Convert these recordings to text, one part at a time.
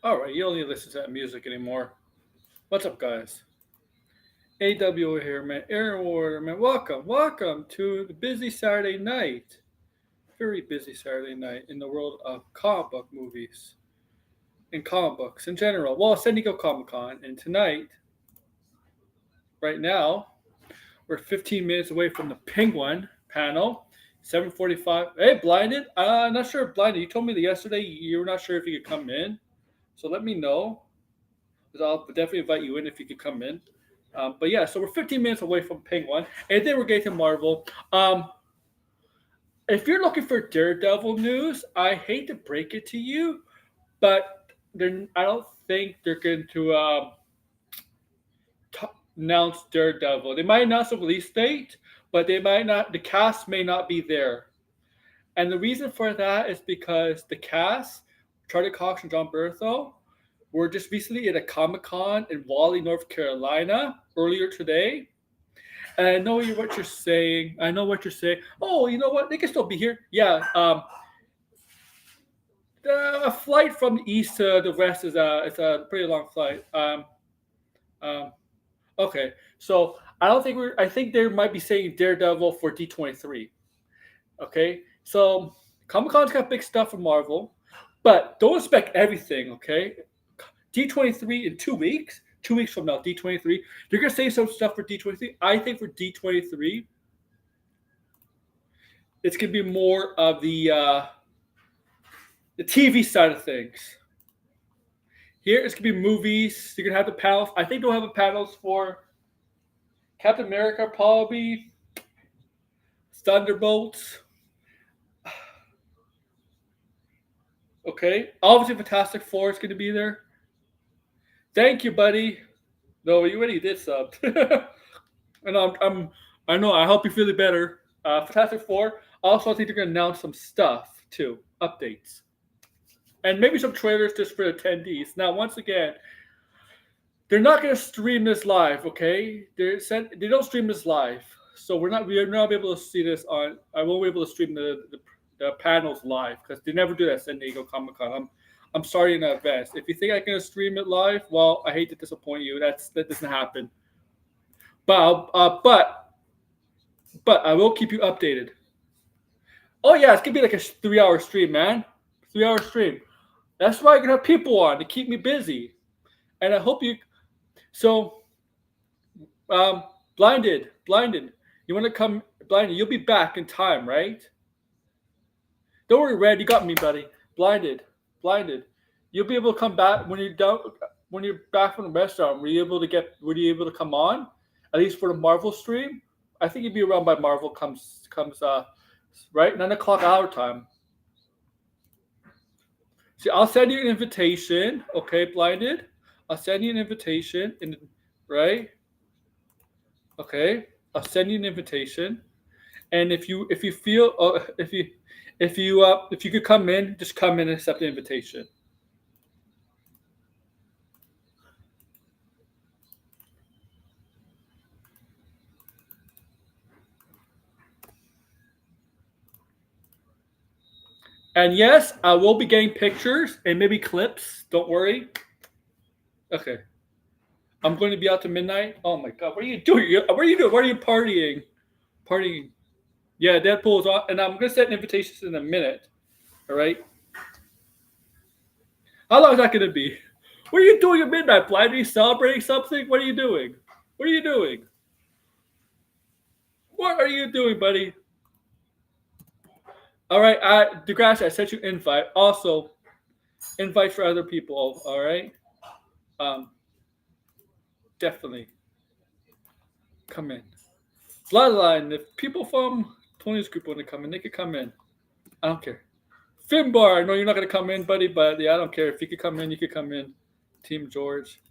All right, you don't need to listen to that music anymore. What's up, guys? AW here, man. Aaron Warder, man. Welcome to the busy Saturday night. Very busy Saturday night in the world of comic book movies and comic books in general. Well, San Diego Comic Con, and tonight, right now, we're 15 minutes away from the Penguin panel. 7:45. Hey, Blinded. I'm not sure if Blinded. You told me that yesterday you were not sure if you could come in, so let me know. Because I'll definitely invite you in if you could come in. But yeah, so we're 15 minutes away from Penguin, and then we're getting to Marvel. If you're looking for Daredevil news, I hate to break it to you, but I don't think they're going to t- announce Daredevil. They might announce a release date, but they might not. The cast may not be there, and the reason for that is because the cast, Charlie Cox and John Bertho, were just recently at a Comic Con in Raleigh, North Carolina earlier today. And I know what you're saying. I know what you're saying. Oh, you know what? They can still be here. Yeah. A flight from the east to the west is a pretty long flight. Um, okay. So I don't think we're. I think they might be saying Daredevil for D23. Okay. So Comic Con's got big stuff from Marvel, but don't expect everything. Okay. D23 in 2 weeks. 2 weeks from now, D23. You're gonna say some stuff for D23. I think for D23, it's gonna be more of the TV side of things. Here, it's gonna be movies. You're gonna have the panels. I think they'll have the panels for Captain America, probably Thunderbolts. Okay, obviously Fantastic Four is gonna be there. Thank you, buddy. No, you already did sub. And I know. I hope you feel better. Fantastic Four. Also, I think they're gonna announce some stuff too, updates, and maybe some trailers just for attendees. Now, once again, they're not gonna stream this live. Okay, they don't stream this live, so we're not able to see this on. I won't be able to stream the panels live because they never do that at San Diego Comic Con. I'm sorry in advance. If you think I can stream it live, well, I hate to disappoint you. That doesn't happen. But but I will keep you updated. Oh yeah, it's gonna be like a 3 hour stream, man. 3 hour stream. That's why I can have people on to keep me busy. And I hope you. So, blinded. You want to come, blinded? You'll be back in time, right? Don't worry, Red. You got me, buddy. Blinded. You'll be able to come back when you're done. When you're back from the restaurant, Were you able to come on? At least for the Marvel stream. I think you'd be around by Marvel comes right 9 o'clock our time. See, I'll send you an invitation. Okay, blinded. I'll send you an invitation. Right. Okay. I'll send you an invitation. And if you feel if you could come in, just come in and accept the invitation. And yes, I will be getting pictures and maybe clips. Don't worry. Okay. I'm going to be out to midnight. Oh my god, what are you doing? What are you doing? What are you partying? Partying. Yeah, Deadpool is on, and I'm going to set invitations in a minute. All right. How long is that going to be? What are you doing at midnight, Blind? Are you celebrating something? What are you doing? What are you doing? What are you doing, buddy? All right, Degrassi, I sent you an invite. Also, invite for other people. All right. Um, definitely come in. Bloodline. If people from Tony's group want to come in, they could come in. I don't care. Finbar, I know you're not going to come in, buddy, but yeah, I don't care. If you could come in, you could come in. Team George.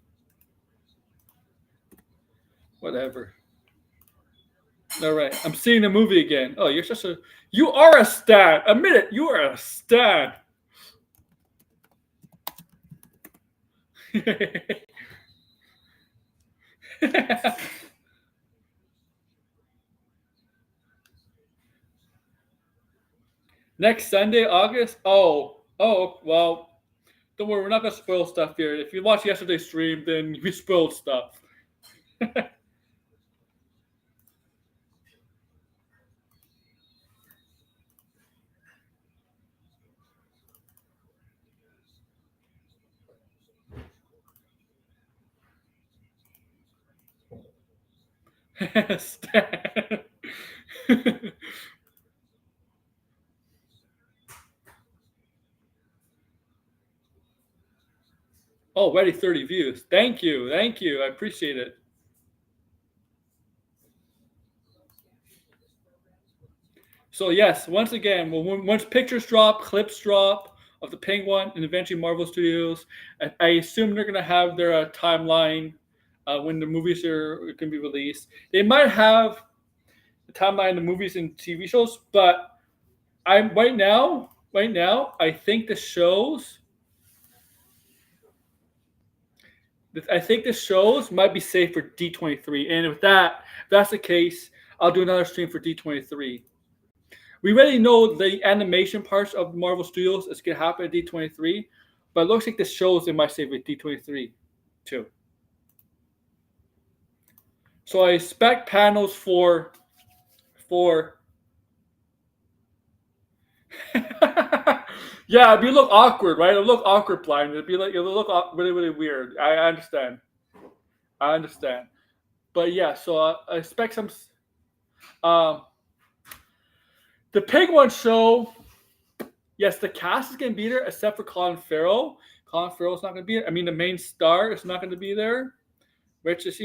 Whatever. All right, I'm seeing the movie again. Oh, you are a stan. Admit it, you are a stan. Next Sunday, August. Oh, well. Don't worry, we're not gonna spoil stuff here. If you watched yesterday's stream, then we spoiled stuff. Stan. Already 30 views. Thank you. Thank you. I appreciate it. So yes, once again, once pictures drop, clips drop of the Penguin and eventually Marvel Studios, I assume they're gonna have their timeline when the movies are going to be released. They might have the timeline of the movies and TV shows, but I'm right now, I think the shows. I think the shows might be safe for D23, and if that's the case, I'll do another stream for D23. We already know the animation parts of Marvel Studios is gonna happen at D23, but it looks like the shows they might save at D23 too. So I expect panels for yeah, it'd be look awkward, right? It'll look awkward blind. It'll look really really weird. I understand. I understand. But yeah, so I expect some. Um, the Pig One show. Yes, the cast is gonna be there except for Colin Farrell. Colin Farrell's not gonna be there. I mean, the main star is not gonna be there, which is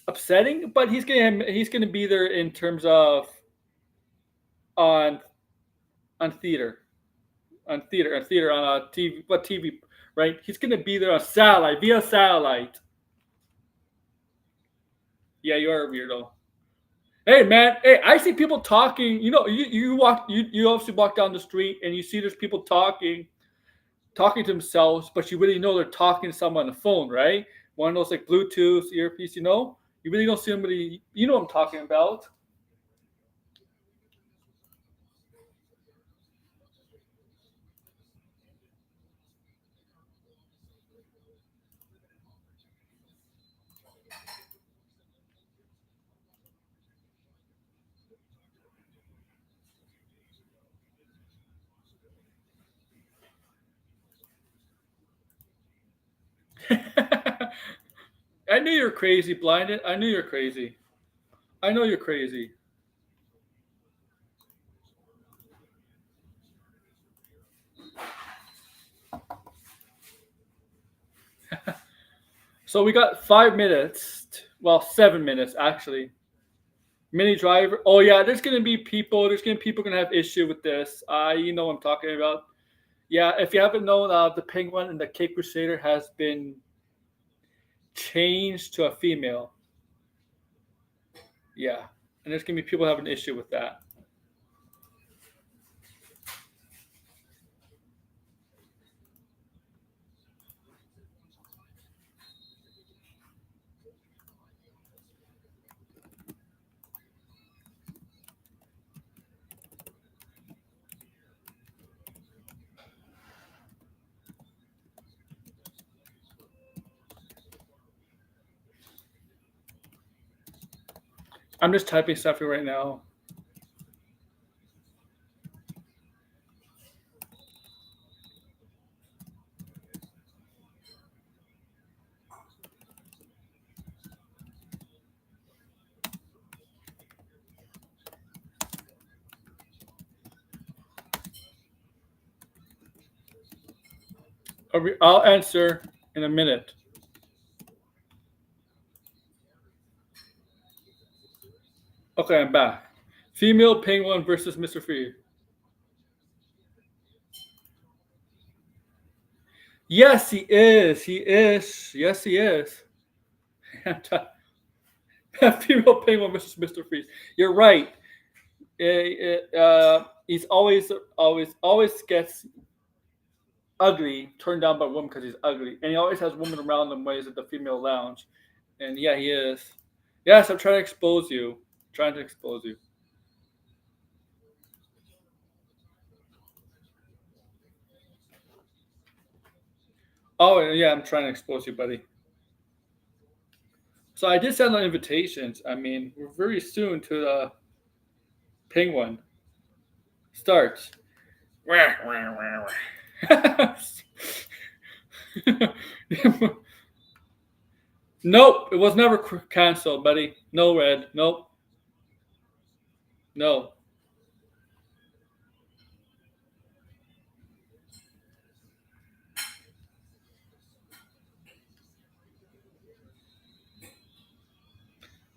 upsetting. But he's gonna be there in terms of on on theater, on TV. What TV? Right? He's gonna be there on satellite via satellite. Yeah, you are a weirdo. Hey man, hey, I see people talking. You obviously walk down the street and you see there's people talking to themselves, but you really know they're talking to someone on the phone, right? One of those like Bluetooth earpiece, You really don't see somebody. You know what I'm talking about. I knew you're crazy, blinded. I knew you're crazy. I know you're crazy. So we got 5 minutes. Well, 7 minutes actually. Mini driver. Oh yeah, there's gonna be people. There's gonna be people gonna have issue with this. You know what I'm talking about. Yeah, if you haven't known, the Penguin and the Cape Crusader has been changed to a female. Yeah, and there's gonna be people having an issue with that. I'm just typing stuff here right now. I'll answer in a minute. Okay, I'm back. Female Penguin versus Mr. Free. Yes, he is. He is. Yes, he is. Female Penguin versus Mr. Freeze. You're right. He's always gets ugly, turned down by women because he's ugly, and he always has women around him when he's at the female lounge. And yeah, he is. Yes, I'm trying to expose you. Trying to expose you. Oh yeah, I'm trying to expose you, buddy. So I did send out invitations. I mean, we're very soon to the penguin starts. Nope, it was never canceled, buddy. No red. Nope. No.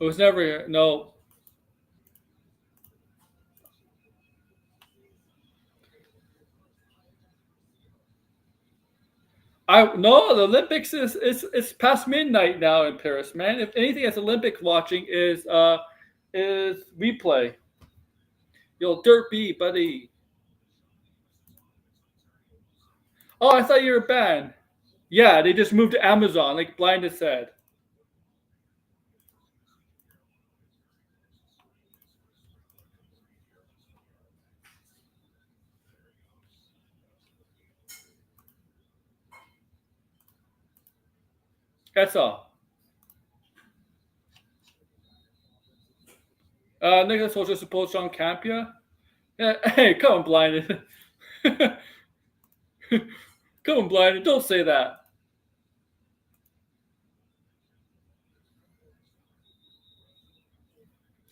It was never no. I no. The Olympics is it's past midnight now in Paris, man. If anything, it's Olympic watching is replay. Yo, Dirt B, buddy. Oh, I thought you were banned. Yeah, they just moved to Amazon, like Blind has said. That's all. Nicholas Holzer supposed John Campia. Yeah, hey, come on, Blinded. Come on, Blinded. Don't say that.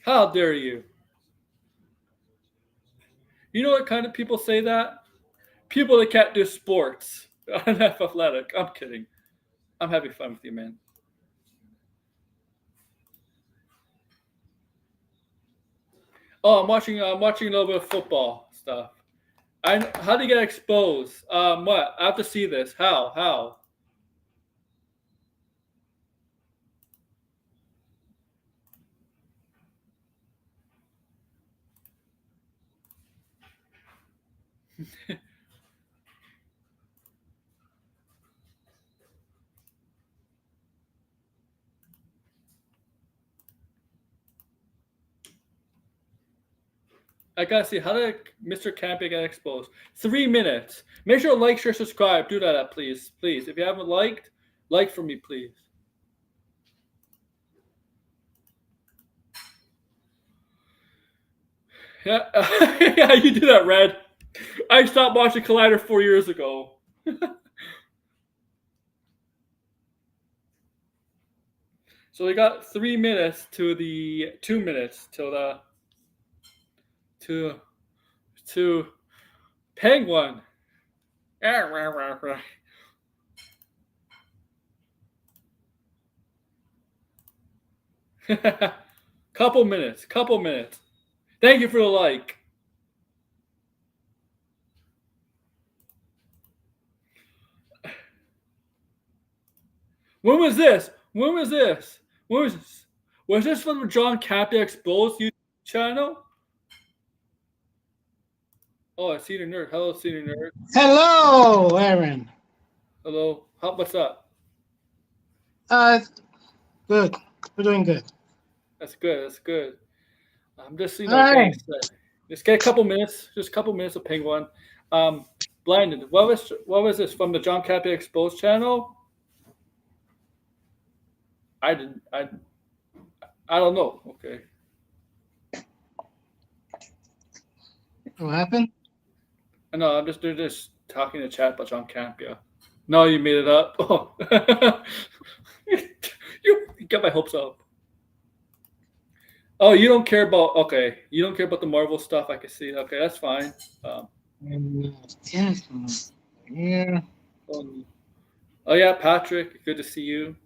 How dare you? You know what kind of people say that? People that can't do sports. Enough athletic. I'm kidding. I'm having fun with you, man. Oh, I'm watching a little bit of football stuff. How do you get exposed? What? I have to see this. How? How? I gotta see how did Mr. Camping get exposed? 3 minutes. Make sure to like, share, subscribe. Do that, please, please. If you haven't liked, like for me, please. Yeah, yeah, you do that, Red. I stopped watching Collider 4 years ago. So we got 3 minutes to the 2 minutes till the to to Penguin. Couple minutes. Couple minutes. Thank you for the like. When was this? When was this? When was this? Was this from the John Capta Exposed YouTube channel? Oh, I see the nerd. Hello, senior nerd. Hello, Aaron. Hello. What's up? Uh, good. We're doing good. That's good. That's good. I'm just All getting right. set. Just get a couple minutes. Just a couple minutes of Penguin. Blinded. What was this from the John Capta Exposed channel? I didn't. I don't know. Okay. What happened? I know. They're just talking to chat about John Campia. No, you made it up. Oh. you got my hopes up. Oh, you don't care about okay. You don't care about the Marvel stuff. I can see. Okay, that's fine. Yes. Yeah. Oh yeah, Patrick. Good to see you.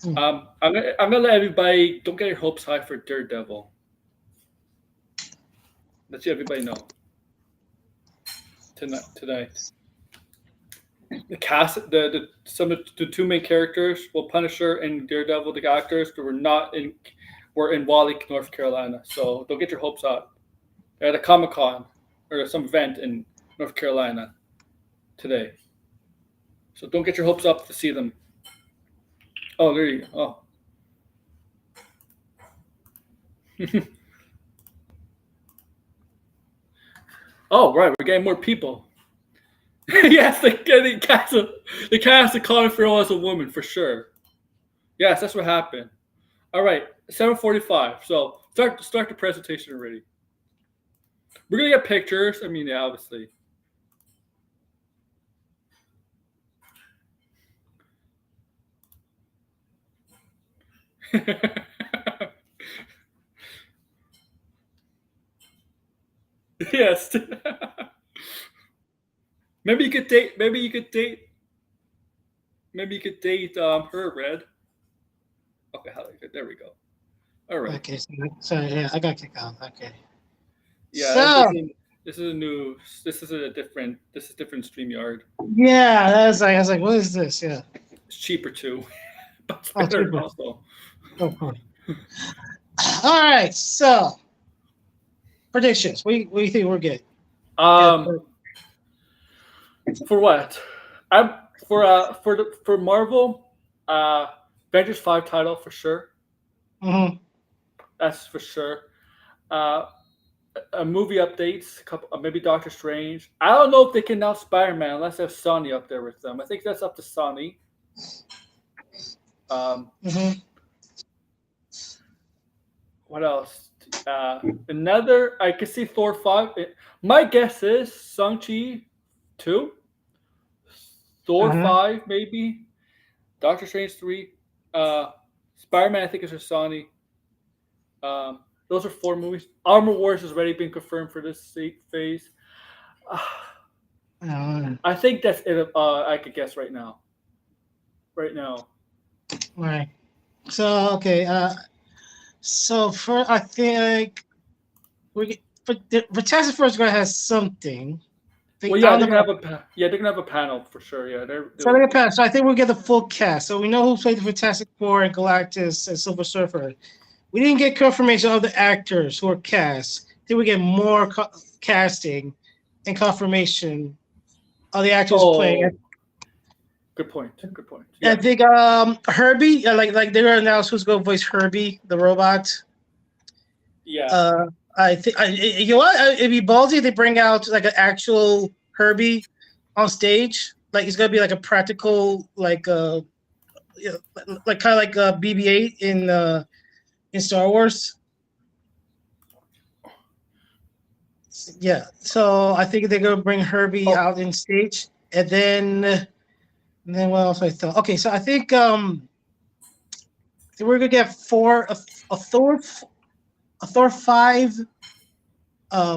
Hmm. I'm gonna let everybody don't get your hopes high for Daredevil. Let everybody know tonight. The cast, the some of the two main characters, well, Punisher and Daredevil, the actors, were in Wally, North Carolina. So don't get your hopes up. They're at a Comic Con or some event in North Carolina today. So don't get your hopes up to see them. Oh, there you go. Oh. Oh, right. We're getting more people. Yes, they cast a Colin Farrell as a woman for sure. Yes, that's what happened. All right, 7:45. So start the presentation already. We're gonna get pictures. I mean, yeah, obviously. Yes. Maybe you could date. Maybe you could date. Maybe you could date her, Red. Okay, there we go. All right. Okay, so yeah, I got kicked out. Okay. Yeah, this So isn't. This is a new. This is a different. This is different Streamyard. yeah, I was like, what is this? Yeah. It's cheaper too, but it's Oh, better super. also. Oh, cool. All right. So predictions. What do you think we're good? Yeah. Um, for what? I'm for Marvel. Avengers 5 title for sure. Mm-hmm. That's for sure. Uh, movie updates, couple maybe Doctor Strange. I don't know if they can announce Spider Man unless they have Sony up there with them. I think that's up to Sony. Mm-hmm. What else? Another. I could see Thor 5. My guess is Shang-Chi 2, Thor Uh-huh. 5 maybe, Doctor Strange 3, Spider Man. I think is for Sony. Those are 4 movies. Armor Wars has already been confirmed for this phase. Uh, I think that's it. I could guess right now. Right now. All right. So okay. So for I think we for Fantastic Four is gonna have something. Well, I yeah, don't they're know gonna about. have yeah, they're gonna have a panel for sure. Yeah, So they're gonna pass. So I think we'll get the full cast. So we know who played the Fantastic Four and Galactus and Silver Surfer. We didn't get confirmation of the actors who are cast. Then we get more casting and confirmation of the actors playing. Oh, good point. Good point. I Yeah, think Herbie, like they're gonna announce who's gonna voice Herbie the robot. yeah. Uh, I think you know what? It'd be ballsy if they bring out like an actual Herbie on stage. Like it's gonna be like a practical, like you know, like kind of like BB-8 in Star Wars. Yeah. So I think they're gonna bring Herbie Oh, out in stage, and then what else I thought? Okay, so I think we're gonna get a Thor a Thor 5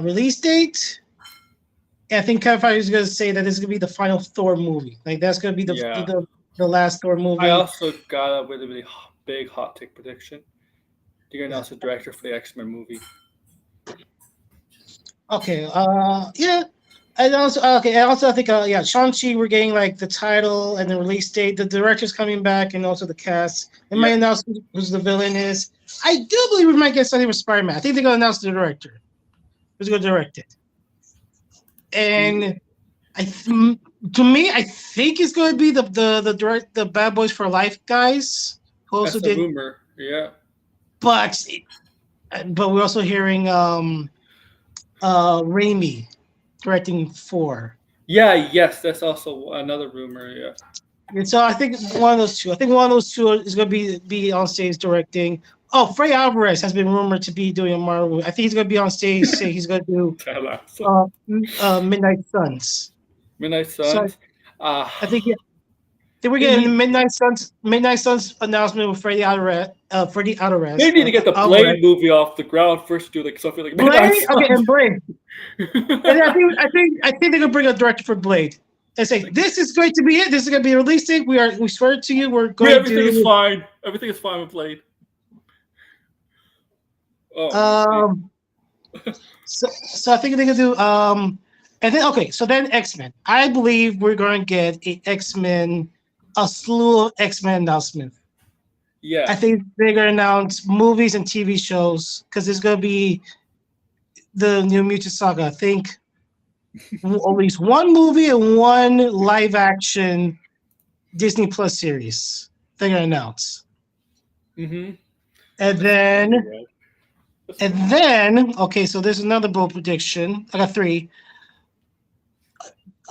release date. And I think Kevin Feige is going to say that this is going to be the final Thor movie. Like that's going to be yeah. the last Thor I movie. also got a really really big hot take prediction. They're gonna Yeah. announce the director for the X-Men movie. Okay. Yeah. And also, okay. And also, I think, yeah, Shang-Chi, we're getting like the title and the release date. The director's coming back, and also the cast. They might Yep. announce who's the villain is. I do believe we might get something with Spider-Man. I think they're gonna announce the director who's gonna direct it. And to me, I think it's going to be the Bad Boys for Life guys who also That's the did, rumor. Yeah. but we're also hearing Raimi directing 4. Yeah. Yes, that's also another rumor. Yeah. And so I think one of those two. I think one of those two is going to be on stage directing. Oh, Frey Alvarez has been rumored to be doing a Marvel. I think he's going to be on stage saying he's going to do Midnight Suns. Midnight So Suns. I think yeah, then we're getting Midnight Suns announcement with Freddie Alvarez. They need to get the Blade movie off the ground first. Do like something like Midnight Blade, okay, and Blade. And I think they're gonna bring a director for Blade and say this is going to be it. This is gonna be released. We swear to you, we're going Everything to. is fine. Everything is fine with Blade. Oh. So I think they're gonna do and then okay, so then X-Men. I believe we're gonna get a slew of X-Men announcements. Yeah. I think they're gonna announce movies and TV shows because there's gonna be the New Mutant Saga. I think at least one movie and one live action Disney Plus series they're gonna announce. Mm-hmm. And then okay, so there's another bold prediction. I got 3.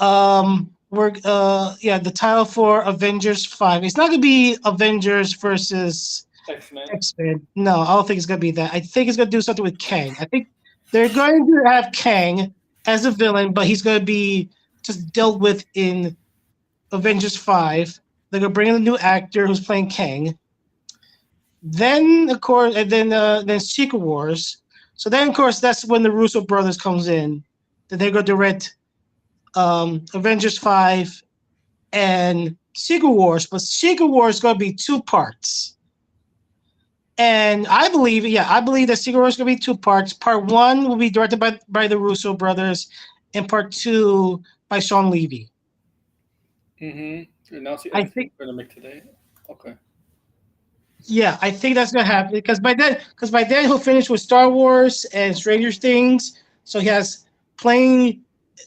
We're the title for Avengers 5. It's not gonna be Avengers versus X-Men. X-Men. No, I don't think it's gonna be that. I think it's gonna do something with Kang. I think they're going to have Kang as a villain, but he's gonna be just dealt with in Avengers 5. They're gonna bring in a new actor who's playing Kang. Then of course, and then Secret Wars. So then of course that's when the Russo brothers comes in. Then they go direct Avengers 5 and Secret Wars, but Secret Wars is going to be two parts. And I believe that Secret Wars is going to be two parts. Part one will be directed by the Russo brothers, and part two by Sean Levy. Mm-hmm. And now see I everything think, we're gonna make today. Okay. yeah, I think that's going to happen because by then he'll finish with Star Wars and Stranger Things. So he has playing.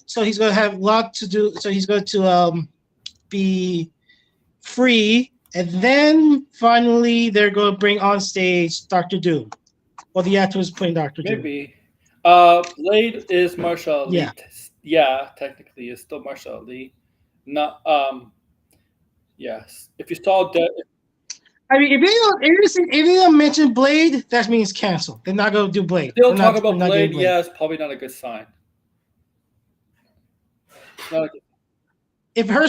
So he's going to have a lot to do. So he's going to be free, and then finally they're going to bring on stage Doctor Doom. Well, the actor who's playing Doctor Doom. Maybe. Blade is Marshall Ali. Yeah. Yeah, technically it's still Marshall Ali. Not yes. If you saw that I mean, if they don't mention Blade, that means cancel. They're not going to do Blade. still talk We're about not doing Blade, yeah, it's probably not a good sign. It's not a good If at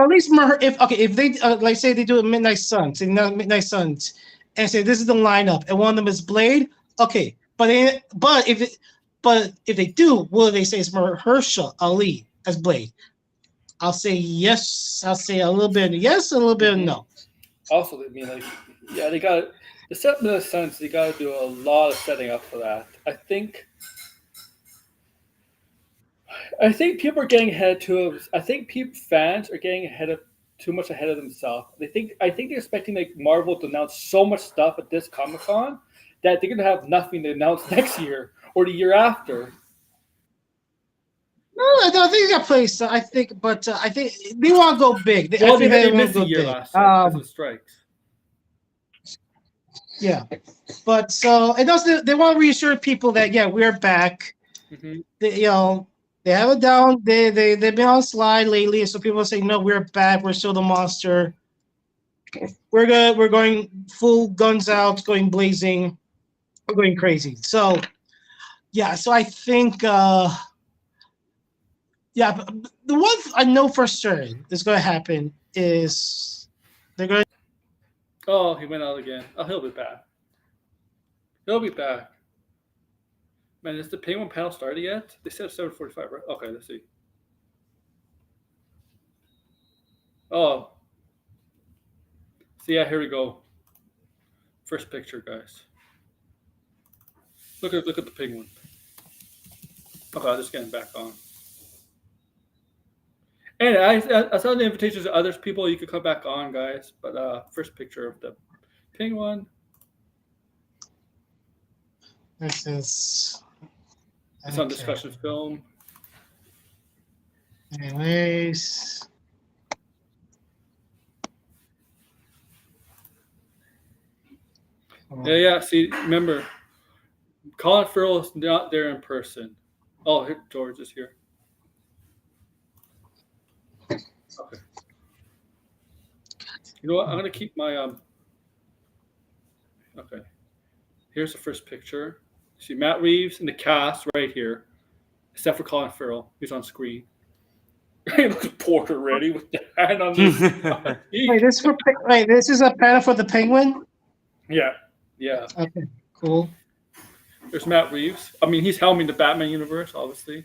least if they like say they do a Midnight Suns, Midnight Suns, and say this is the lineup, and one of them is Blade, okay. But if they do, will they say it's Mahershala Ali as Blade? I'll say yes. I'll say a little bit of yes, a little bit of no. Also, I mean, like, yeah, they got the set in a sense. They got to do a lot of setting up for that. I think people are getting ahead too. I think fans are getting too much ahead of themselves. I think they're expecting like Marvel to announce so much stuff at this Comic Con that they're gonna have nothing to announce next year or the year after. No, I don't think they got place. I think, but I think they want to go big. I think They want missed to a go year big. last year because of the strikes. Yeah, but so and also they want to reassure people that we're back. Mm-hmm. They have it down. They've been on slide lately, so people say no, we're back. We're still the monster. We're good. We're going full guns out, going blazing. We're going crazy. So yeah, so I think the one I know for certain is going to happen is they're going. Oh, he went out again. Oh, he'll be back. He'll be back. Man, is the Penguin panel started yet? They said 7:45, right? Okay, let's see. Oh, so yeah, here we go. First picture, guys. Look at the penguin. Okay, I'll just get him back on. And I saw the invitations to other people. You could come back on, guys. But first picture of the penguin. This is. It's on discussion film. Anyways. Yeah. See, remember, Colin Farrell is not there in person. Oh, here, George is here. Okay. You know what? I'm gonna keep my Okay. Here's the first picture. See Matt Reeves and the cast right here, except for Colin Farrell. He's on screen. He looks pork already with the hand on his. This is a panel for the Penguin. Yeah. Okay, cool. There's Matt Reeves. I mean, he's helming the Batman universe, obviously.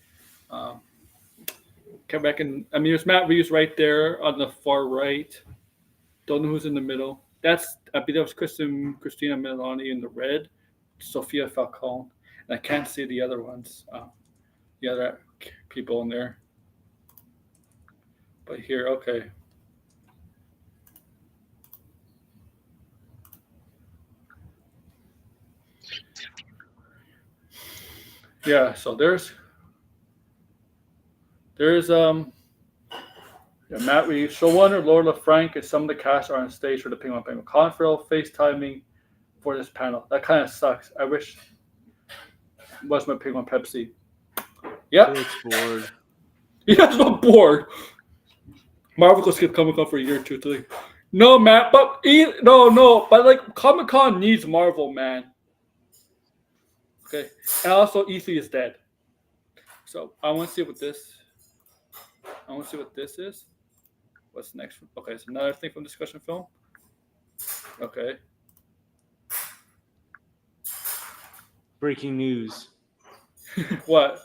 Come back and there's Matt Reeves right there on the far right. Don't know who's in the middle. I believe that was Christina Milioti in the red, Sophia Falcone, and I can't see the other ones, the other people in there. But here, okay. Yeah, so there's Matt Reeves, Showrunner Laura LaFranc, and some of the cast are on stage for the Penguin. Colin Farrell FaceTiming for this panel. That kind of sucks. I wish it was my Penguin Pepsi. Yep. It's bored. He has no board. Marvel could skip Comic Con for a year or two, three. No, man, but no, but like Comic Con needs Marvel, man. Okay, and also E3 is dead. So I want to see what this. I want to see what this is. What's next? Okay, so another thing from discussion film. Okay, Breaking news. what?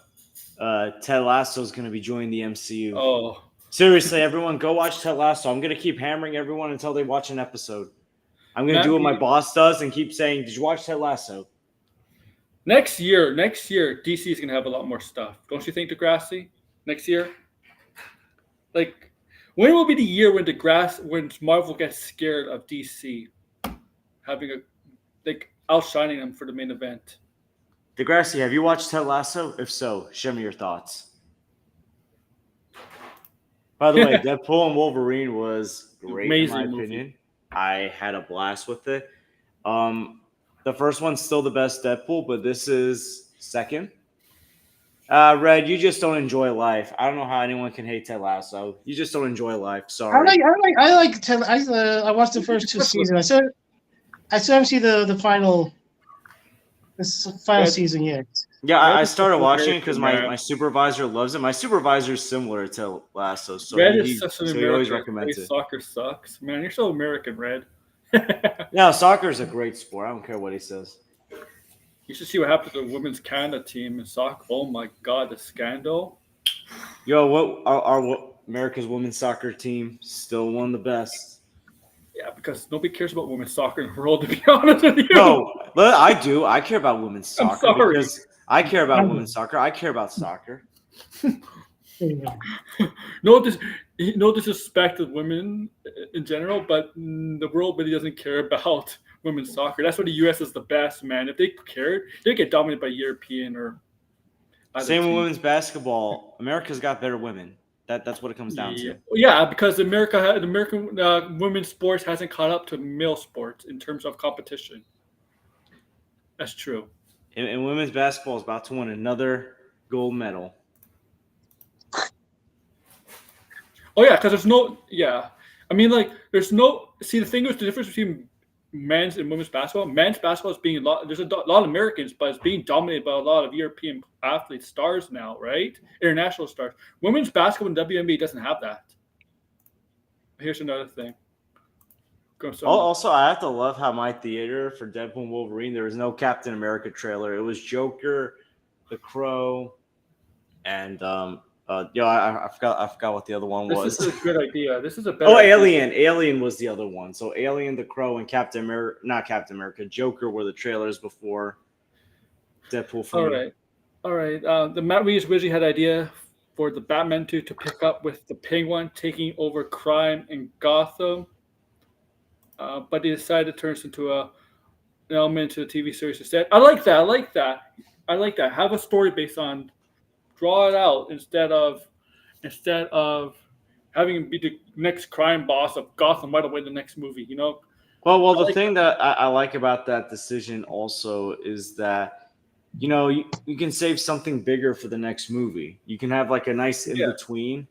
Ted Lasso is going to be joining the MCU. Oh, Seriously, everyone, go watch Ted Lasso. I'm going to keep hammering everyone until they watch an episode. I'm going to do what my boss does and keep saying, did you watch Ted Lasso? next year, DC is gonna have a lot more stuff. Don't you think, Degrassi? Next year, like, when will be the year when Marvel gets scared of DC having a like outshining them for the main event? Degrassi, have you watched Ted Lasso? If so, show me your thoughts. By the way, Deadpool and Wolverine was great in my Amazing movie. opinion. I had a blast with it. The first one's still the best Deadpool, but this is second. Red, you just don't enjoy life. I don't know how anyone can hate Ted Lasso. You just don't enjoy life. Sorry. I watched the first two seasons. I still haven't seen the final Red- season yet. Yeah, Red I is started such watching it American, because man. my supervisor loves it. My supervisor is similar to Lasso, so Red he is such an so he American. always recommends it. Soccer sucks, man. You're so American, Red. Yeah, soccer is a great sport. I don't care what he says. You should see what happened to the women's Canada team in soccer. Oh my God, the scandal. Yo, what our America's women's soccer team still one of the best? Yeah, because nobody cares about women's soccer in the world, to be honest with you. No, but I do. I care about women's I'm soccer sorry. because I care about women's soccer. I care about soccer. No disrespect to women in general, but the world really doesn't care about women's soccer. That's why the U.S. is the best, man. If they cared, they'd get dominated by European or other Same with teams. women's basketball. America's got better women. That's what it comes down to. Yeah, because the American women's sports hasn't caught up to male sports in terms of competition. That's true. And women's basketball is about to win another gold medal. Oh yeah, because there's no I mean, like, there's no. See, the thing is, the difference between men's and women's basketball. Men's basketball is being there's a lot of Americans, but it's being dominated by a lot of European athletes, stars now, right? International stars. Women's basketball in WNBA doesn't have that. Here's another thing. Also, I have to love how my theater for Deadpool and Wolverine, there was no Captain America trailer. It was Joker, The Crow, and I forgot what the other one was. This is a good idea. This is a better. Oh, idea. Alien. Alien was the other one. So Alien, The Crow, and Captain America, not Captain America, Joker were the trailers before Deadpool. All right. The Matt Reeves originally had an idea for the Batman 2 to pick up with the Penguin taking over crime in Gotham. But they decided to turn this into an element to the TV series instead. I like that. Have a story based on, draw it out instead of having him be the next crime boss of Gotham right away in the next movie. You know. Well, the thing that I like about that decision also is that, you can save something bigger for the next movie. You can have like a nice in between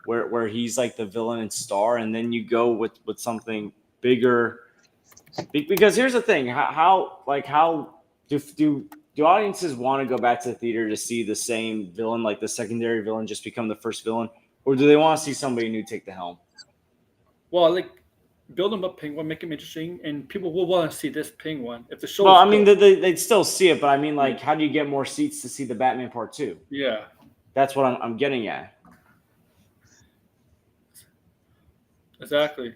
where he's like the villain and star, and then you go with something bigger. Because here's the thing: how do audiences want to go back to the theater to see the same villain, like the secondary villain, just become the first villain, or do they want to see somebody new take the helm? Well, like, build them up Penguin, make him interesting, and people will want to see this Penguin. If the show. Well, I mean, they'd still see it, but I mean, like, how do you get more seats to see the Batman Part 2? Yeah. That's what I'm getting at. Exactly.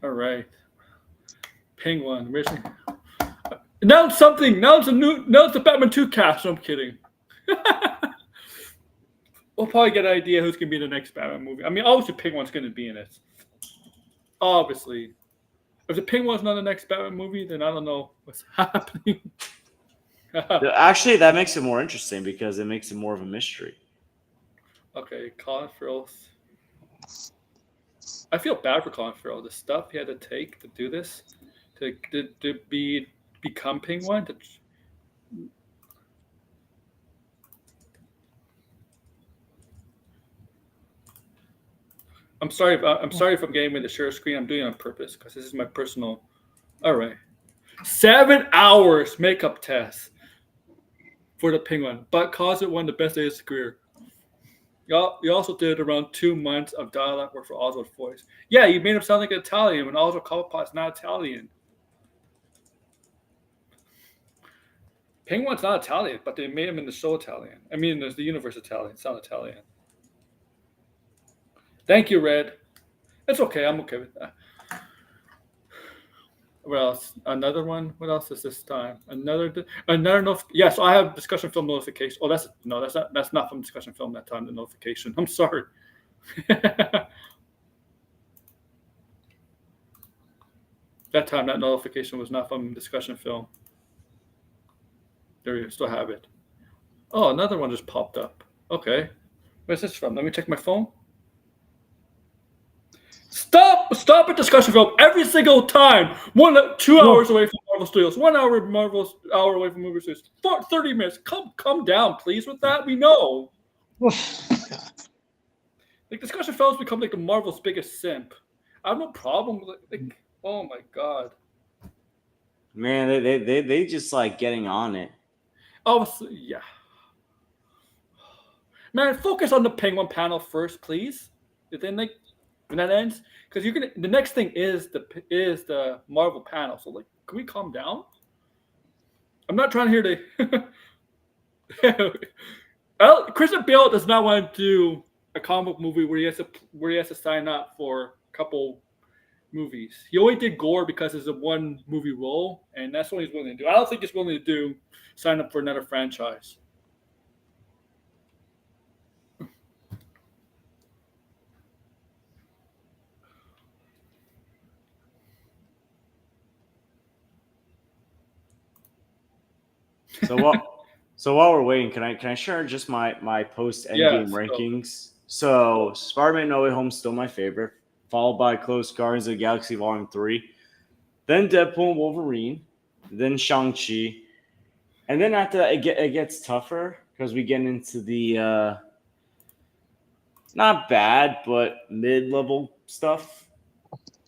All right. Penguin. Announce something. Now it's the Batman 2 cast. No, I'm kidding. We'll probably get an idea who's going to be in the next Batman movie. I mean, obviously Penguin's going to be in it. Obviously. If the Penguin's not in the next Batman movie, then I don't know what's happening. Actually, that makes it more interesting because it makes it more of a mystery. Okay, Colin Farrell. I feel bad for Colin Farrell. The stuff he had to take to do this, to become Penguin. I'm sorry. I'm sorry if I'm getting me the share screen. I'm doing it on purpose because this is my personal. All right. 7 hours makeup test for the Penguin, but Cosset won the best day of his career. You also did around 2 months of dialogue work for Oswald's voice. Yeah, you made him sound like an Italian when Oswald Cobblepot's not Italian. Penguin's not Italian, but they made him in the show Italian. I mean, there's the universe Italian. It's not Italian. Thank you, Red. It's okay. I'm okay with that. What else? Another one. What else is this time? Another. Yes, I have discussion film notification. Oh, that's not. That's not from discussion film that time. The notification. I'm sorry. That time, that notification was not from discussion film. There you still have it. Oh, another one just popped up. Okay. Where's this from? Let me check my phone. Stop at discussion film every single time. 2 hours away from Marvel Studios. 1 hour hour away from movie studios. 30 minutes. Come down, please, with that. We know. Like discussion films become like the Marvel's biggest simp. I have no problem with it. Like, oh my god. Man, they just like getting on it. Oh yeah. Man, focus on the Penguin panel first, please. And then like when that ends, because you're gonna. The next thing is the Marvel panel. So like, can we calm down? I'm not trying to hear the. Christian Bale does not want to do a comic book movie where he has to sign up for a couple movies. He only did Gore because it's a one movie role, and that's what he's willing to do. I don't think he's willing to sign up for another franchise. So while we're waiting, can I share just my post Endgame rankings? So Spider-Man No Way Home still my favorite, followed by close Guardians of the Galaxy Volume 3, then Deadpool and Wolverine, then Shang-Chi, and then after that it gets tougher because we get into the not bad but mid-level stuff.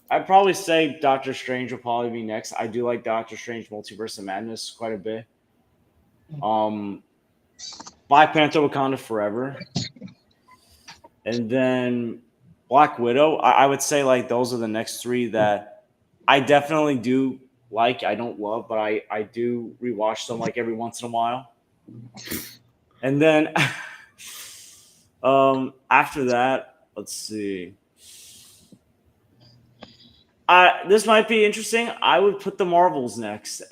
I'd probably say Doctor Strange will probably be next. I do like Doctor Strange Multiverse of Madness quite a bit. Black Panther Wakanda Forever, and then Black Widow. I would say like those are the next three that I definitely do like. I don't love, but I do rewatch them like every once in a while. And then after that, let's see. This might be interesting. I would put the Marvels next.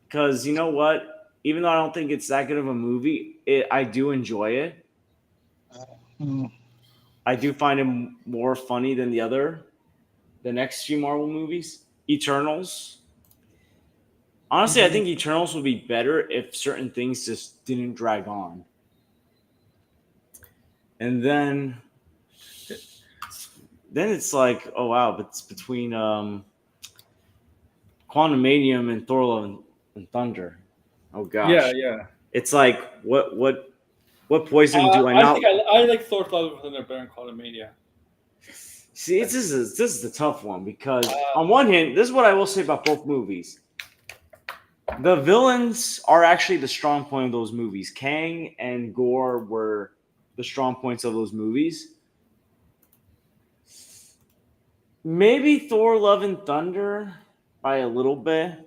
Because you know what? Even though I don't think it's that good of a movie, I do enjoy it. I do find it more funny than the next few Marvel movies. Eternals. Honestly, I think Eternals would be better if certain things just didn't drag on. And then it's like, oh wow, but it's between Quantumanium and Thor Love and Thunder. Oh gosh. Yeah. It's like what poison do I not? I like Thor: Love and Thunder better than Quantumania. See, this is the tough one because on one hand, this is what I will say about both movies. The villains are actually the strong point of those movies. Kang and Gore were the strong points of those movies. Maybe Thor: Love and Thunder by a little bit.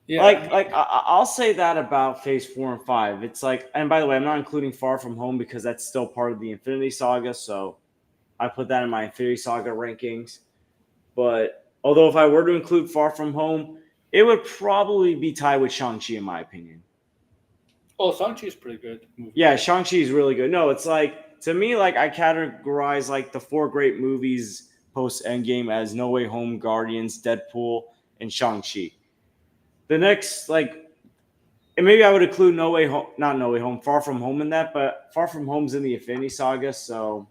Yeah. Like I'll say that about Phase 4 and 5. It's like, and by the way, I'm not including Far From Home because that's still part of the Infinity Saga, so I put that in my Infinity Saga rankings. But although if I were to include Far From Home, it would probably be tied with Shang-Chi in my opinion. Oh, Shang-Chi is pretty good. Yeah, Shang-Chi is really good. No, it's like, to me, like I categorize like the 4 great movies post Endgame as No Way Home, Guardians, Deadpool, and Shang-Chi. The next, like, and maybe I would include Far From Home in that, but Far From Home's in the Infinity Saga, so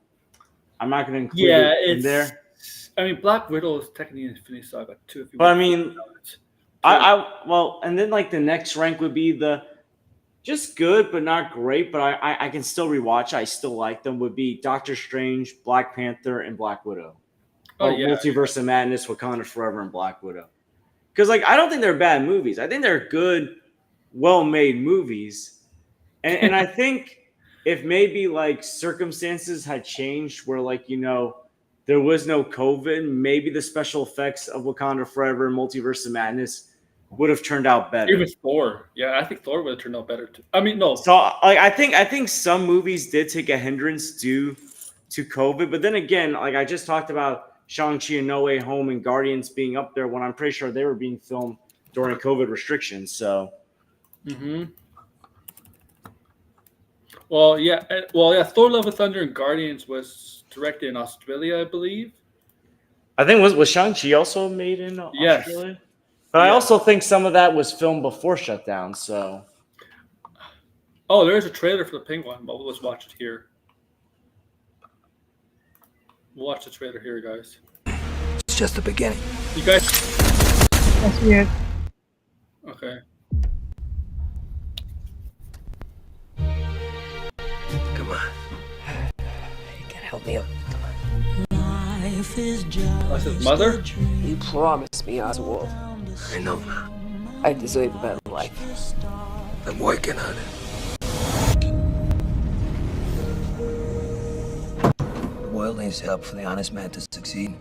I'm not going to include it in there. I mean, Black Widow is technically in Infinity Saga too. If you but I mean, and then like the next rank would be the just good, but not great. But I can still rewatch. I still like them. Would be Doctor Strange, Black Panther, and Black Widow. Oh Well, yeah, Multiverse of Madness, Wakanda Forever, and Black Widow. Because like I don't think they're bad movies. I think they're good, well-made movies. And I think if maybe like circumstances had changed where like, there was no COVID, maybe the special effects of Wakanda Forever and Multiverse of Madness would have turned out better. even Thor. Yeah, I think Thor would have turned out better too. I mean, no. So like I think some movies did take a hindrance due to COVID, but then again, like I just talked about Shang-Chi and No Way Home and Guardians being up there when I'm pretty sure they were being filmed during COVID restrictions. So Mm-hmm. Well, yeah. Well, yeah. Thor: Love and Thunder and Guardians was directed in Australia, I believe. I think was Shang-Chi also made in Yes. Australia? But I Yeah. also think some of that was filmed before shutdown. So Oh, there's a trailer for the Penguin, but let's watch it here. We'll watch the trailer here, guys. It's just the beginning. You guys, That's weird. okay? Come on. You gotta help me up. Life is just That's his mother. You promised me, Oswald. I know, Ma. I deserve a better life. I'm working on it. The world needs help for the honest man to succeed.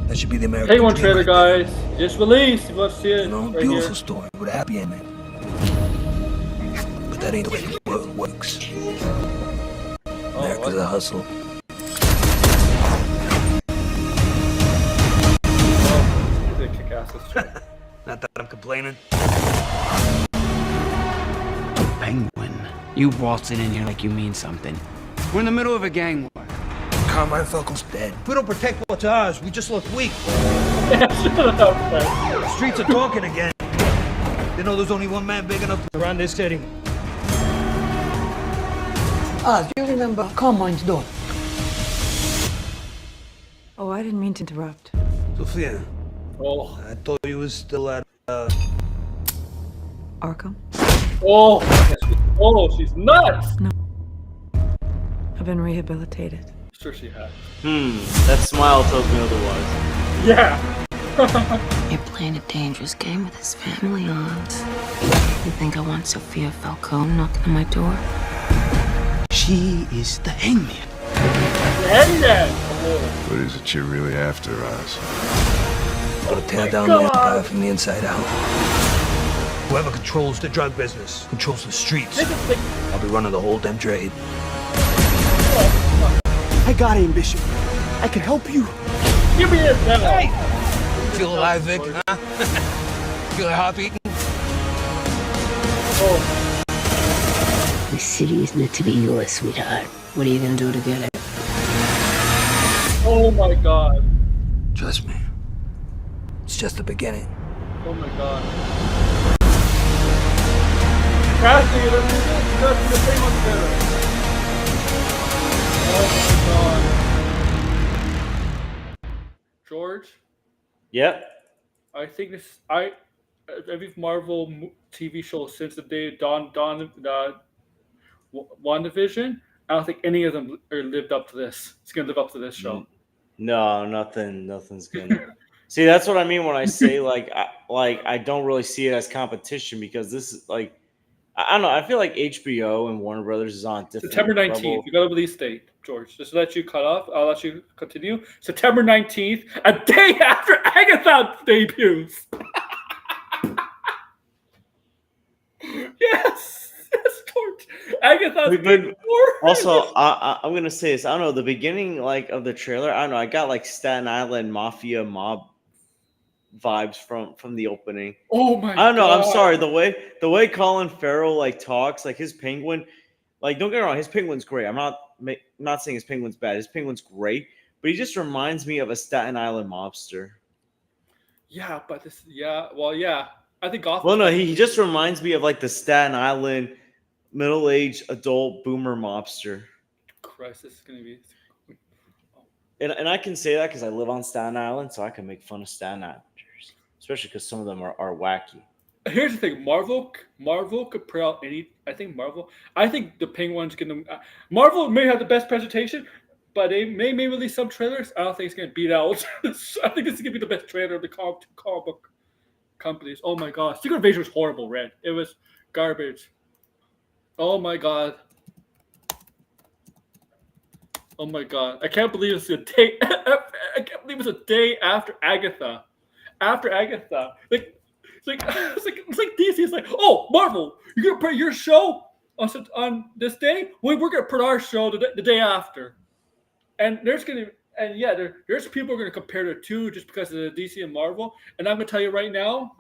That should be the American Penguin dream trailer, right there. guys. Just released. You want to see it You know, right beautiful here? story with a happy ending. But that ain't the way the world works. Oh, America's what? a hustle. Oh, he's a kick-ass. This trailer. Not that I'm complaining. Penguin, you waltzing in here like you mean something. We're in the middle of a gang war. Carmine Falcon's dead. If we don't protect what's ours, we just look weak. Shut up, man. The streets are talking again. They know there's only one man big enough to run this city. Ah, do you remember Carmine's daughter? Oh, I didn't mean to interrupt. Sophia, Oh, I thought you was still at, Arkham? oh, oh, she's nuts. I've been rehabilitated. Sure, she had. that smile tells me otherwise. Yeah. You're playing a dangerous game with his family on. You think I want Sophia Falcone knocking on my door? She is the hangman. Heading that. What is it you're really after, Oz? Gonna tear down the empire from the inside out. whoever controls the drug business, controls the streets. I'll be running the whole damn trade. I got ambition. I can help you. Give me this, man. Hey! Feel alive, Vic, huh? Feel like heart beating? Oh, The city is meant to be yours, sweetheart. What are you gonna do to get it? oh my god. Trust me. It's just the beginning. Oh my god. Casting it, casting the thing on together. Oh my god. George, Yep. I think this every Marvel TV show since the day of WandaVision, I don't think any of them are lived up to this. It's gonna live up to this show. No, nothing's gonna. See, that's what I mean when I say I don't really see it as competition because this is like I don't know. I feel like HBO and Warner Brothers is on a different September 19th. level. You got a release date, George. Just to let you cut off. I'll let you continue. September 19th, a day after Agatha debuts. Yes, George. Agatha. We've been also. I'm gonna say this. I don't know the beginning of the trailer. I don't know. I got Staten Island mafia mob vibes from the opening. Oh my! I don't know. God. I'm sorry. The way Colin Farrell talks, his penguin, don't get me wrong. His penguin's great. I'm not saying his penguin's bad. His penguin's great, but he just reminds me of a Staten Island mobster. Yeah, but this. Yeah. Well, yeah. I think Gotham. Well, no, he just reminds me of the Staten Island middle-aged adult boomer mobster. Christ, this is gonna be. And I can say that because I live on Staten Island, so I can make fun of Staten Islanders, especially because some of them are wacky. Here's the thing, Marvel could put out any. I think the Penguin's gonna. Marvel may have the best presentation, but they may release some trailers. I don't think it's gonna beat out. I think this is gonna be the best trailer of the comic book companies. Oh my god, Secret Invasion was horrible, Red. It was garbage. Oh my god. Oh my god. I can't believe it's a day. I can't believe it's a day after Agatha. After Agatha, it's like DC. It's like, oh, Marvel, you're gonna put your show on this day. We're gonna put our show the day after, and there's people are gonna compare the two just because of the DC and Marvel. And I'm gonna tell you right now,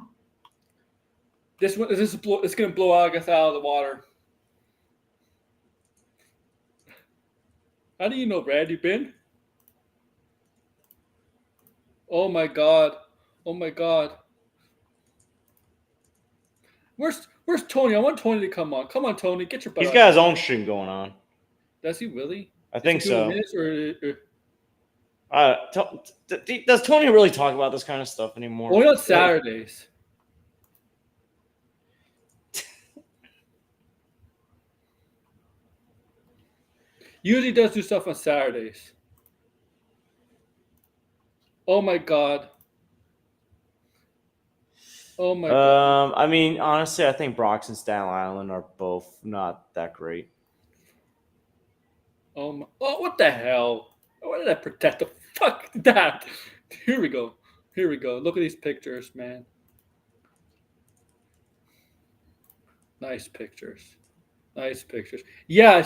it's gonna blow Agatha out of the water. How do you know, Brad? You been? Oh my god! Oh my god! Where's Tony? I want Tony to come on. Come on, Tony, get your butt. He's got his own stream going on. Does he really? I think so. Does Tony really talk about this kind of stuff anymore? Only on Saturdays. Usually does do stuff on Saturdays. Oh my god. Oh my god. I mean, honestly, I think Bronx and Staten Island are both not that great. Oh, what the hell? Why did I protect the fuck that? Here we go. Look at these pictures, man. Nice pictures. Yeah,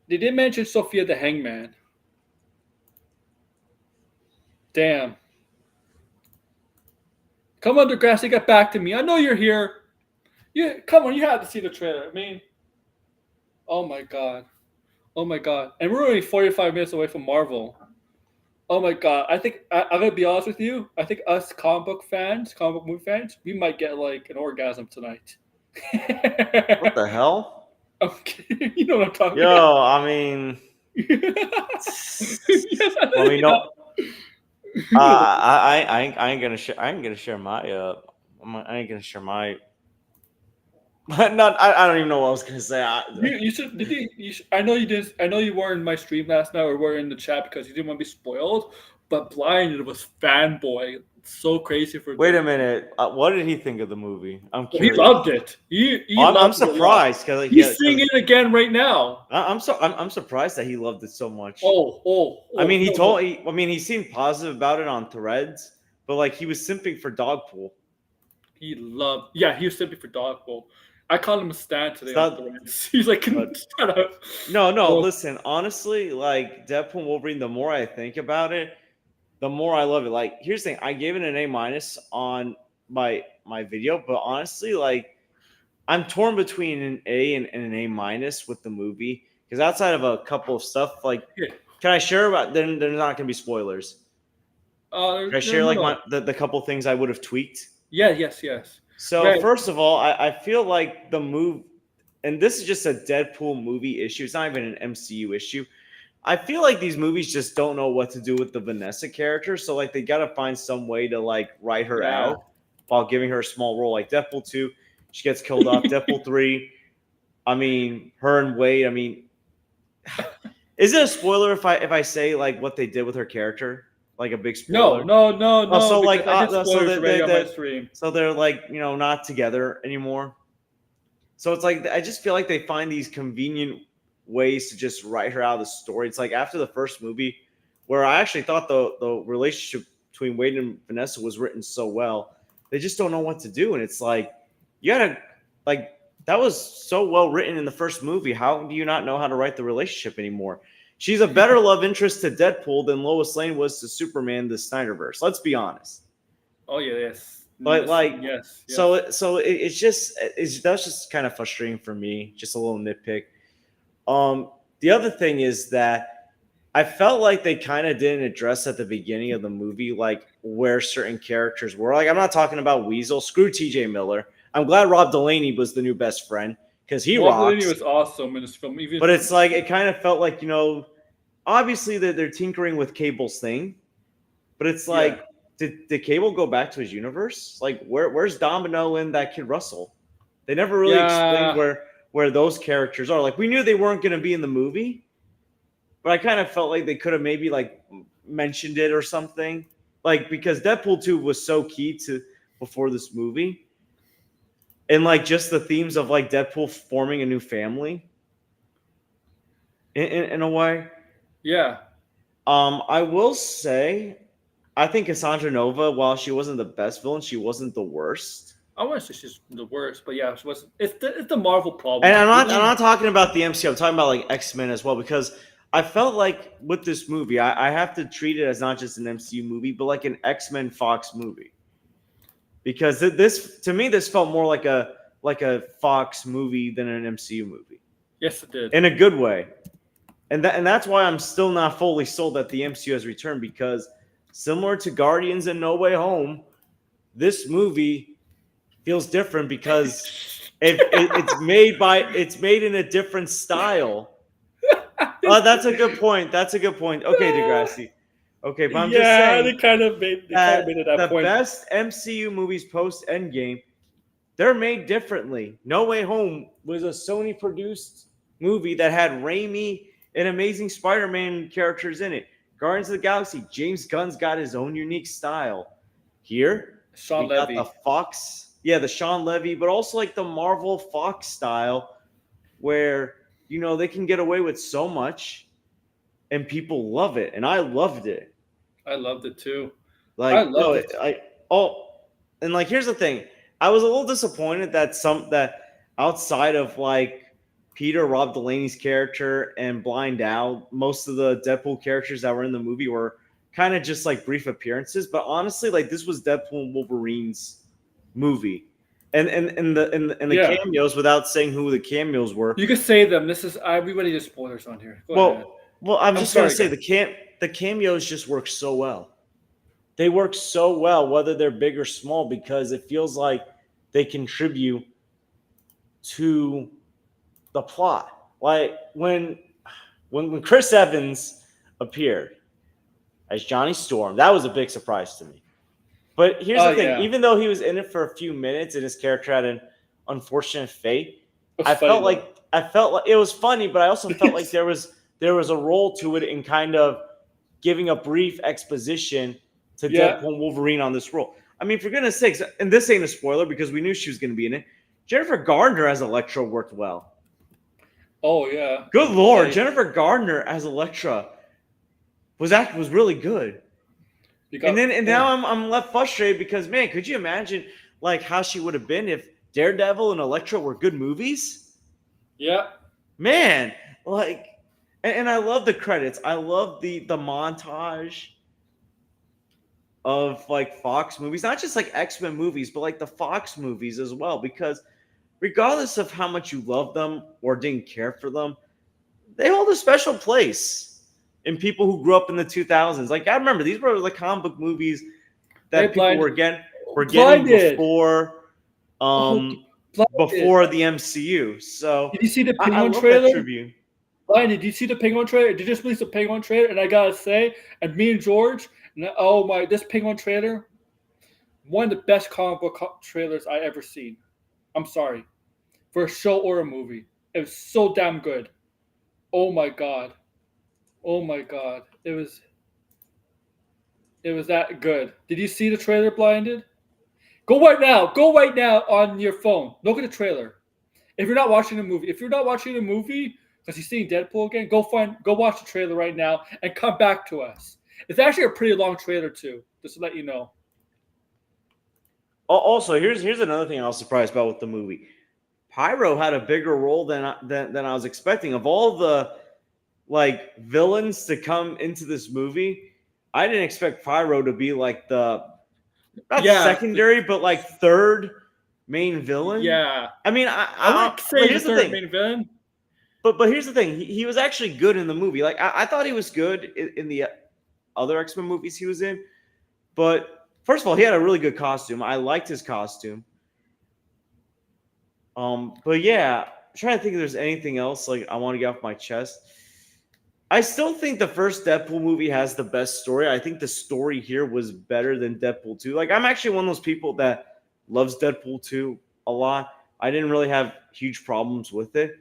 they did mention Sophia the Hangman. Damn. Come on, Degrassi, get back to me. I know you're here. Come on, you have to see the trailer. I mean, oh my god. And we're only 45 minutes away from Marvel. Oh my god. I think I'm gonna be honest with you. I think us comic book movie fans, we might get like an orgasm tonight. What the hell? Okay, you know what I'm talking about. Yo, I mean, yes, well, we know. I ain't gonna share. I ain't gonna share my. I ain't gonna share my. Not. I don't even know what I was gonna say. You should. I know you did. I know you were in my stream last night, or were in the chat because you didn't want to be spoiled. But Blinded was fanboy. So crazy for. Wait a minute. What did he think of the movie? I'm curious. He loved it. I'm surprised because he's seeing it again right now. I'm surprised that he loved it so much. I mean, he seemed positive about it on Threads, but like he was simping for Dogpool. He was simping for Dogpool. I called him a stan today on Threads. He's like, shut up. No. Listen, honestly, like Deadpool and Wolverine. The more I think about it, the more I love it. Like, here's the thing: I gave it an A- on my video, but honestly, like, I'm torn between an A and an A- with the movie because outside of a couple of stuff, like, can I share about? Then there's not going to be spoilers. Can I share the couple things I would have tweaked? Yeah, yes. So first of all, I feel like the move, and this is just a Deadpool movie issue. It's not even an MCU issue. I feel like these movies just don't know what to do with the Vanessa character. So like they got to find some way to like write her out while giving her a small role. Like Deadpool 2, she gets killed off. Deadpool 3, I mean, her and Wade, I mean, is it a spoiler if I say like what they did with her character? Like a big spoiler? No. So like, so they're like, not together anymore. So it's like, I just feel like they find these convenient ways to just write her out of the story. It's like after the first movie, where I actually thought the relationship between Wade and Vanessa was written so well, they just don't know what to do. And it's like, you gotta, like, that was so well written in the first movie. How do you not know how to write the relationship anymore? She's a better love interest to Deadpool than Lois Lane was to Superman, the Snyderverse. Let's be honest. Oh yeah, yes. But yes. So that's just kind of frustrating for me. Just a little nitpick. The other thing is that I felt like they kind of didn't address at the beginning of the movie, like where certain characters were. Like, I'm not talking about Weasel. Screw TJ Miller. I'm glad Rob Delaney was the new best friend because Rob Delaney was awesome in this film. But it's like, it kind of felt like, obviously they're tinkering with Cable's thing, but it's like, did Cable go back to his universe? Like, where's Domino and that kid Russell? They never really explained where those characters are. Like, we knew they weren't going to be in the movie, but I kind of felt like they could have maybe like mentioned it or something. Like, because Deadpool 2 was so key to before this movie, and like just the themes of like Deadpool forming a new family in a way. Yeah. I will say, I think Cassandra Nova, while she wasn't the best villain, she wasn't the worst. I want to say she's the worst, but yeah, she wasn't. It's the Marvel problem. And I'm not talking about the MCU. I'm talking about like X-Men as well, because I felt like with this movie, I have to treat it as not just an MCU movie, but like an X-Men Fox movie. Because this, to me, this felt more like a Fox movie than an MCU movie. Yes, it did. In a good way. And that's why I'm still not fully sold that the MCU has returned, because similar to Guardians and No Way Home, this movie feels different because it's made in a different style. That's a good point. That's a good point. Okay, Degrassi. Okay, but I'm just saying they kind of made it that point. The best MCU movies post Endgame, they're made differently. No Way Home was a Sony produced movie that had Raimi and Amazing Spider-Man characters in it. Guardians of the Galaxy, James Gunn's got his own unique style. Here, Sean Levy. got the Fox, the Sean Levy, but also like the Marvel Fox style, where they can get away with so much, and people love it, and I loved it. I loved it too. Like, I loved it. And like, here's the thing: I was a little disappointed that outside of like Peter, Rob Delaney's character, and Blind Al, most of the Deadpool characters that were in the movie were kind of just like brief appearances. But honestly, like, this was Deadpool and Wolverine's movie, and the cameos, without saying who the cameos were. You could say them. This is everybody just spoilers on here. Go ahead. Well, I'm just gonna say the cameos just work so well. They work so well, whether they're big or small, because it feels like they contribute to the plot. Like when Chris Evans appeared as Johnny Storm, that was a big surprise to me. But here's the thing: even though he was in it for a few minutes and his character had an unfortunate fate, I felt like it was funny, but I also felt like there was a role to it in kind of giving a brief exposition to Deadpool and Wolverine on this role. I mean, for goodness sakes, and this ain't a spoiler because we knew she was going to be in it, Jennifer Gardner as Elektra worked well. Oh, yeah. Good Lord. Jennifer Gardner as Elektra was really good. Now I'm left frustrated because, man, could you imagine like how she would have been if Daredevil and Elektra were good movies? Yeah. Man, like, and I love the credits. I love the montage of like Fox movies, not just like X-Men movies, but like the Fox movies as well, because regardless of how much you love them or didn't care for them, they hold a special place in people who grew up in the 2000s. Like, I remember these were the comic book movies that people were getting before before the MCU. So did you see the Penguin trailer? Ryan, did you see the Penguin trailer? Did you just release the Penguin trailer? And I gotta say, and me and George, this Penguin trailer, one of the best comic book trailers I ever seen. I'm sorry, for a show or a movie, it was so damn good. Oh my god, it was that good. Did you see the trailer, Blinded? Go right now on your phone. Look at the trailer. If you're not watching the movie, because you're seeing Deadpool again, go watch the trailer right now and come back to us. It's actually a pretty long trailer too, just to let you know. Also, here's another thing I was surprised about with the movie. Pyro had a bigger role than I was expecting. Of all the like villains to come into this movie, I didn't expect Pyro to be like secondary, but like third main villain. Yeah, I mean, I would say here's the thing. Main villain. But here's the thing. He was actually good in the movie. Like I thought he was good in the other X-Men movies he was in. But first of all, he had a really good costume. I liked his costume. But yeah, I'm trying to think if there's anything else like I want to get off my chest. I still think the first Deadpool movie has the best story. I think the story here was better than Deadpool 2. Like, I'm actually one of those people that loves Deadpool 2 a lot. I didn't really have huge problems with it.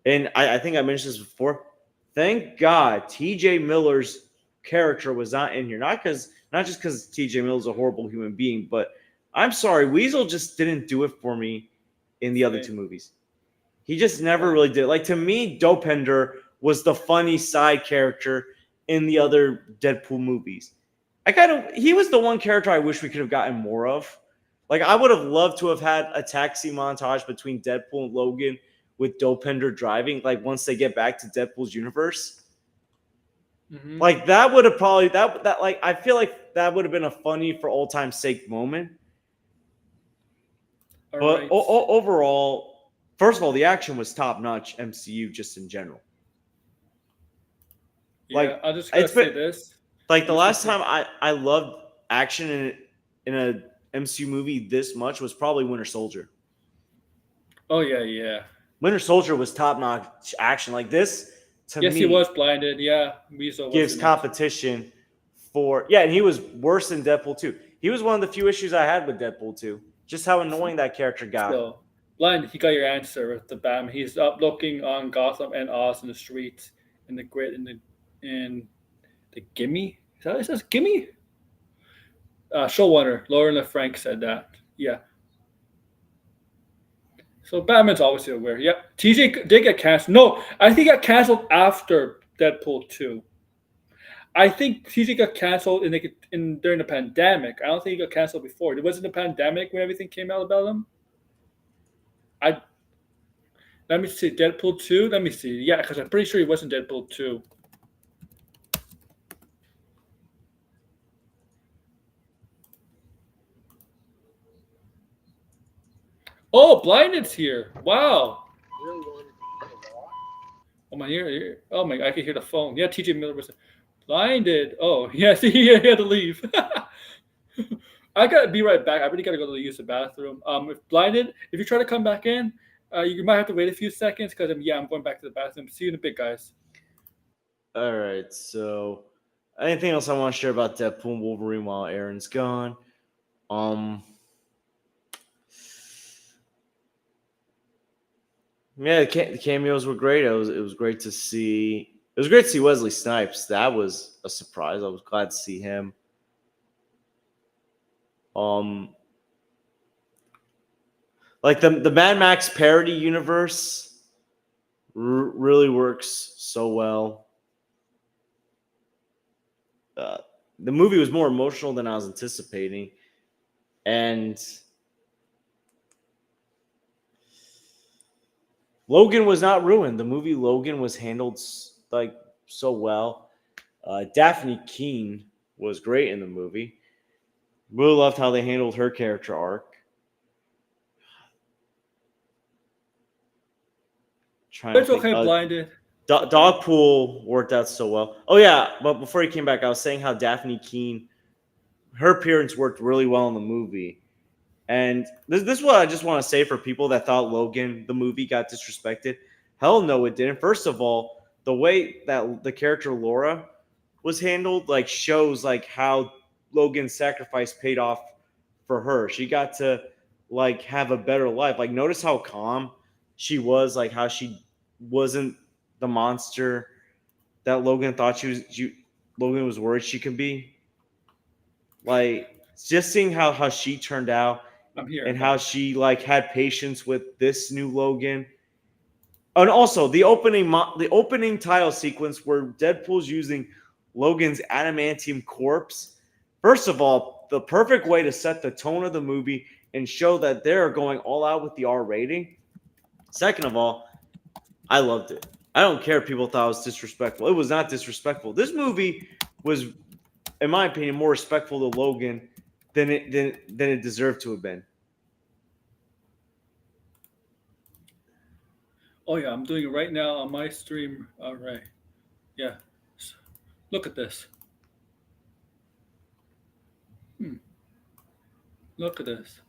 And I think I mentioned this before. Thank God TJ Miller's character was not in here. Not just because TJ Miller's a horrible human being, but I'm sorry, Weasel just didn't do it for me in the other two movies. He just never really did. Like, to me, Dopender was the funny side character in the other Deadpool movies. He was the one character I wish we could have gotten more of. Like, I would have loved to have had a taxi montage between Deadpool and Logan with Dopender driving, like, once they get back to Deadpool's universe. Mm-hmm. Like, that would have probably that like, I feel like that would have been a funny for old time's sake moment. But overall, first of all, the action was top notch MCU just in general. Yeah, Like, I'll just gotta say this. Like, the last time I loved action in a MCU movie this much was probably Winter Soldier. Oh yeah. Winter Soldier was top notch action. Like, this to me, yes, he was blinded. Yeah, Weasel gives competition for and he was worse than Deadpool 2. He was one of the few issues I had with Deadpool 2. Just how annoying that character got. So, blinded, he got your answer with the Batman. He's up looking on Gotham and Oz in the streets in the grid in the gimme. Is that what it says? Gimme? Showrunner Lauren LaFranc said that. Yeah. So Batman's obviously aware. Yep. TJ did get canceled. No, I think he got canceled after Deadpool 2. I think TJ got canceled during the pandemic. I don't think he got canceled before. It wasn't the pandemic when everything came out about him. Let me see. Deadpool 2? Let me see. Yeah, because I'm pretty sure he wasn't Deadpool 2. Oh, Blinded's here. Wow. Oh my ear. Oh my, I can hear the phone. Yeah, TJ Miller was Blinded. Oh, yeah, see, he had to leave. I gotta be right back. I really gotta go to use the bathroom. If Blinded, if you try to come back in, you might have to wait a few seconds because I'm going back to the bathroom. See you in a bit, guys. All right. So, anything else I want to share about Deadpool and Wolverine while Aaron's gone? Yeah, the cameos were great. It was great to see. It was great to see Wesley Snipes. That was a surprise. I was glad to see him. Like, the Mad Max parody universe really works so well. The movie was more emotional than I was anticipating, and Logan was not ruined. The movie Logan was handled like so well. Daphne Keene was great in the movie. Really loved how they handled her character arc. It's okay, Blinded. Dogpool worked out so well. Oh yeah, but before he came back, I was saying how Daphne Keene, her appearance worked really well in the movie. And this is what I just want to say for people that thought Logan, the movie, got disrespected. Hell no, it didn't. First of all, the way that the character Laura was handled, like, shows like how Logan's sacrifice paid off for her. She got to, like, have a better life. Like, notice how calm she was, like how she wasn't the monster that Logan thought Logan was worried she could be. Like, just seeing how she turned out. I'm here. And how she, like, had patience with this new Logan. And also the opening title sequence where Deadpool's using Logan's adamantium corpse. First of all, the perfect way to set the tone of the movie and show that they're going all out with the R rating. Second of all, I loved it. I don't care if people thought it was disrespectful. It was not disrespectful. This movie was, in my opinion, more respectful to Logan than it deserved to have been. Oh yeah, I'm doing it right now on my stream. All right. Yeah. Look at this. Look at this.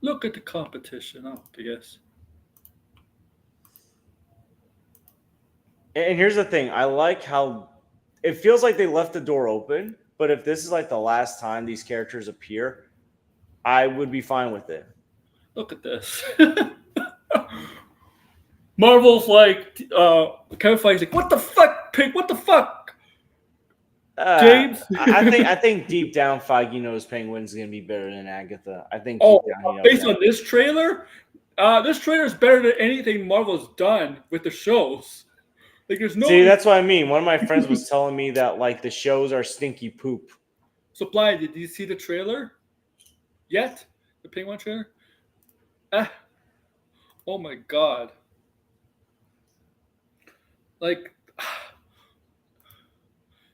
Look at the competition. Oh, yes. And here's the thing: I like how it feels like they left the door open. But if this is like the last time these characters appear, I would be fine with it. Look at this. Marvel's like, Kevin Feige's like, what the fuck, pig? What the fuck, James? I think deep down Feige knows Penguin's gonna be better than Agatha. I think Oh, deep down, based on this trailer is better than anything Marvel's done with the shows. Like, there's no. See, that's what I mean. One of my friends was telling me that like the shows are stinky poop. Supply, did you see the trailer yet? The Penguin trailer? Oh my god. Like,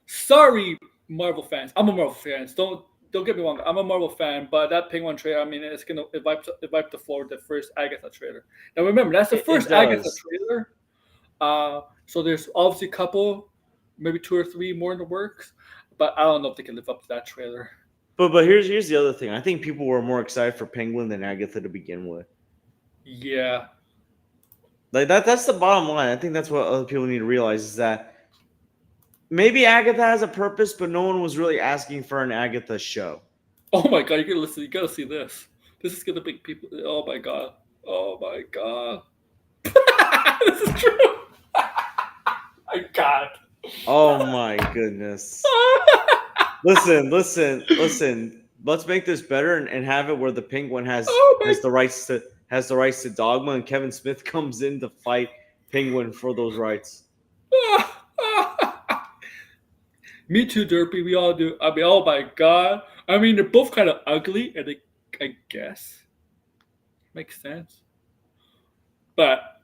sorry, Marvel fans. I'm a Marvel fan. Don't get me wrong. I'm a Marvel fan, but that Penguin trailer, I mean, it wiped the floor with the first Agatha trailer. Now remember, that's the first Agatha trailer. So there's obviously a couple, maybe 2 or 3 more in the works, but I don't know if they can live up to that trailer. But here's the other thing. I think people were more excited for Penguin than Agatha to begin with. Yeah. Like that's the bottom line. I think that's what other people need to realize is that maybe Agatha has a purpose, but no one was really asking for an Agatha show. Oh my god, you gotta see this. This is gonna make people. Oh my god. Oh my god. This is true. My god. Oh my goodness. Listen. Let's make this better and have it where the Penguin has the rights to Dogma, and Kevin Smith comes in to fight Penguin for those rights. Me too, Derpy. We all do. I mean, oh my god. I mean, they're both kind of ugly, and I guess makes sense. But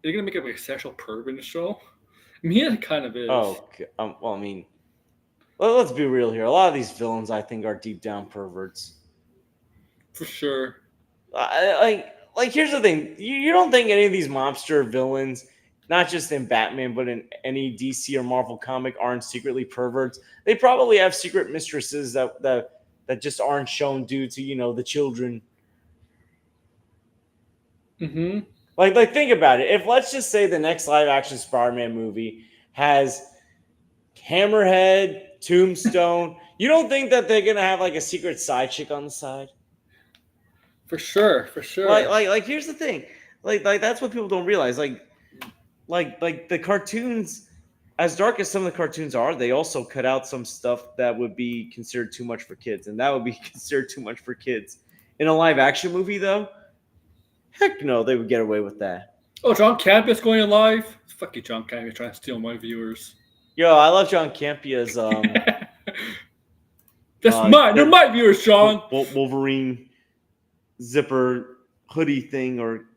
they're gonna make him like a sexual perv in the show. I mean, he kind of is. Oh, well, I mean, let's be real here. A lot of these villains, I think, are deep down perverts. For sure. Like here's the thing. You don't think any of these mobster villains, not just in Batman, but in any DC or Marvel comic, aren't secretly perverts? They probably have secret mistresses that just aren't shown due to, the children. Mm-hmm. Like think about it. If let's just say the next live action Spider-Man movie has Hammerhead, Tombstone, you don't think that they're gonna have like a secret side chick on the side? For sure. Like here's the thing. Like that's what people don't realize. Like the cartoons, as dark as some of the cartoons are, they also cut out some stuff that would be considered too much for kids, and that would be considered too much for kids. In a live action movie, though, heck no, they would get away with that. Oh, John Campia's going live? Fuck you, John Campia, trying to steal my viewers. Yo, I love John Campia's. They're my viewers, John. Wolverine zipper hoodie thing or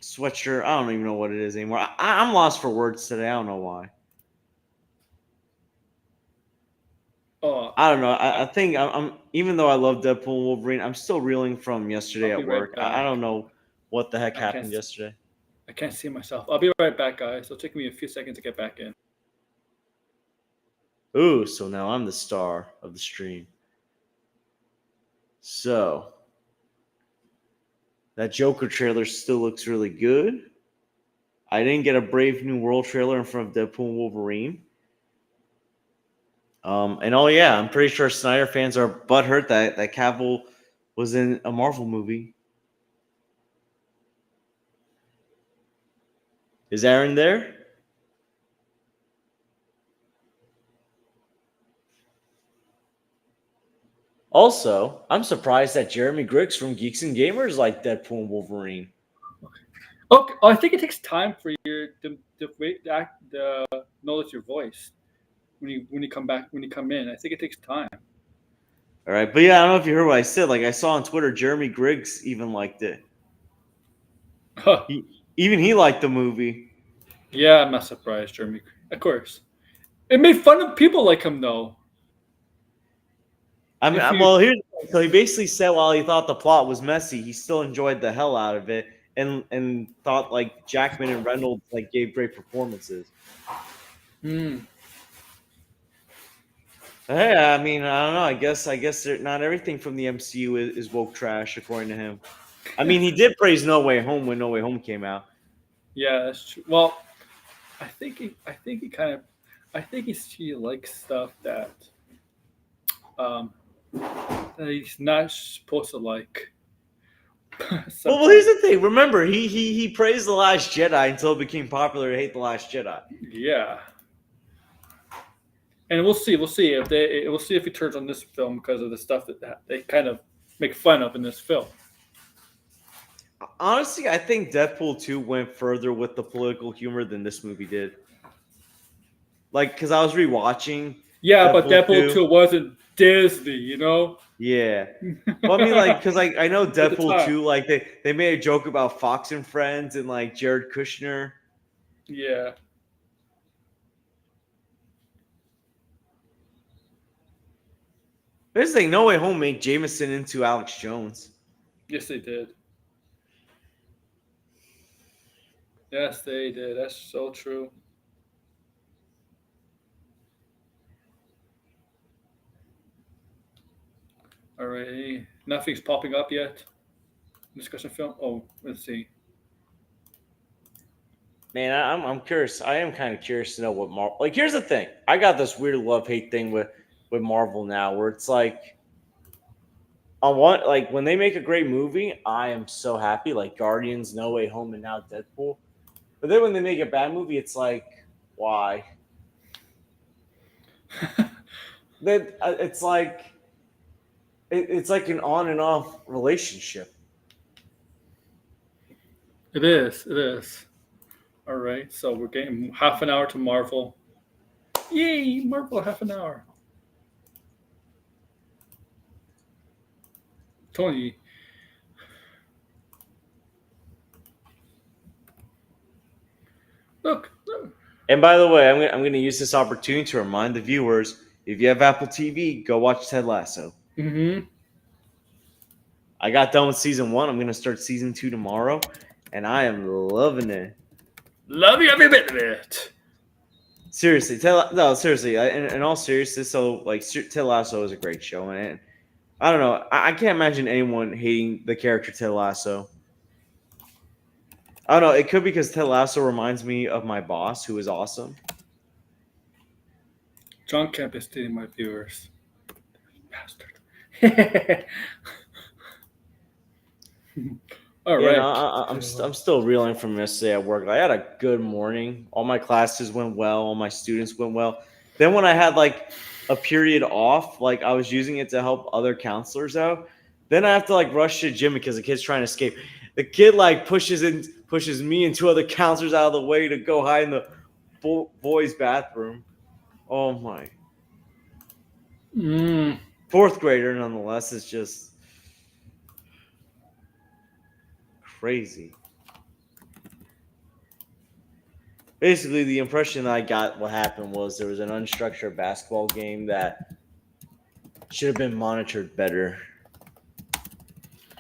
sweatshirt. I don't even know what it is anymore. I'm lost for words today. I don't know why. I don't know. I think I'm even though I love Deadpool and Wolverine, I'm still reeling from yesterday at work. I don't know what the heck happened yesterday. I can't see myself. I'll be right back, guys. It'll take me a few seconds to get back in. Ooh, so now I'm the star of the stream. So that Joker trailer still looks really good. I didn't get a Brave New World trailer in front of Deadpool and Wolverine. And oh yeah, I'm pretty sure Snyder fans are butthurt that Cavill was in a Marvel movie. Is Aaron there? Also, I'm surprised that Jeremy Griggs from Geeks and Gamers like Deadpool and Wolverine. Okay, I think it takes time for you to know it's your voice when you come in. I think it takes time. All right, but yeah, I don't know if you heard what I said. Like I saw on Twitter, Jeremy Griggs even liked it. Huh. He liked the movie. Yeah, I'm not surprised, Jeremy. Of course, it made fun of people like him though. I mean, so he basically said while he thought the plot was messy, he still enjoyed the hell out of it, and thought like Jackman and Reynolds like gave great performances. Hmm. Hey, I mean, I don't know. I guess not everything from the MCU is woke trash, according to him. I mean, he did praise No Way Home when No Way Home came out. Yeah, that's true. Well, I think he likes stuff um, that he's not supposed to like. Well, here's Sometimes, the thing. Remember, he praised the Last Jedi until it became popular to hate the Last Jedi. yeah. And we'll see. We'll see if he turns on this film because of the stuff that they kind of make fun of in this film. Honestly, I think Deadpool 2 went further with the political humor than this movie did. Like, because I was rewatching Yeah, but Deadpool Deadpool 2. 2 wasn't Disney, you know? Yeah. Well, I mean, like, because like I know At the Deadpool time. 2, like they made a joke about Fox and Friends and like Jared Kushner. Yeah. Here's the thing, No Way Home made Jameson into Alex Jones. Yes, they did. Yes, they did. That's so true. All right. Nothing's popping up yet. Discussion film. Oh, let's see. Man, I'm curious. I am kind of curious to know what Marvel. Like, here's the thing. I got this weird love hate thing with Marvel now, where it's like, I want like when they make a great movie, I am so happy. Like Guardians, No Way Home, and now Deadpool. But then when they make a bad movie, it's like, why? Then it's like it's like an on and off relationship. It is. It is. All right. So we're getting half an hour to Marvel. Yay, Marvel, half an hour. Tony. Look. And by the way, I'm gonna use this opportunity to remind the viewers: if you have Apple TV, go watch Ted Lasso. Mm-hmm. I got done with season 1. I'm gonna start season 2 tomorrow, and I am loving it. Love you every bit of it. Seriously, seriously. In all seriousness, so like Ted Lasso is a great show, and I don't know. I can't imagine anyone hating the character Ted Lasso. I don't know. It could be because Ted Lasso reminds me of my boss, who is awesome. John Kemp is stealing my viewers. Bastard. All Yeah, right. no, I'm still reeling from yesterday at work. I had a good morning. All my classes went well. All my students went well. Then when I had like a period off, like I was using it to help other counselors out. Then I have to like rush to the gym because the kid's trying to escape. The kid like pushes me and 2 other counselors out of the way to go hide in the boys' bathroom. Oh my! Mm. 4th grader, nonetheless, is just crazy. Basically, the impression I got what happened was there was an unstructured basketball game that should have been monitored better.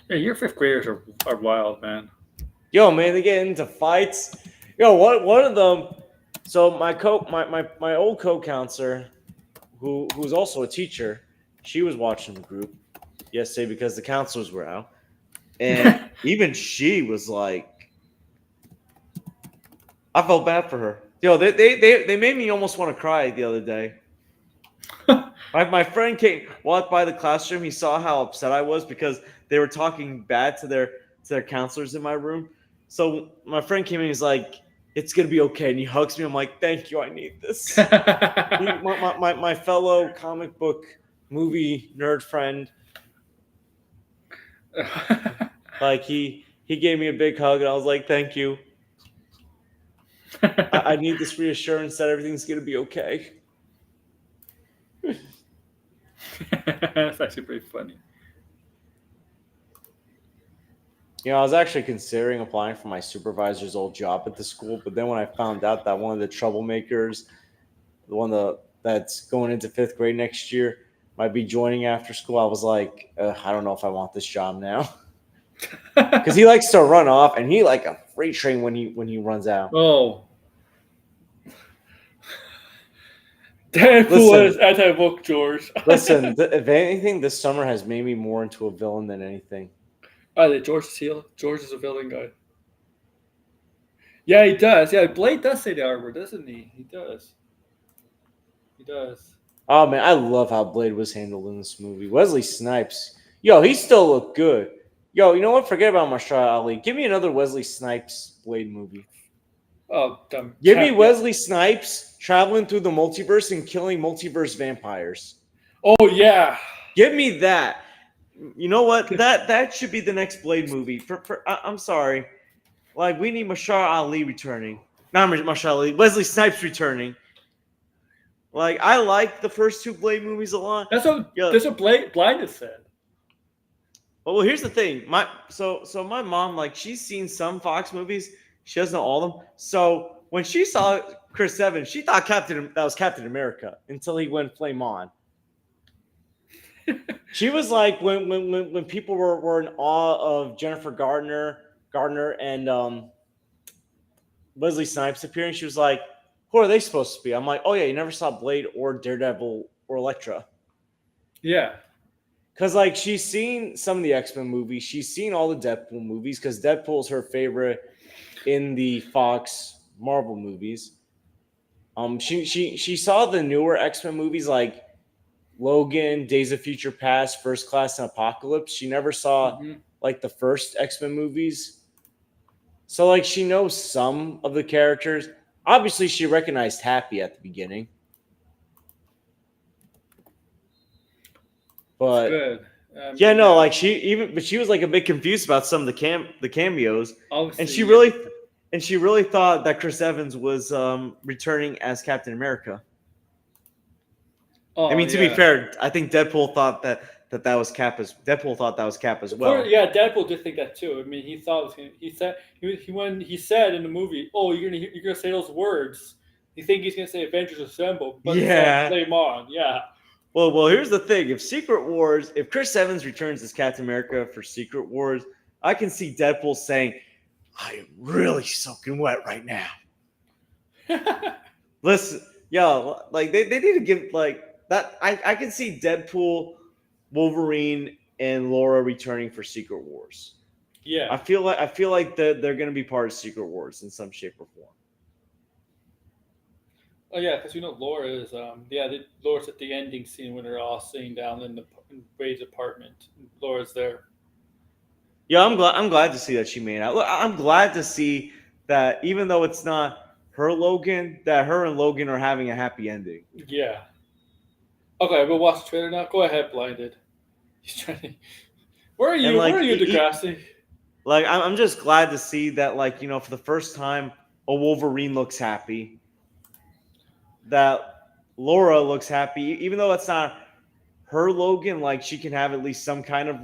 Yeah, your 5th graders are wild, man. Yo, man, they get into fights. Yo, one of them. So my old co-counselor, who's also a teacher, she was watching the group yesterday because the counselors were out, and even she was like, I felt bad for her. Yo, they made me almost want to cry the other day. My friend walked by the classroom. He saw how upset I was because they were talking bad to their counselors in my room. So my friend came in. He's like, "It's gonna be okay," and he hugs me. I'm like, "Thank you. I need this." My fellow comic book movie nerd friend, like he gave me a big hug, and I was like, "Thank you. I need this reassurance that everything's gonna be okay." That's actually pretty funny. You know, I was actually considering applying for my supervisor's old job at the school, but then when I found out that one of the troublemakers, that's going into 5th grade next year, might be joining after school, I was like, I don't know if I want this job now, because he likes to run off, and he like a freight train when he runs out. Oh. Deadpool is anti-woke, George. Listen, if anything, this summer has made me more into a villain than anything. Oh, George Seal. George is a villain guy. Yeah, he does. Yeah, Blade does say the R word, doesn't he? He does. He does. Oh man, I love how Blade was handled in this movie. Wesley Snipes, yo, he still looked good. Yo, you know what? Forget about Mahershala Ali. Give me another Wesley Snipes Blade movie. Oh, dumb. Give me Yeah. Wesley Snipes traveling through the multiverse and killing multiverse vampires. Oh yeah. Give me that. You know what? That should be the next Blade movie. I'm sorry. Like, we need Mahershala Ali returning. Not Mahershala Ali. Wesley Snipes returning. Like, I like the first two Blade movies a lot. That's what Blinded said. Well, here's the thing. My mom, like, she's seen some Fox movies. She doesn't know all of them. So when she saw Chris Evans, she thought that was Captain America until he went flame on. She was like, when people were in awe of Jennifer Gardner and Wesley Snipes appearing, she was like, who are they supposed to be? I'm like, oh yeah, you never saw Blade or Daredevil or Elektra. Yeah. Because, like, she's seen some of the X-Men movies. She's seen all the Deadpool movies because Deadpool's her favorite in the Fox Marvel movies. She saw the newer X-Men movies like Logan, Days of Future Past, First Class, and Apocalypse. She never saw, like, the first X-Men movies. So, like, she knows some of the characters. Obviously, she recognized Happy at the beginning. But good. Yeah, no, like she was like a bit confused about some of the cameos, Obviously, and she really thought that Chris Evans was returning as Captain America. Oh, I mean, to be fair, I think Deadpool thought that was Cap as well. Yeah, Deadpool did think that too. I mean, he thought he said when he said in the movie, "Oh, you're gonna say those words." You think he's gonna say "Avengers Assemble"? But Yeah, flame on. Yeah. Well, here's the thing: if Chris Evans returns as Captain America for Secret Wars, I can see Deadpool saying, "I am really soaking wet right now." Listen, like they need to give like that. I can see Deadpool, Wolverine, and Laura returning for Secret Wars. Yeah, I feel like they're going to be part of Secret Wars in some shape or form. Oh yeah, because Laura is Laura's at the ending scene when they're all sitting down in Ray's apartment. Laura's there. Yeah, I'm glad to see that she made out. Look, I'm glad to see that even though it's not her Logan, that her and Logan are having a happy ending. Yeah. Okay, we'll watch the trailer now. Go ahead, Blinded. He's trying to. Where are you? Where are you, Degrassi? Like, I'm just glad to see that, like, for the first time, a Wolverine looks happy. That Laura looks happy, even though it's not her Logan. Like, she can have at least some kind of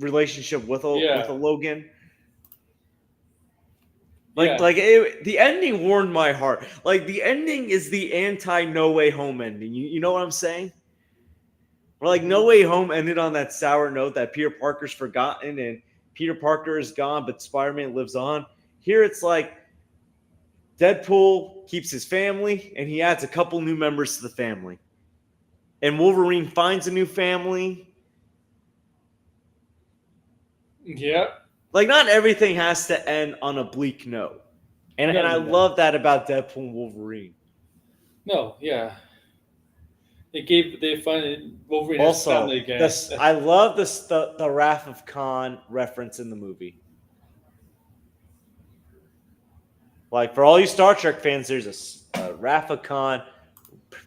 relationship with a Logan. Like, the ending warmed my heart. Like, the ending is the anti No Way Home ending. You know what I'm saying? Or like, No Way Home ended on that sour note that Peter Parker's forgotten and Peter Parker is gone, but Spider-Man lives on. Here it's like Deadpool keeps his family and he adds a couple new members to the family. And Wolverine finds a new family. Yeah. Like, not everything has to end on a bleak note. And I love that about Deadpool and Wolverine. No, yeah. They find Wolverine also, his family again. I love the Wrath of Khan reference in the movie. Like, for all you Star Trek fans, there's a Wrath of Khan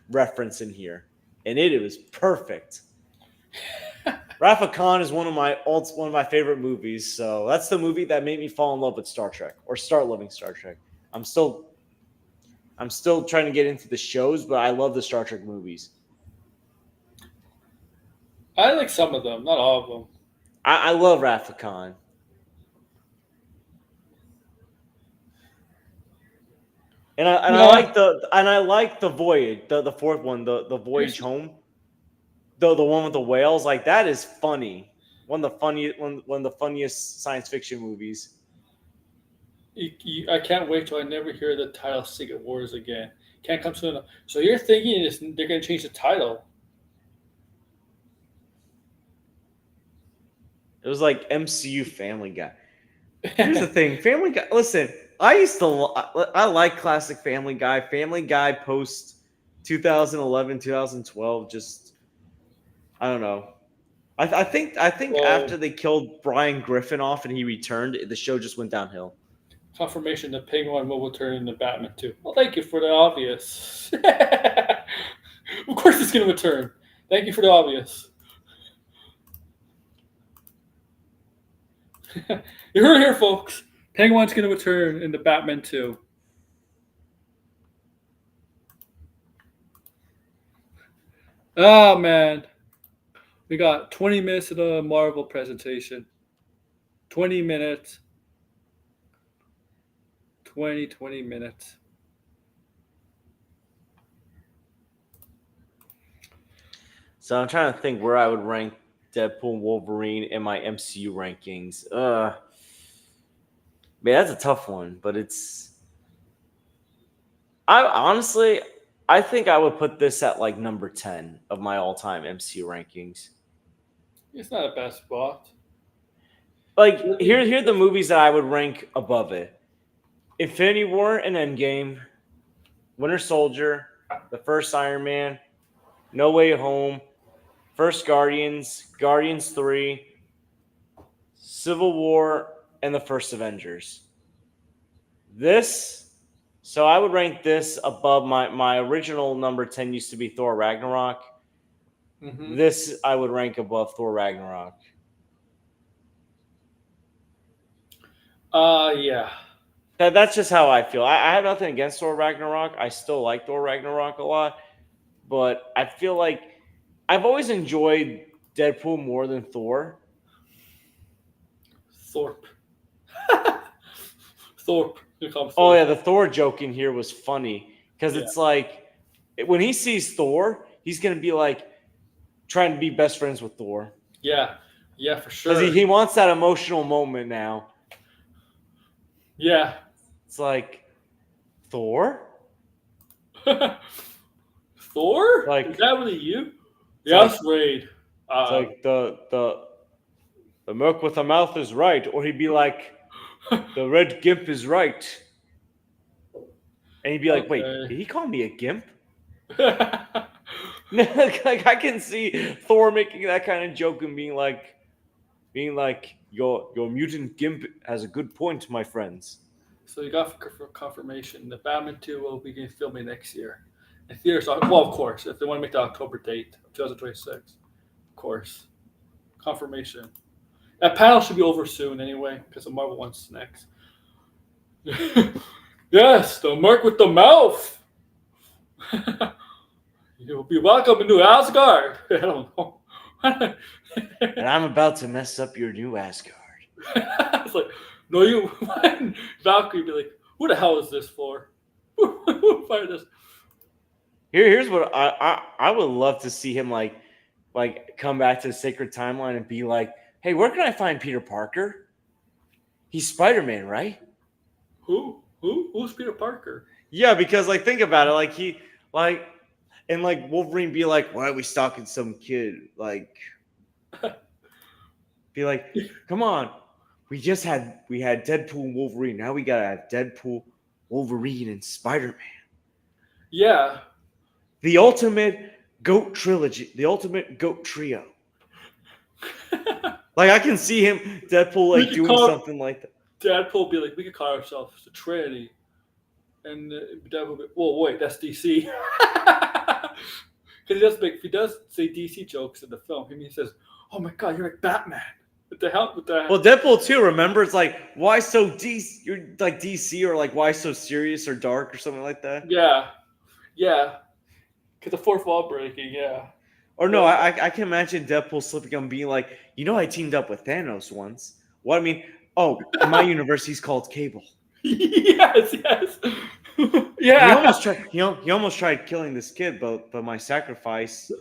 reference in here. And it was perfect. Wrath of Khan is one of my favorite movies. So that's the movie that made me fall in love with Star Trek or start loving Star Trek. I'm still trying to get into the shows, but I love the Star Trek movies. I like some of them, not all of them. I love Wrath of Khan. And I like the Voyage, the fourth one, the Voyage Home. The one with the whales, like, that is funny. One of the funniest science fiction movies. I can't wait till I never hear the title Secret Wars again. Can't come soon enough. So you're thinking they're going to change the title? It was like MCU Family Guy. Here's the thing, Family Guy. Listen, I like classic Family Guy. Family Guy post 2011, 2012. Just I don't know. I think Well, after they killed Brian Griffin off and he returned, the show just went downhill. confirmation the Penguin will turn into Batman too. Well, thank you for the obvious. Of course, it's going to return. Thank you for the obvious. You heard it here, folks. Penguin's going to return in the Batman 2. Oh, man. We got 20 minutes of the Marvel presentation. 20 minutes. 20 minutes. So I'm trying to think where I would rank Deadpool and Wolverine in my MCU rankings. Man, that's a tough one, but I think I would put this at like number 10 of my all-time MCU rankings. It's not a bad spot. Like here are the movies that I would rank above it: Infinity War and Endgame, Winter Soldier, the first Iron Man, No Way Home, first Guardians, Guardians 3, Civil War, and the first Avengers. So I would rank this above my original number 10 used to be Thor Ragnarok. Mm-hmm. This I would rank above Thor Ragnarok. Yeah. That's just how I feel. I have nothing against Thor Ragnarok. I still like Thor Ragnarok a lot. But I feel like I've always enjoyed Deadpool more than Thor. Thorpe. Thorpe. Oh, yeah, the Thor joke in here was funny. Because it's like, when he sees Thor, he's going to be like, trying to be best friends with Thor. Yeah. Yeah, for sure. Because he wants that emotional moment now. Yeah. It's like, Thor? Thor? Like, is that really you? Yes, Raid. It's like the Merc with a mouth is right, or he'd be like, the red gimp is right, and he'd be like, wait, did he call me a gimp? Like I can see Thor making that kind of joke and being like, your mutant gimp has a good point, my friends. So you got confirmation the Batman 2 will begin filming next year. In theaters, well, of course, if they want to make the October date, 2026, of course. Confirmation. That panel should be over soon anyway, because the Marvel one's next. Yes, the Merc with the mouth. You'll be welcome into Asgard. I don't know. And I'm about to mess up your new Asgard. It's like, no, you. Valkyrie be like, who the hell is this for? Who fired this? Here's what I would love to see him like come back to the Sacred Timeline and be like, hey, where can I find Peter Parker? He's Spider-Man, right? Who's Peter Parker? Yeah, because like think about it, and Wolverine be like, why are we stalking some kid? Like, be like, come on, we had Deadpool and Wolverine. Now we gotta have Deadpool, Wolverine, and Spider-Man. Yeah. The ultimate GOAT trilogy, the ultimate GOAT trio. Like I can see him, Deadpool, like doing something like that. Deadpool be like, we could call ourselves the Trinity, and Deadpool be, whoa, wait, that's DC. Because he does say DC jokes in the film. He says, "Oh my God, you're like Batman." What the hell? Well, Deadpool too. Remember, it's like, why so DC? You're like DC, or like why so serious or dark or something like that. Yeah. Because the fourth wall breaking. Yeah. Or no, I can imagine Deadpool slipping up and being like, you know, I teamed up with Thanos once. What I mean? Oh, in my universe, he's called Cable. Yes. Yeah. He almost tried killing this kid, but my sacrifice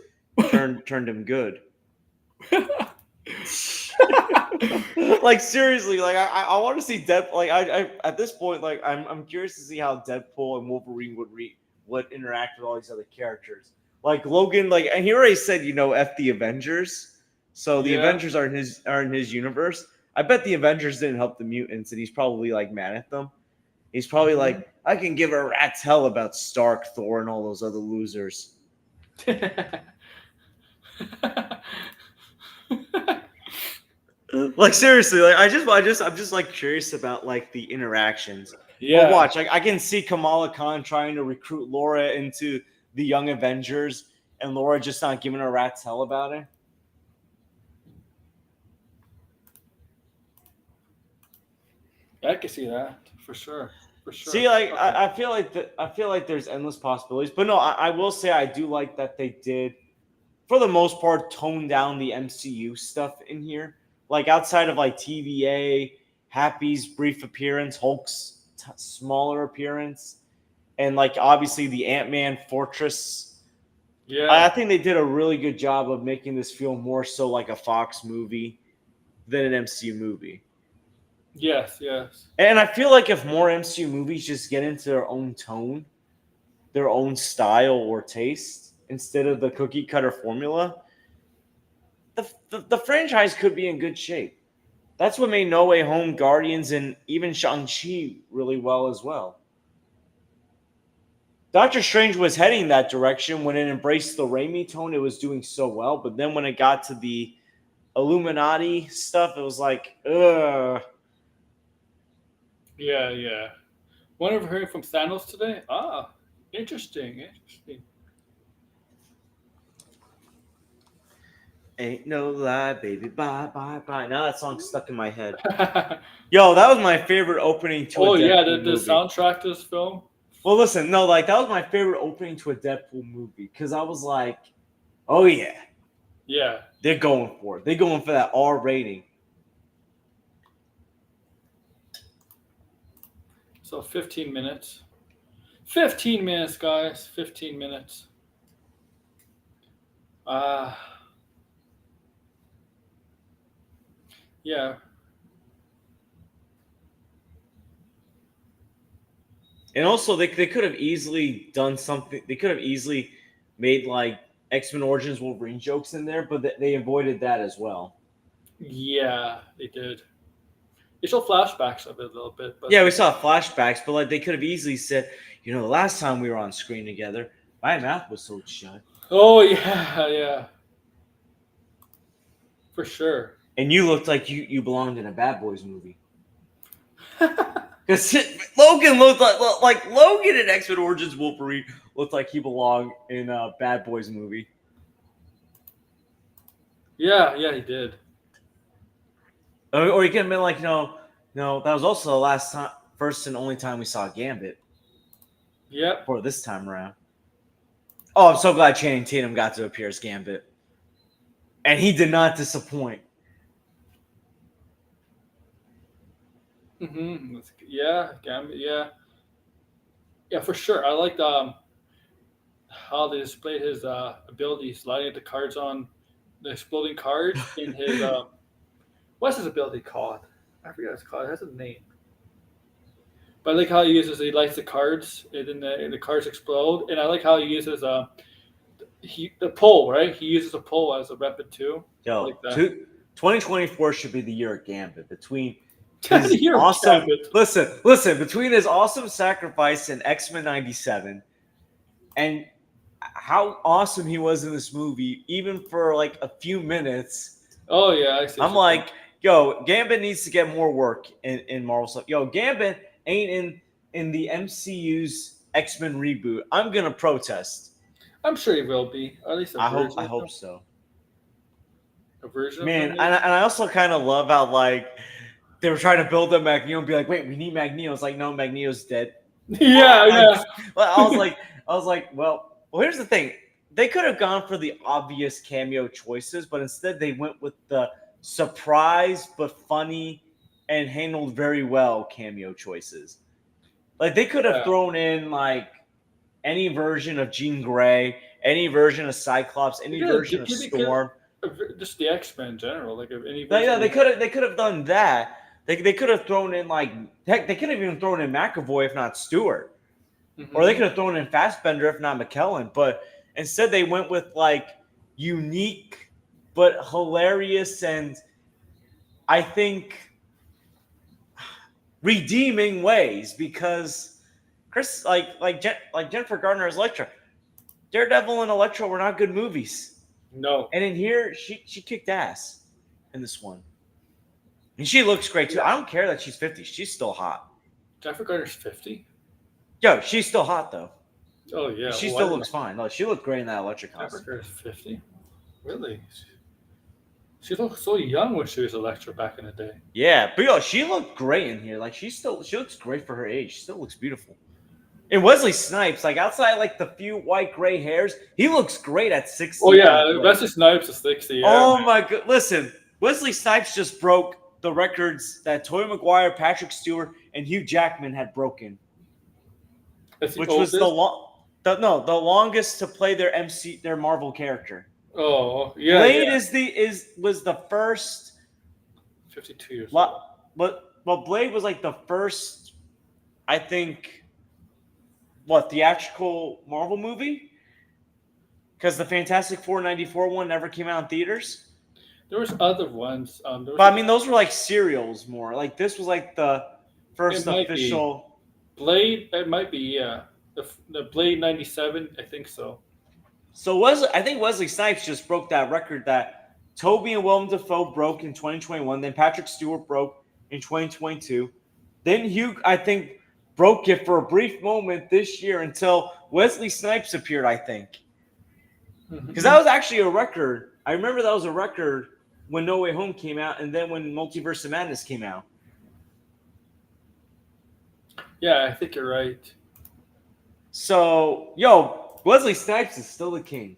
turned him good. Like seriously, like I want to see Deadpool. Like I at this point, like I'm curious to see how Deadpool and Wolverine would interact with all these other characters. Like Logan, like and he already said, F the Avengers. So the Avengers are in his universe. I bet the Avengers didn't help the mutants, and he's probably like mad at them. He's probably like, I can give a rat's hell about Stark, Thor, and all those other losers. Like seriously, like I'm just like curious about like the interactions. Yeah. But watch, I can see Kamala Khan trying to recruit Laura into the Young Avengers, and Laura just not giving a rat's hell about it. I can see that for sure. For sure. See, like Okay. I feel like there's endless possibilities. But no, I will say I do like that they did, for the most part, tone down the MCU stuff in here. Like outside of like TVA, Happy's brief appearance, Hulk's smaller appearance, and like obviously the Ant-Man Fortress. Yeah. I think they did a really good job of making this feel more so like a Fox movie than an MCU movie. Yes, yes. And I feel like if more MCU movies just get into their own tone, their own style or taste, instead of the cookie cutter formula, the franchise could be in good shape. That's what made No Way Home, Guardians, and even Shang-Chi really well as well. Doctor Strange was heading that direction when it embraced the Raimi tone. It was doing so well, but then when it got to the Illuminati stuff, it was like, ugh. Yeah, yeah. Wonder if we're hearing from Thanos today? Ah, interesting, interesting. Ain't no lie, baby, bye, bye, bye. Now that song's stuck in my head. Yo, that was my favorite opening to a Deadpool yeah, the movie. soundtrack to this film. Well, listen, no, like that was my favorite opening to a Deadpool movie because I was like, oh yeah, Yeah. they're going for it. They're going for that R rating. So 15 minutes. 15 minutes, guys. 15 minutes. Yeah. And also, they could have easily done something. They could have easily made like X-Men Origins Wolverine jokes in there, but they avoided that as well. Yeah, they did. They show flashbacks of it a little bit, but Yeah, we saw flashbacks, but like they could have easily said, you know, the last time we were on screen together, my mouth was so shut. Oh yeah, yeah. For sure. And you looked like you belonged in a Bad Boys movie. Because Logan looked like Logan in X-Men Origins Wolverine looked like he belonged in a Bad Boys movie. Yeah, yeah, he did. Or he could have been like, no, that was also the last time, first and only time we saw Gambit. Yep. For this time around. Oh, I'm so glad Channing Tatum got to appear as Gambit. And he did not disappoint. Mm-hmm. Yeah, Gambit, yeah. Yeah, for sure. I liked how they displayed his abilities, sliding the cards on the exploding cards in his what's his ability called? I forget what it's called. It has a name. But I like how he lights the cards and then the cards explode. And I like how he uses the pole, right? He uses a pole as a weapon too. Yo, like 2024 should be the year of Gambit. Between his Year of awesome Gambit. listen, between his awesome sacrifice in X-Men 97 and how awesome he was in this movie, even for like a few minutes. Oh yeah, I see. I'm like, yo, Gambit needs to get more work in Marvel stuff. Yo, Gambit ain't in the MCU's X-Men reboot. I'm gonna protest. I'm sure he will be. Or at least I hope so. A version. Man, of and I also kind of love how like they were trying to build up Magneto and be like, wait, we need Magneto. It's like, no, Magneto's dead. Yeah. I was like, well, here's the thing. They could have gone for the obvious cameo choices, but instead they went with the surprise but funny and handled very well cameo choices. Like they could have thrown in like any version of Jean Grey, any version of Cyclops, any version of Storm. Just the X-Men in general, like if any. Yeah, they could have done that. They could have thrown in like heck. They could have even thrown in McAvoy if not Stewart, or they could have thrown in Fassbender if not McKellen. But instead, they went with like unique but hilarious, and I think redeeming ways because Chris, like Jennifer Garner as Elektra, Daredevil and Elektra were not good movies. No. And in here, she kicked ass in this one. And she looks great too. I don't care that she's 50. She's still hot. Jennifer Garner's 50? Yo, she's still hot though. Oh, yeah. She still looks fine. No, she looked great in that Elektra Jennifer costume. Garner's 50? Really? She looked so young when she was Elektra back in the day. Yeah, but yo, she looked great in here. Like she looks great for her age. She still looks beautiful. And Wesley Snipes, like outside like the few white gray hairs, he looks great at 60. Oh yeah, Wesley Snipes is 60. Yeah, oh my god! Listen, Wesley Snipes just broke the records that Tobey Maguire, Patrick Stewart, and Hugh Jackman had broken, which was the longest to play their Marvel character. Oh yeah, Blade was the first. 52 years. But Blade was like the first, I think. What, theatrical Marvel movie? Because the Fantastic Four 94 one never came out in theaters. There was other ones. But I mean, those were like serials more. Like this was like the first official. Blade, it might be, yeah. The Blade 97, I think so. So I think Wesley Snipes just broke that record that Toby and Willem Dafoe broke in 2021. Then Patrick Stewart broke in 2022. Then Hugh, I think, broke it for a brief moment this year until Wesley Snipes appeared, I think. Because that was actually a record. I remember that was a record when No Way Home came out and then when Multiverse of Madness came out. Yeah, I think you're right. So, yo, Wesley Snipes is still the king.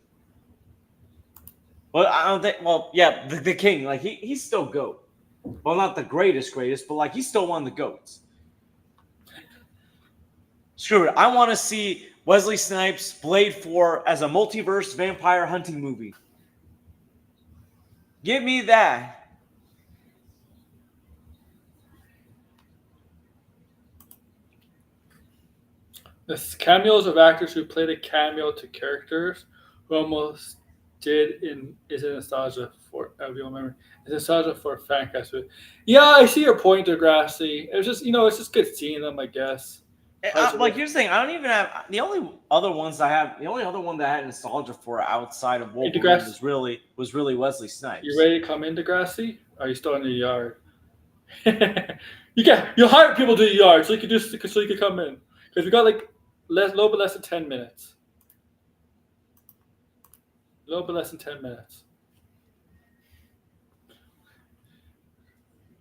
Well, I don't think, well, yeah, the king. Like, he's still GOAT. Well, not the greatest, but like, he's still one of the GOATs. Screw it. I want to see Wesley Snipes Blade 4 as a multiverse vampire hunting movie. Give me that. The cameos of actors who played a cameo to characters who almost did is a nostalgia for everyone memory. It's nostalgia for fan cast. Yeah, I see your point, Degrassi. It was just it's just good seeing them, I guess. Like here's the thing, I don't even have the only other one that I had nostalgia for outside of Wolverine was really Wesley Snipes. You ready to come in, Degrassi? Or are you still in the yard? you hire people to the yard so you can come in. Because we got like a little bit less than 10 minutes. A little bit less than 10 minutes.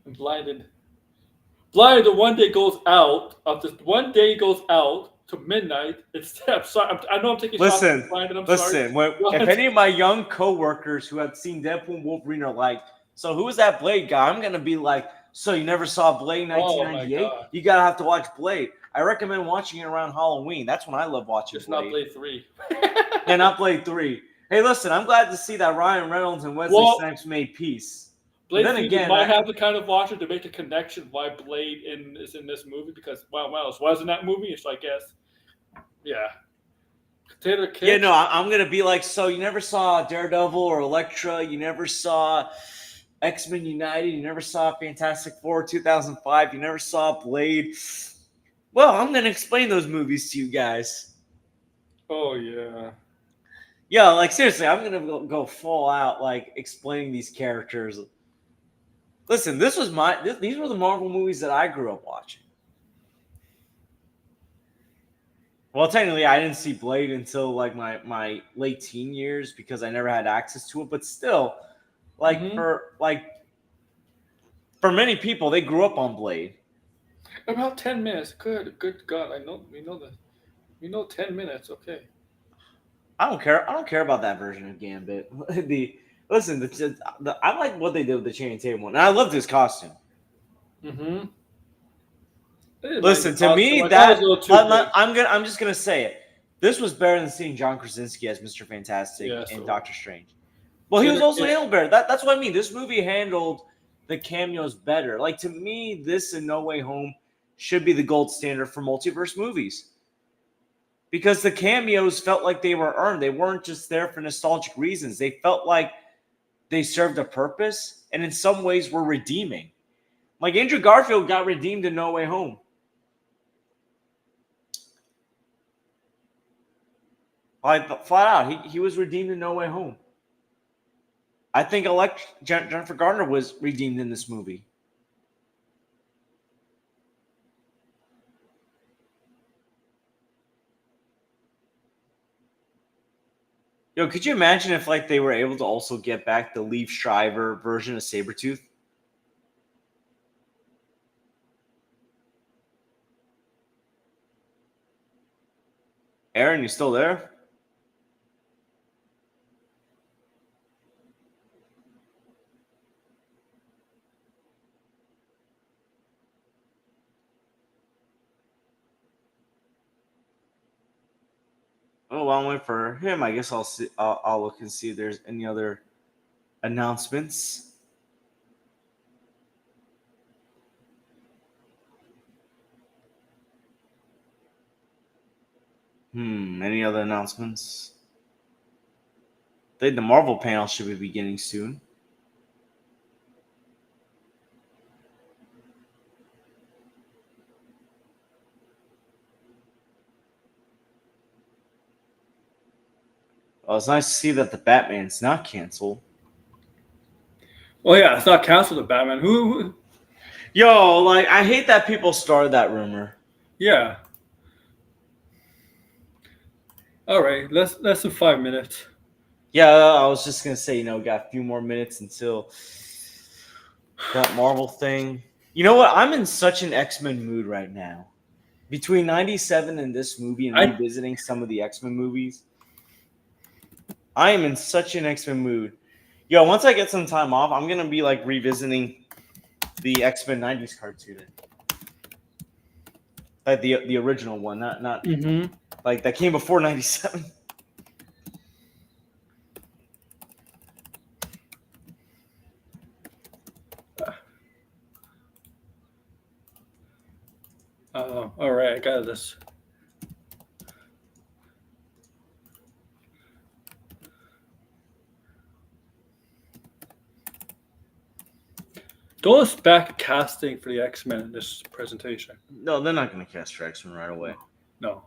I'm blinded. The one day goes out to midnight. I'm sorry. I know I'm taking shots. Listen. If any of my young coworkers who have seen Deadpool and Wolverine are like, so who is that Blade guy? I'm gonna be like, so you never saw Blade 1998? You gotta have to watch Blade. I recommend watching it around Halloween. That's when I love watching. It's not Blade 3. Yeah, not Blade 3. Hey, listen, I'm glad to see that Ryan Reynolds and Wesley Snipes made peace. Blade then again, might have the kind of watcher to make a connection why Blade is in this movie because wow, was in that movie. So I guess, yeah. Taylor Kitsch. Yeah, no, I'm gonna be like, so you never saw Daredevil or Elektra, you never saw X-Men United, you never saw Fantastic Four 2005, you never saw Blade. Well, I'm gonna explain those movies to you guys. Oh yeah. Yeah, like seriously, I'm gonna go full out like explaining these characters. Listen, these were the Marvel movies that I grew up watching. Well, technically, I didn't see Blade until like my late teen years because I never had access to it. But still, like for many people, they grew up on Blade. About 10 minutes. Good God, we know that. We know 10 minutes. Okay. I don't care about that version of Gambit. I like what they did with the Channing Tatum one. And I loved his costume. Mm-hmm. Listen, to me, I'm just gonna say it. This was better than seeing John Krasinski as Mr. Fantastic and Doctor Strange. Well, he was also handled better. That's what I mean. This movie handled the cameos better. Like to me, this and No Way Home should be the gold standard for multiverse movies. Because the cameos felt like they were earned. They weren't just there for nostalgic reasons. They felt like they served a purpose and in some ways were redeeming. Like Andrew Garfield got redeemed in No Way Home. Like flat out, he was redeemed in No Way Home. I think Jennifer Garner was redeemed in this movie. Yo, could you imagine if like they were able to also get back the Liev Schreiber version of Sabretooth? Aaron, you still there? Oh, while I'm waiting for him, I guess I'll see. I'll look and see if there's any other announcements. Any other announcements? I think the Marvel panel should be beginning soon. Oh, it's nice to see that the Batman's not canceled. Oh yeah, it's not canceled. The Batman. Who? Yo, like I hate that people started that rumor. Yeah. All right, less than 5 minutes. Yeah, I was just gonna say, we got a few more minutes until that Marvel thing. You know what? I'm in such an X-Men mood right now. Between 97 and this movie and revisiting some of the X-Men movies, I am in such an X-Men mood. Yo, once I get some time off, I'm gonna be like revisiting the X-Men 90s cartoon. Like the original one, not like that came before 97. All right, I got this. Don't expect casting for the X-Men in this presentation. No, they're not going to cast for X-Men right away. No.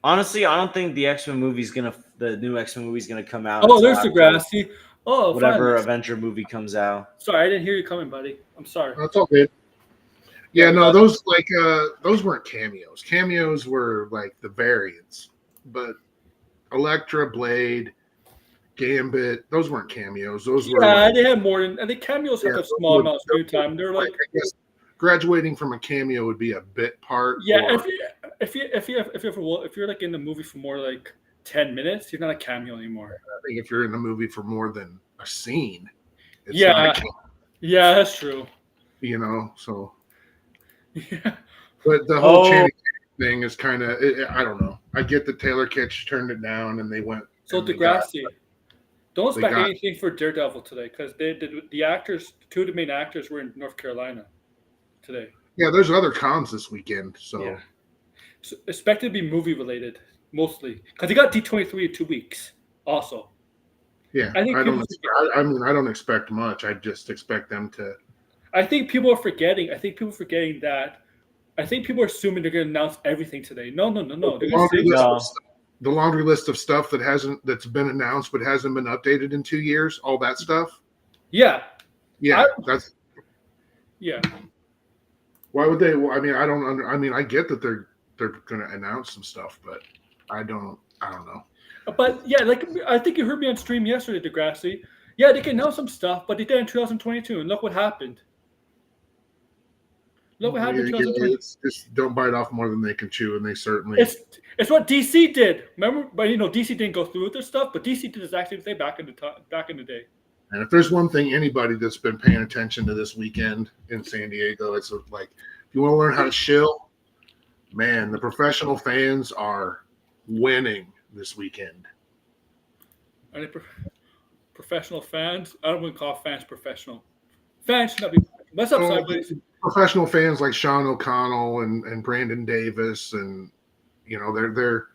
Honestly, I don't think the new X-Men movie's gonna come out. Oh, there's Degrassi. Oh, whatever finally. Avenger movie comes out. Sorry, I didn't hear you coming, buddy. I'm sorry. That's all good. Yeah, no, those weren't cameos. Cameos were like the variants, but Elektra, Blade, Gambit, those weren't cameos. Those were they had more than. I think cameos have a small amount of screen time. They're like, I guess graduating from a cameo would be a bit part. Yeah, if you're like in the movie for more like 10 minutes, you're not a cameo anymore. I think if you're in the movie for more than a scene, it's yeah, not a cameo. Yeah, that's true. So. Yeah. But the whole Channing thing is kind of, I don't know. I get that Taylor Kitsch turned it down and they went. So Degrassi, don't expect anything for Daredevil today because the actors, two of the main actors were in North Carolina today. Yeah, there's other cons this weekend, so. Yeah. So expect it to be movie related mostly because he got D23 in 2 weeks. Also. Yeah, I don't expect much. I just expect them to. I think people are forgetting. That. I think people are assuming they're going to announce everything today. No. The laundry list of stuff that's been announced but hasn't been updated in 2 years. All that stuff. Yeah. Yeah, Yeah. Why would they? I mean, I get that they're going to announce some stuff, but I don't know. But yeah, like I think you heard me on stream yesterday, Degrassi. Yeah, they can announce some stuff, but they did in 2022, and look what happened. Look what happened in 2022. It's just don't bite off more than they can chew, and they certainly. It's what DC did. Remember, but DC didn't go through with their stuff, but DC did exactly the same back in the day. And if there's one thing anybody that's been paying attention to this weekend in San Diego, it's like if you want to learn how to shill, man, the professional fans are winning this weekend. Are they professional fans? I don't want to call fans professional. Fans should not be. What's up, sideways? Professional fans like Sean O'Connell and Brandon Davis, and they're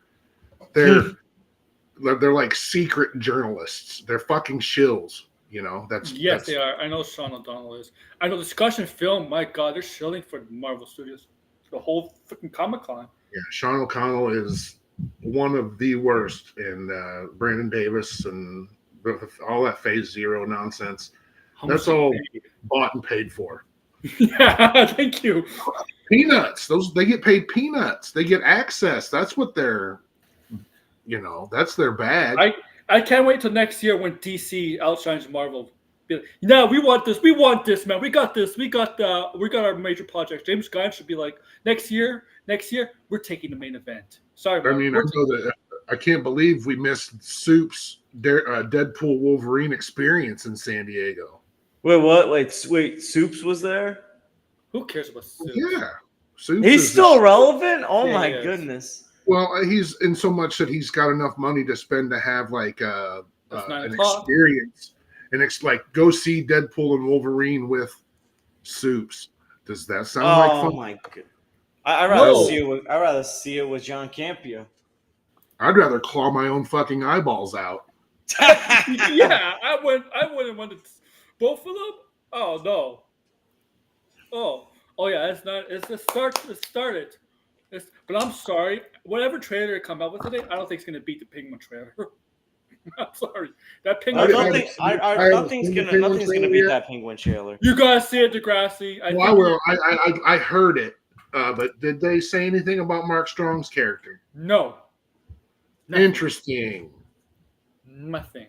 like secret journalists. They're fucking shills. You know, that's they are. I know Sean O'Donnell is. I know Discussion Film. My God, they're shilling for Marvel Studios. The whole freaking Comic Con. Yeah, Sean O'Connell is one of the worst, and Brandon Davis and all that Phase Zero nonsense. That's all bought and paid for. Yeah, thank you. Peanuts. They get paid peanuts. They get access. That's what they're, that's their bag. I can't wait till next year when DC outshines Marvel. No, we want this. We want this, man. We got this. We got our major projects. James Gunn should be like, next year, we're taking the main event. Sorry, Marvel. I mean, I can't believe we missed Soup's Deadpool Wolverine experience in San Diego. Wait, what? Wait, Soups was there? Who cares about Soups? Yeah, Soups. He's still relevant. Oh my goodness. Well, he's in so much that he's got enough money to spend to have like an experience, and it's like go see Deadpool and Wolverine with Soups. Does that sound like fun? Oh my god! I'd rather see it with John Campia. I'd rather claw my own fucking eyeballs out. Yeah, I wouldn't want to both of them. Oh no. Oh yeah, it's not. It's the start. It started. But I'm sorry. Whatever trailer they come out with today, I don't think it's gonna beat the Penguin trailer. I'm sorry. That Penguin. Nothing's gonna beat that Penguin trailer. You gotta see it, Degrassi. I will. I heard it, but did they say anything about Mark Strong's character? No. Nothing. Interesting. Nothing.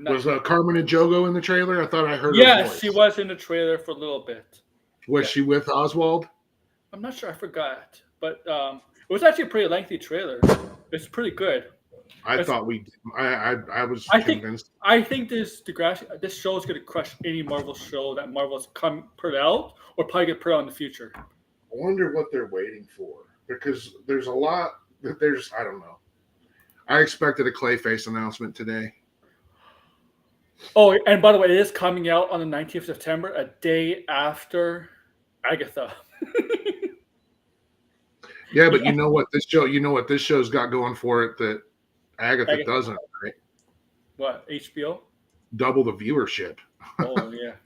Was Carmen and Jogo in the trailer? I thought I heard. Yes, she was in the trailer for a little bit. Was she with Oswald? I'm not sure. I forgot, but it was actually a pretty lengthy trailer. It's pretty good. I was convinced. I think this show is going to crush any Marvel show that Marvel's put out, or probably get put out in the future. I wonder what they're waiting for, because there's a lot. I don't know. I expected a Clayface announcement today. Oh, and by the way, it is coming out on the 19th of September, a day after Agatha. Yeah, but you know what this show's got going for it that Agatha doesn't, right? What, HBO? Double the viewership. Oh yeah.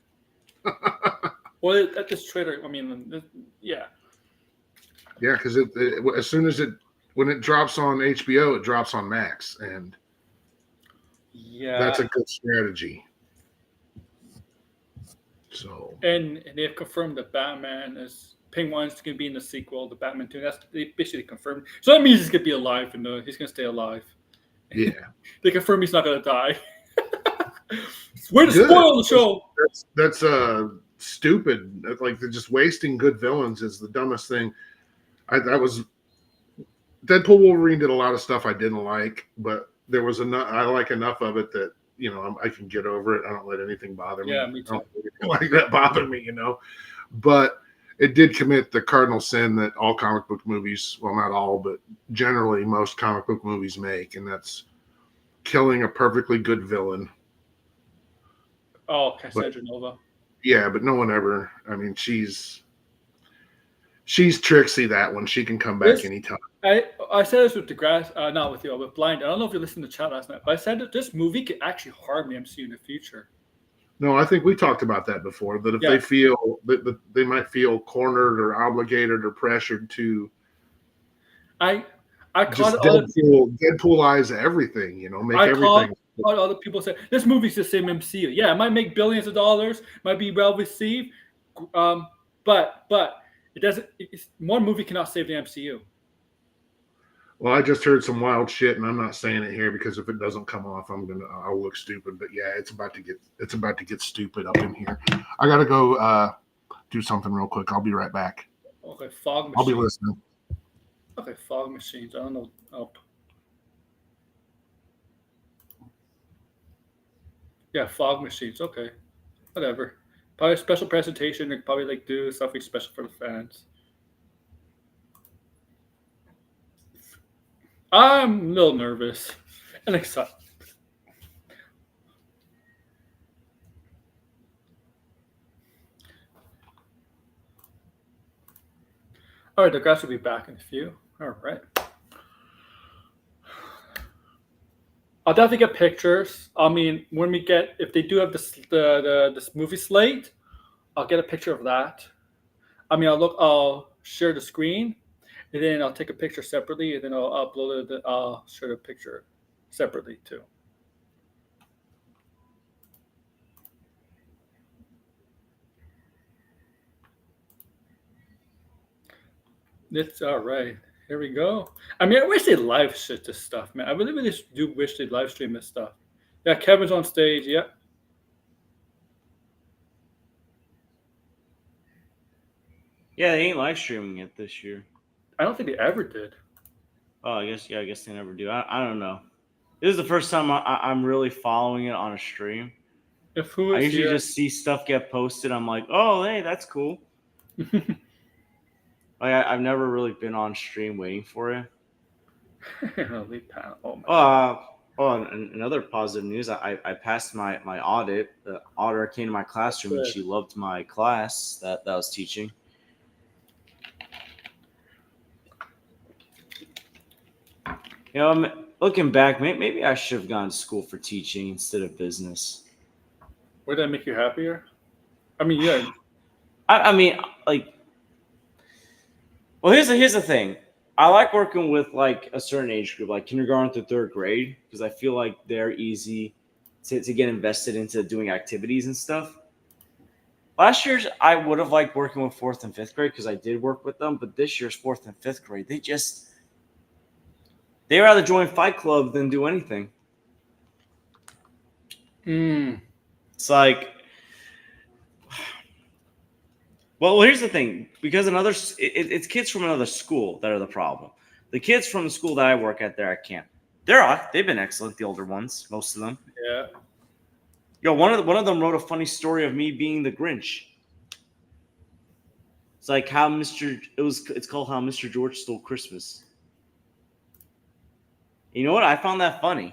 Well, at this trailer, I mean, yeah. Yeah, because as soon as when it drops on HBO, it drops on Max, and that's a good strategy. So and they've confirmed that Batman is Penguin's going to be in the sequel, the Batman 2. They basically confirmed. So that means he's going to be alive, and he's going to stay alive. Yeah. They confirm he's not going to die. Way to spoil the show. That's stupid. Like, they're just wasting good villains is the dumbest thing. Deadpool Wolverine did a lot of stuff I didn't like, but there was enough. I like enough of it that I can get over it. I don't let anything bother me. Yeah, me too. I don't let like that bother me, But it did commit the cardinal sin that all comic book movies, well, not all, but generally most comic book movies make, and that's killing a perfectly good villain. Oh, Cassandra Nova. Yeah, but no one ever. I mean, she's Trixie. That one, she can come back anytime. I said this with DeGrasse, not with you, with Blind. I don't know if you listened to chat last night, but I said that this movie could actually harm the MCU in the future. No, I think we talked about that before. That if they feel that they might feel cornered or obligated or pressured to, I caught Deadpoolize everything. Make everything. Other people say this movie's the same MCU. Yeah, it might make billions of dollars, might be well received, but it doesn't. One movie cannot save the MCU. Well, I just heard some wild shit, and I'm not saying it here because if it doesn't come off, I'll look stupid. But yeah, it's about to get stupid up in here. I gotta go do something real quick. I'll be right back. Okay, fog machines. I'll be listening. Okay, fog machines. I don't know. Oh. Yeah, fog machines. Okay, whatever. Probably a special presentation. They probably do something special for the fans. I'm a little nervous and excited. All right, the guys will be back in a few. All right. I'll definitely get pictures. I mean, when we get if they do have this movie slate, I'll get a picture of that. I mean, I'll share the screen, and then I'll take a picture separately, and then I'll upload it. I'll share the picture separately too. It's all right. Here we go. I mean, I wish they live shit this stuff, man. I really, really do wish they live stream this stuff. Yeah, Kevin's on stage. Yep. Yeah, they ain't live streaming it this year. I don't think they ever did. Oh, I guess they never do. I don't know. This is the first time I'm really following it on a stream. If who I is usually here? just see stuff get posted. I'm like, oh, hey, that's cool. I've never really been on stream waiting for it. Oh my. And another positive news. I passed my audit. The auditor came to my classroom and she loved my class that I was teaching. You know, looking back, maybe I should have gone to school for teaching instead of business. Would that make you happier? I mean, yeah. I mean, like, well, here's the thing. I like working with like a certain age group, like kindergarten to third grade, because I feel like they're easy to get invested into doing activities and stuff. Last year's, I would have liked working with fourth and fifth grade because I did work with them, but this year's fourth and fifth grade, they rather join Fight Club than do anything. It's like, well, here's the thing. Because it's kids from another school that are the problem. The kids from the school that I work at there at camp, they've been excellent. The older ones, most of them. Yeah. Yo, one of them wrote a funny story of me being the Grinch. It's like it's called How Mr. George Stole Christmas. You know what? I found that funny.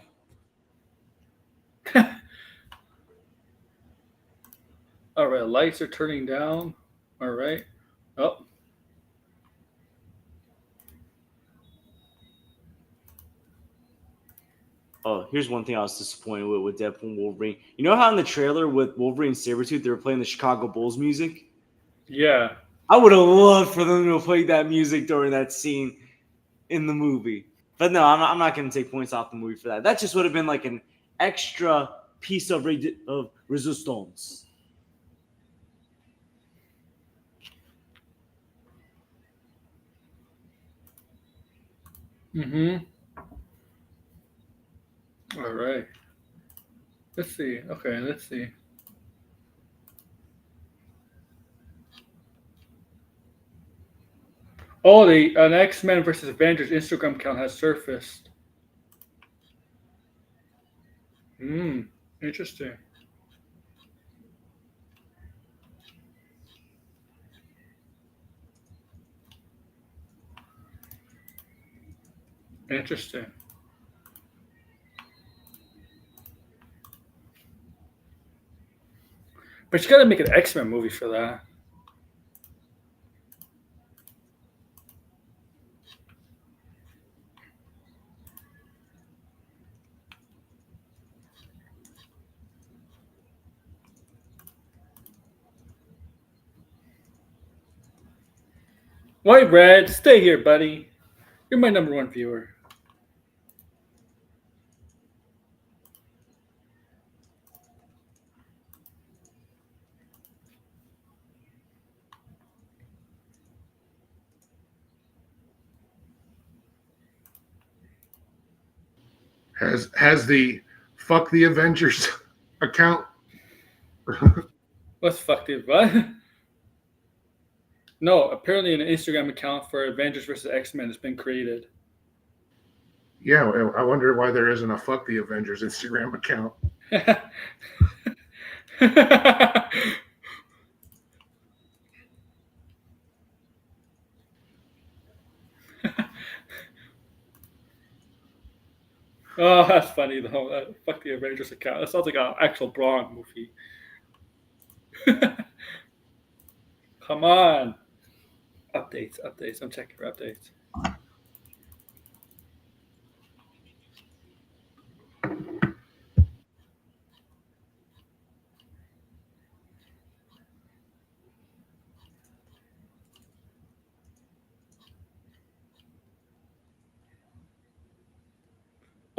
All right, lights are turning down. All right. Oh. Oh, here's one thing I was disappointed with Deadpool Wolverine. You know how in the trailer with Wolverine and Sabretooth, they were playing the Chicago Bulls music? Yeah. I would have loved for them to have played that music during that scene in the movie. But no, I'm not going to take points off the movie for that. That just would have been like an extra piece of resistance. Mm-hmm. All right. Let's see. Okay, let's see. Oh, an X-Men versus Avengers Instagram account has surfaced. Interesting. Interesting. But you got to make an X-Men movie for that. White Red, stay here, buddy. You're my number one viewer. Has the fuck the Avengers account? What's fucked it? What? No, apparently an Instagram account for Avengers versus X-Men has been created. Yeah, I wonder why there isn't a fuck the Avengers Instagram account. Oh, that's funny though. Fuck the Avengers account. That sounds like an actual Braun movie. Come on. Updates. I'm checking for updates.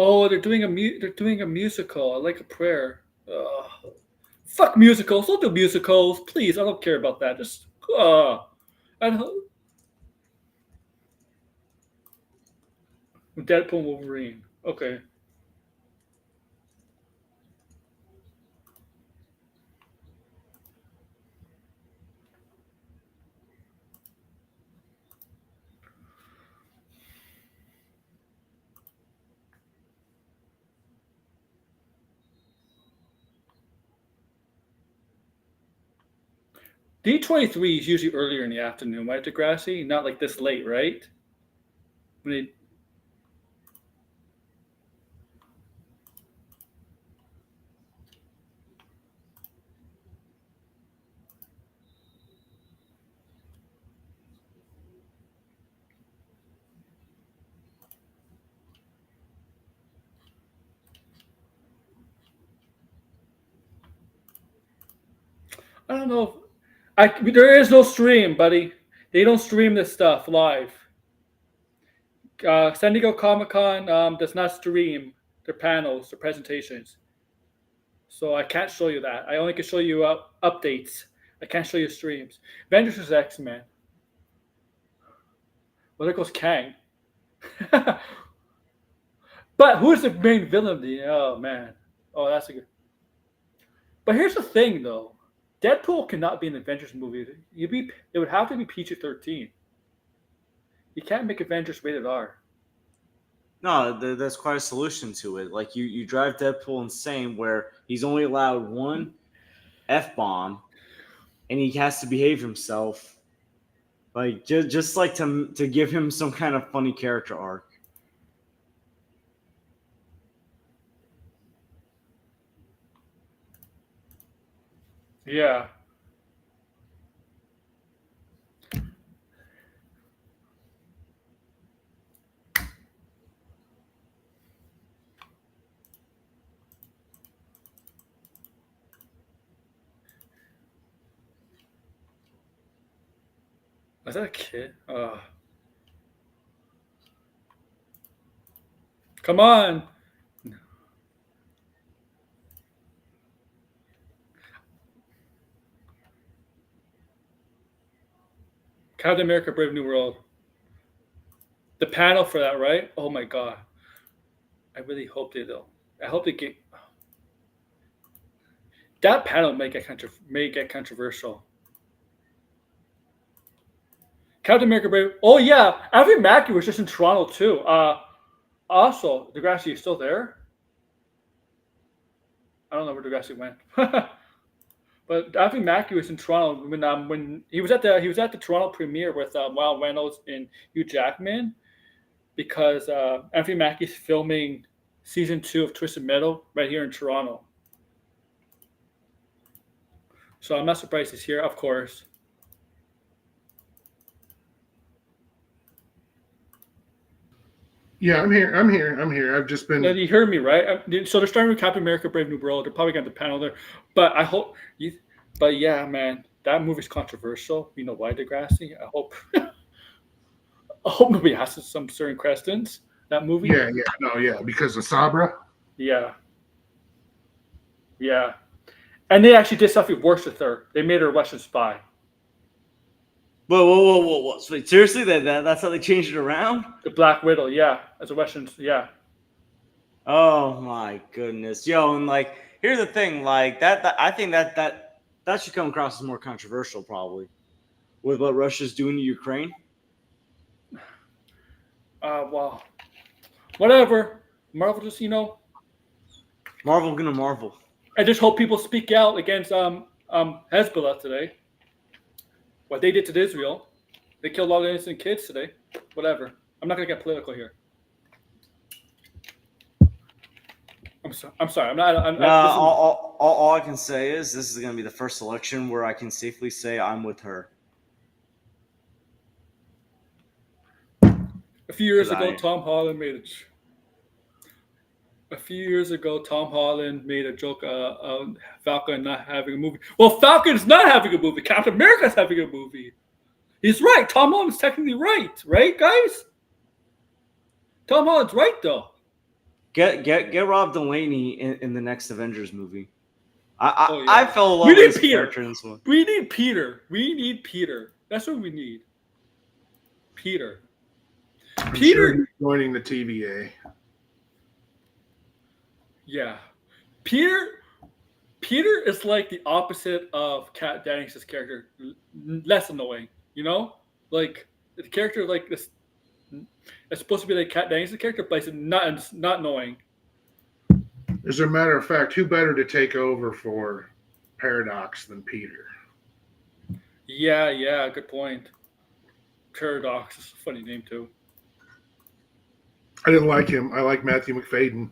Oh, they're doing a musical. I like a prayer. Fuck musicals. Don't do musicals, please. I don't care about that. Just I don't. Deadpool and Wolverine. Okay. D23 is usually earlier in the afternoon, right, Degrassi? Not like this late, right? When they, I don't know. There is no stream, buddy. They don't stream this stuff live. San Diego Comic Con does not stream their panels, their presentations. So I can't show you that. I only can show you updates. I can't show you streams. Avengers vs. X-Men. Well, there goes Kang. But who's the main villain of the? Oh man. Oh, that's a good. But here's the thing, though. Deadpool cannot be an Avengers movie. It would have to be PG-13. You can't make Avengers rated R. No, there's quite a solution to it. Like you drive Deadpool insane, where he's only allowed one F-bomb, and he has to behave himself. Like just like to give him some kind of funny character arc. Yeah. Was that a kid? Come on. Captain America Brave New World. The panel for that, right? Oh my god. I really hope they do. I hope they get that panel may get controversial. Captain America Brave. Oh yeah, Anthony Mackie was just in Toronto too. Also, Degrassi is still there. I don't know where Degrassi went. But Anthony Mackie was in Toronto when he was at the Toronto premiere with Wild Reynolds and Hugh Jackman, because Anthony Mackie's filming season 2 of Twisted Metal right here in Toronto. So I'm not surprised he's here, of course. Yeah, I'm here. I've just been. Yeah, you heard me, right? So they're starting with Captain America: Brave New World. They're probably going to panel there, but I hope you. But yeah, man, that movie's controversial. You know why, Degrassi? I hope. I hope nobody asks some certain questions. That movie. Yeah, because of Sabra. Yeah. And they actually did something worse with her. They made her a Russian spy. Whoa. Wait, seriously? That's how they changed it around? The Black Widow, yeah. As a Russian, yeah. Oh my goodness. Yo, and like here's the thing, like that I think that should come across as more controversial probably. With what Russia's doing to Ukraine. Well. Whatever. Marvel just, Marvel gonna marvel. I just hope people speak out against Hezbollah today. What they did to Israel. They killed a lot of innocent kids today. Whatever. I'm not going to get political here. I'm sorry. All I can say is this is going to be the first election where I can safely say I'm with her. A few years ago, Tom Holland made a joke Falcon not having a movie. Well, Falcon's not having a movie. Captain America's having a movie. He's right. Tom Holland's technically right, guys? Tom Holland's right, though. Get Rob Delaney in the next Avengers movie. Oh, yeah. I fell in love We with need his Peter. character in this one. We need Peter. We need Peter. That's what we need. Peter. I'm Peter. sure he's joining the TVA. Yeah. Peter is like the opposite of Kat Dennings' character. Less annoying, you know? Like the character like this it's supposed to be like Kat Dennings' character, but it's not annoying. As a matter of fact, who better to take over for Paradox than Peter? Yeah, good point. Paradox is a funny name too. I didn't like him. I like Matthew McFadden.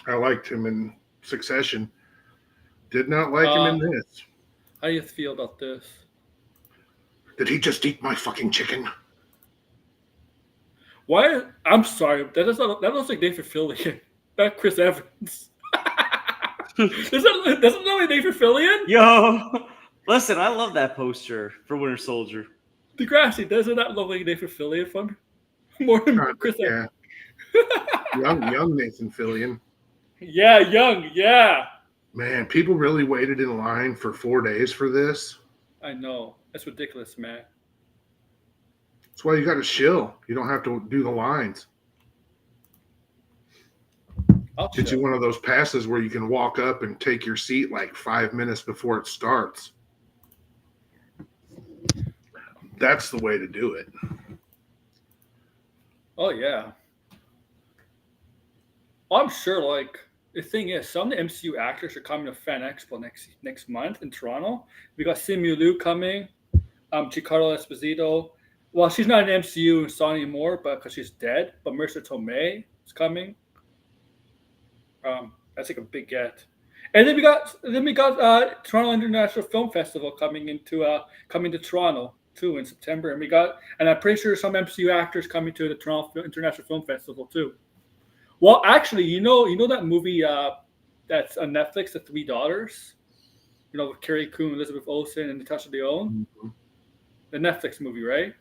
I liked him in Succession. Did not like him in this. How do you feel about this? Did he just eat my fucking chicken? Why? I'm sorry. That looks like Nathan Fillion. Not Chris Evans. doesn't look like Nathan Fillion? Yo, listen, I love that poster for Winter Soldier. Degrassi, doesn't that look like Nathan Fillion from more than Chris Evans? young Nathan Fillion. Yeah, young, yeah. Man, people really waited in line for 4 days for this. I know. That's ridiculous, man. That's why you got to shill. You don't have to do the lines. Get you one of those passes where you can walk up and take your seat like 5 minutes before it starts. That's the way to do it. Oh, yeah. I'm sure, like, the thing is, some of the MCU actors are coming to Fan Expo next month in Toronto. We got Simu Liu coming, Giancarlo Esposito. Well, she's not an MCU song anymore, but because she's dead. But Marissa Tomei is coming. That's like a big get. And then we got Toronto International Film Festival coming to Toronto too in September, and I'm pretty sure some MCU actors coming to the Toronto International Film Festival too. Well, actually, you know that movie that's on Netflix, The Three Daughters, with Carrie Coon, Elizabeth Olsen, and Natasha Lyonne. Mm-hmm. The Netflix movie, right?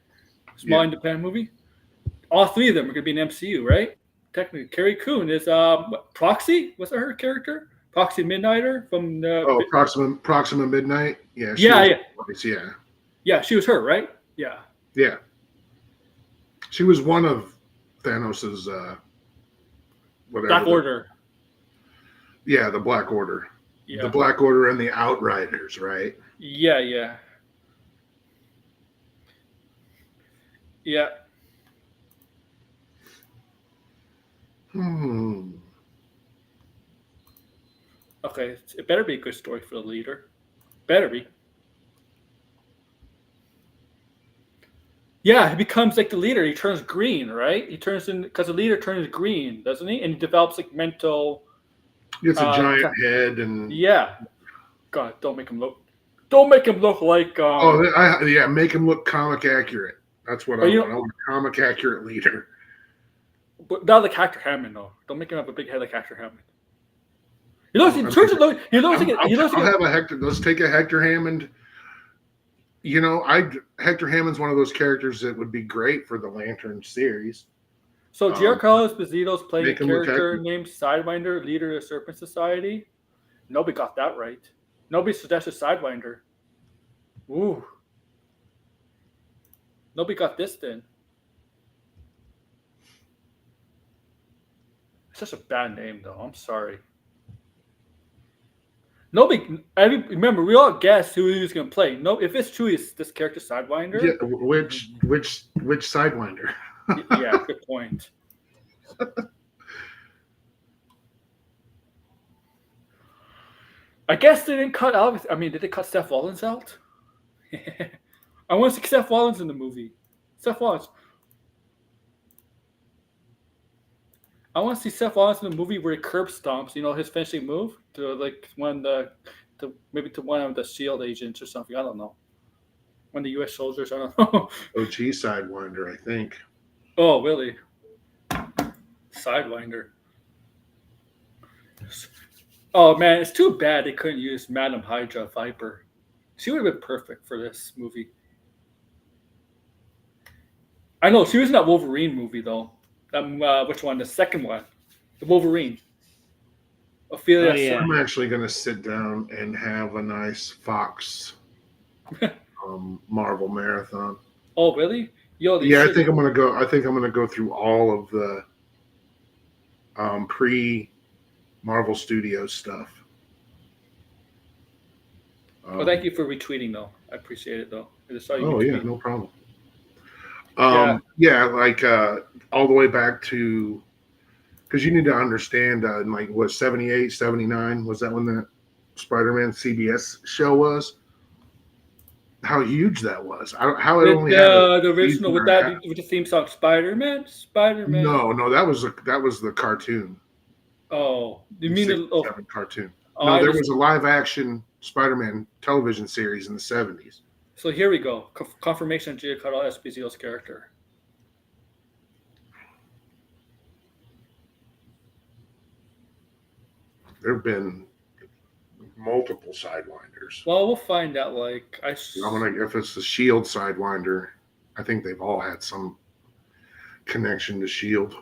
Small independent movie. All three of them are going to be in MCU, right? Technically, Carrie Coon is Proxy. Was that her character? Proxy Midnighter from the Proxima Midnight. Yeah. Yeah, she was her, right? Yeah. Yeah. She was one of Thanos's whatever. Black Order. Yeah, the Black Order. Yeah. The Black Order and the Outriders, right? Yeah. Yeah. Okay, it better be a good story for the leader. Better be. Yeah, he becomes like the leader. He turns green, right? He turns in because the leader turns green, doesn't he? And he develops like mental. Gets a giant head and. Yeah. God, don't make him look like. Make him look comic accurate. That's what I want. I want a comic accurate leader. But not like Hector Hammond, though. Don't make him have a big head like Hector Hammond. Let's take a Hector Hammond. Hector Hammond's one of those characters that would be great for the Lantern series. So Giancarlo Esposito's playing a character named Sidewinder, leader of the Serpent Society. Nobody got that right. Nobody suggested Sidewinder. Ooh. Nobody got this then. It's such a bad name, though. I'm sorry. Remember, we all guessed who he was going to play. No, if it's true, it's this character Sidewinder. Yeah, which Sidewinder? Yeah, good point. I guess they didn't cut out. I mean, did they cut Seth Rollins out? I want to see Seth Rollins in the movie. Seth Rollins. I want to see Seth Rollins in the movie where he curb stomps, his finishing move to one of the SHIELD agents or something. I don't know. One of the U.S. soldiers. I don't know. OG Sidewinder, I think. Oh, really? Sidewinder. Oh man, it's too bad they couldn't use Madam Hydra Viper. She would have been perfect for this movie. I know she was in that Wolverine movie though. Which one? The second one. The Wolverine. Ophelia. Oh, yeah. I'm actually going to sit down and have a nice Fox Marvel marathon. Oh, really? Yo, Yeah, I think I'm going to go. I think I'm going to go through all of the pre Marvel Studios stuff. Well, thank you for retweeting, though. I appreciate it, though. I just saw you. Oh retweet. yeah, no problem. Yeah. Yeah, like all the way back to, because you need to understand, in like what 78, 79 was that when that Spider-Man CBS show was? How huge that was! How it only had The original with that with the theme song Spider-Man. No, that was the cartoon. Oh, you The mean the 67 cartoon? Oh, No, there was a live action Spider-Man television series in the 70s. So here we go. Confirmation of Giancarlo Esposito's character. There have been multiple Sidewinders. Well, we'll find out. Like if it's the Shield Sidewinder, I think they've all had some connection to Shield.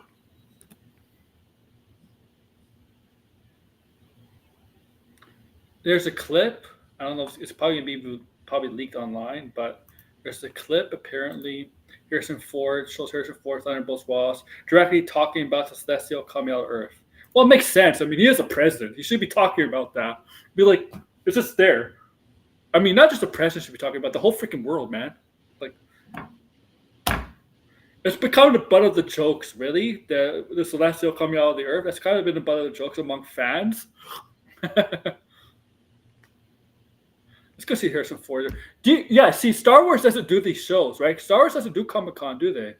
There's a clip. I don't know if it's probably gonna be leaked online, but there's a clip. Apparently, Harrison Ford shows Harrison Ford under both walls, directly talking about the celestial coming out of Earth. Well, it makes sense. I mean, he is a president. He should be talking about that. Be like, it's just there. I mean, not just the president should be talking about the whole freaking world, man. Like, it's become the butt of the jokes, really. The celestial coming out of the Earth. That's kind of been the butt of the jokes among fans. Let's go see Harrison Ford. See, Star Wars doesn't do these shows, right? Star Wars doesn't do Comic-Con, do they?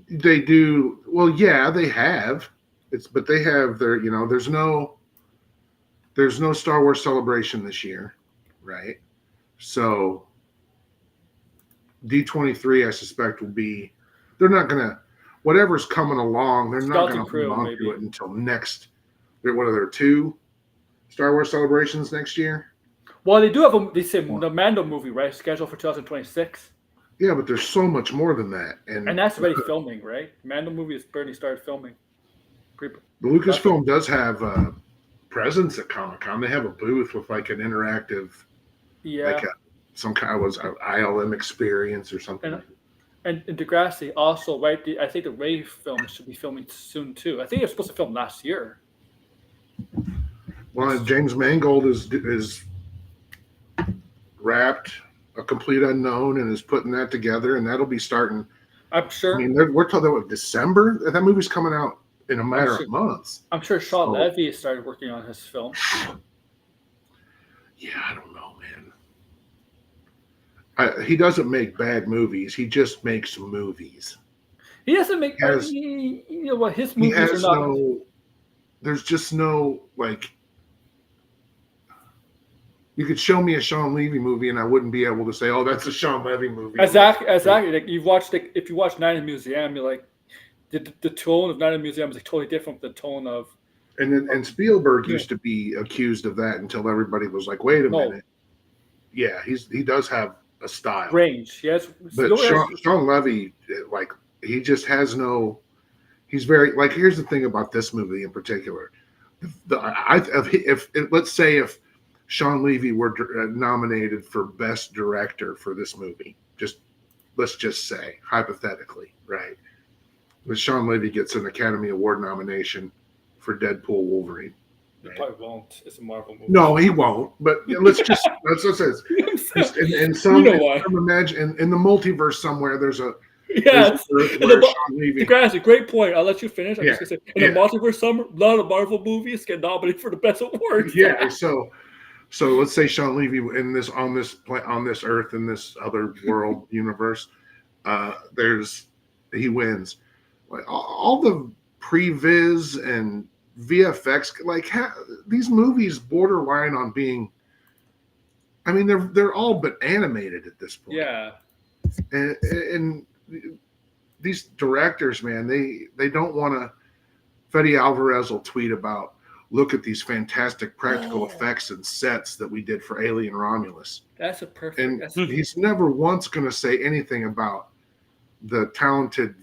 They do. Well, yeah, they have. But they have their. There's no Star Wars celebration this year, right? So D23, I suspect, will be. They're not gonna. Whatever's coming along, they're not gonna hold on to it until next. What are there 2 Star Wars celebrations next year? Well, they do have they say the Mando movie, right? Scheduled for 2026. Yeah, but there's so much more than that, and that's already filming, right? Mando movie has barely started filming. The Lucasfilm does have a presence at Comic-Con. They have a booth with like an interactive, some kind of ILM experience or something. And Degrassi also, right? I think the Ray film should be filming soon too. I think it was supposed to film last year. Well, James Mangold is wrapped A Complete Unknown and is putting that together, and that'll be starting. I'm sure. I mean, we're talking about December. That movie's coming out in a matter of months. I'm sure Sean Levy has started working on his film. Yeah, I don't know, man. He doesn't make bad movies. He just makes movies. He doesn't make. His movies are not. There's just no like. You could show me a Sean Levy movie, and I wouldn't be able to say, "Oh, that's a Sean Levy movie." Exactly. Like if you watch Night in the Museum, you're like, the tone of Night in the Museum is like totally different from the tone of. And Spielberg used to be accused of that until everybody was like, "Wait a minute." Yeah, he does have a style range. Yes, but Sean Levy, like he just has no. He's very like. Here's the thing about this movie in particular. If let's say if Sean Levy were nominated for Best Director for this movie, let's just say hypothetically, right? But Sean Levy gets an Academy Award nomination for Deadpool Wolverine. He probably won't. It's a Marvel movie. No, he won't. But let's just and some imagine in the multiverse somewhere there's a Degrassi, great point. I'll let you finish. I'm just gonna say in the multiverse, a lot of Marvel movies get nominated for the best awards. Yeah, so let's say Sean Levy on this Earth in this other world universe, he wins. Like all the previs and VFX, these movies borderline on being. I mean, they're all but animated at this point. Yeah, and these directors, man, they don't want to. Fede Alvarez will tweet about. Look at these fantastic practical effects and sets that we did for Alien Romulus. That's a perfect. And he's never once going to say anything about the talented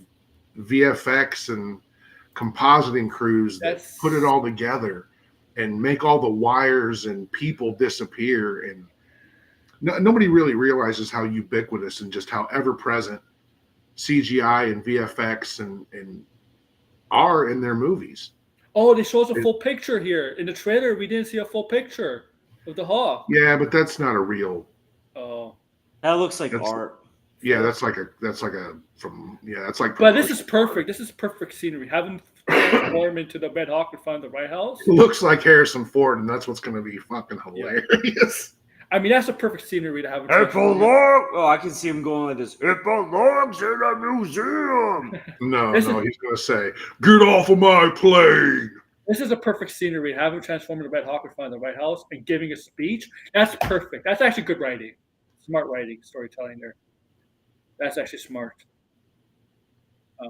VFX and compositing crews that That's put it all together and make all the wires and people disappear. And nobody really realizes how ubiquitous and just how ever present CGI and VFX and are in their movies. Oh, they show us a full picture here. In the trailer, we didn't see a full picture of the Hawk. Yeah, but that's not a real. Oh, that looks like art. Yeah, that's like that's like. But this is perfect. This is perfect scenery. Have him transform into the Red Hawk and find the White House. It looks like Harrison Ford, and that's what's going to be fucking hilarious. I mean, that's a perfect scenery to have him. Oh, I can see him going like this. It belongs in a museum. No, he's going to say, "Get off of my plane." This is a perfect scenery. Have him transform into Red Hawk and find the White House and giving a speech. That's perfect. That's actually good writing. Smart writing, storytelling there. That's actually smart.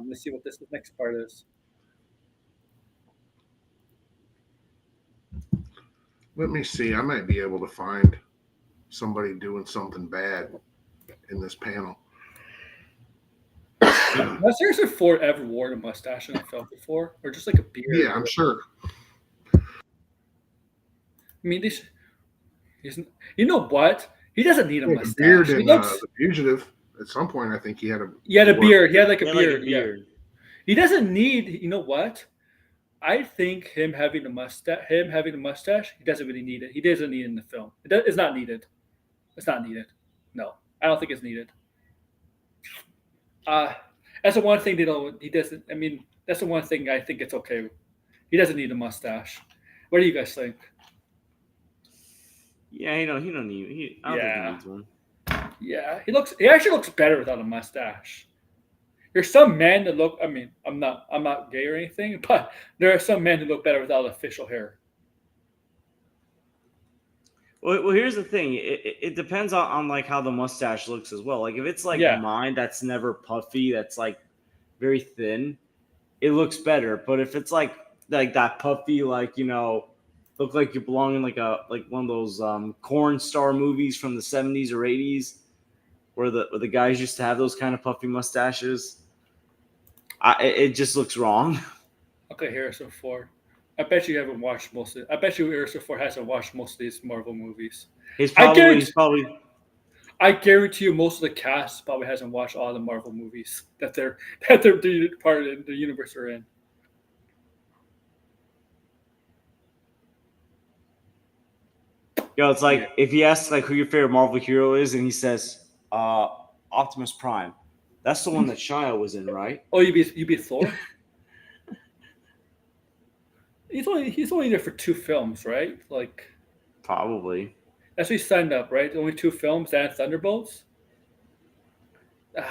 Let's see what this next part is. Let me see. I might be able to find somebody doing something bad in this panel. Has Harrison Ford ever worn a mustache in a film before, or just like a beard? Yeah, I'm sure. I mean, you know what? He doesn't need a mustache. Beard in The Fugitive. At some point, I think he had a. He had a beard. He had like a beard. Yeah. He doesn't need. You know what? I think him having a mustache, he doesn't really need it. He doesn't need it in the film. It's not needed. It's not needed. No, I don't think it's needed. That's the one thing they don't. He doesn't. I mean, that's the one thing I think it's okay. He doesn't need a mustache. What do you guys think? Yeah, he don't need. I don't think he needs one. Yeah, he actually looks better without a mustache. There's some men that look. I mean, I'm not gay or anything, but there are some men who look better without official hair. Well, here's the thing. It depends on like how the mustache looks as well. Like if it's like mine, that's never puffy, that's like very thin, it looks better. But if it's like that puffy, like look like you belong in like one of those corn star movies from the 70s or 80s, where the guys used to have those kind of puffy mustaches, it just looks wrong. Okay, Harrison Ford. I bet you haven't watched most of it. I bet you Harrison Ford hasn't watched most of these Marvel movies. I guarantee you most of the cast probably hasn't watched all the Marvel movies that they're part of the universe they're in. It's like if he asks like who your favorite Marvel hero is, and he says Optimus Prime. That's the one that Shia was in, right? Oh, you be Thor? He's only there for 2 films, right? Like probably. That's what he signed up, right? Only 2 films and Thunderbolts. Man,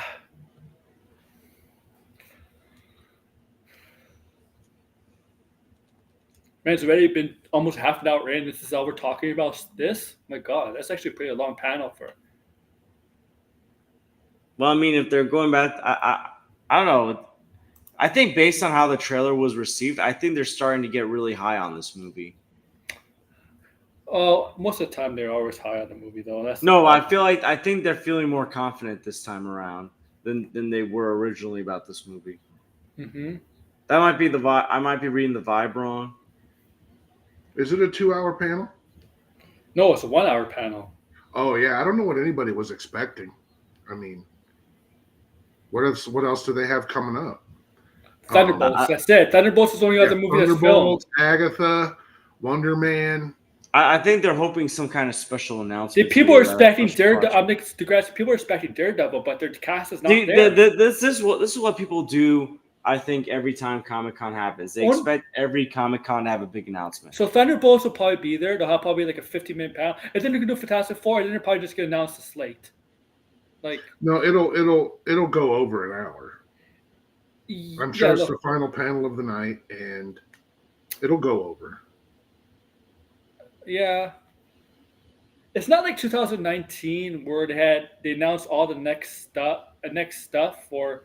it's already been almost half an hour in. This is all we're talking about. This, my God, that's actually a pretty long panel for. Well, I mean, if they're going back, I don't know. I think based on how the trailer was received, I think they're starting to get really high on this movie. Oh, most of the time they're always high on the movie, though. I think they're feeling more confident this time around than they were originally about this movie. Mm-hmm. That might be the vibe. I might be reading the vibe wrong. Is it a 2-hour panel? No, it's a 1-hour panel. Oh yeah, I don't know what anybody was expecting. I mean, what else do they have coming up? Thunderbolts. That's it. Thunderbolts is the only other movie that's filmed. Agatha, Wonder Man. I think they're hoping some kind of special announcement. People are expecting Daredevil. People are expecting Daredevil, but their cast is not there. This is what people do. I think every time Comic-Con happens, they expect every Comic-Con to have a big announcement. So Thunderbolts will probably be there. They'll have probably like a 50-minute panel, and then they're gonna do Fantastic Four, and then they're probably just gonna announce the slate. Like no, it'll go over an hour. I'm sure it's the final panel of the night, and it'll go over. Yeah. It's not like 2019 where they announced all the next stuff for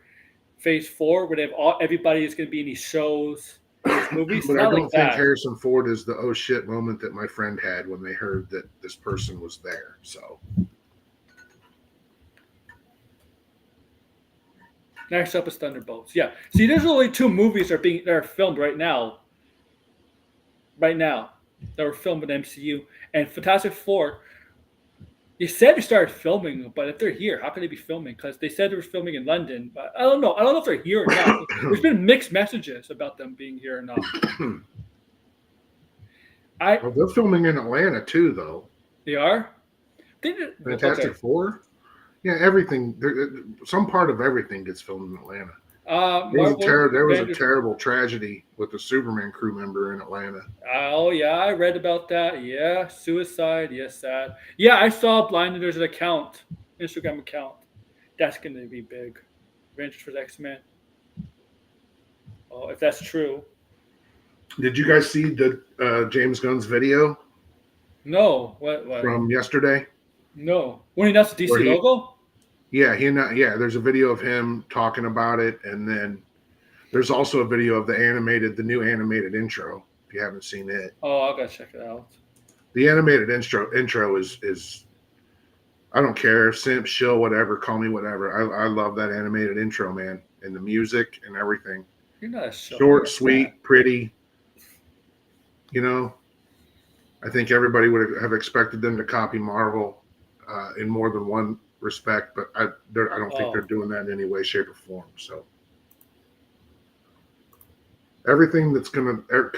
Phase 4, where everybody is going to be in these shows, these movies. But I don't think Harrison Ford is the oh shit moment that my friend had when they heard that this person was there. So Next up is Thunderbolts. Yeah. See, there's only 2 movies that are filmed right now. Right now, that were filmed in MCU, and Fantastic Four. They said they started filming, but if they're here, how can they be filming? Because they said they were filming in London, but I don't know. I don't know if they're here or not. There's been mixed messages about them being here or not. Well, they're filming in Atlanta too, though. They are? Fantastic Four? Yeah, everything. Some part of everything gets filmed in Atlanta. There was a terrible tragedy with the Superman crew member in Atlanta. Oh, yeah, I read about that. Yeah, suicide. Yes, sad. Yeah, I saw blinded. There's an account, Instagram account. That's going to be big. Avengers for the X-Men. Oh, if that's true. Did you guys see the James Gunn's video? No. What? From yesterday? No. When he announced the DC logo? Yeah, there's a video of him talking about it, and then there's also a video of the new animated intro. If you haven't seen it, I gotta check it out. The animated intro is I don't care, simp, shill, whatever, call me whatever. I love that animated intro, man, and the music and everything. You're not a shill. Short, sweet, pretty. You know, I think everybody would have expected them to copy Marvel in more than one respect, but I don't think they're doing that in any way, shape, or form. So everything that's going to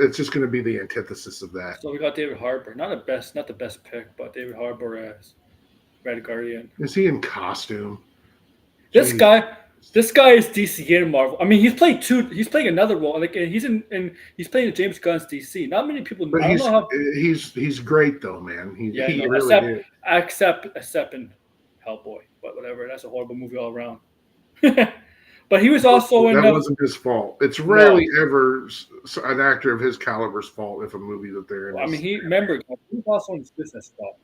it's just going to be the antithesis of that. So we got David Harbour, not the best pick, but David Harbour as Red Guardian. Is he in costume? This guy is DC and Marvel. I mean, he's playing another role. Like he's playing James Gunn's DC. Not many people. But he's great though, man. He really is. Except in Hellboy, but whatever. That's a horrible movie all around. But he was also in. That wasn't his fault. It's rarely ever an actor of his caliber's fault if a movie that they're in. Well, I mean, he was also in Suicide Squad.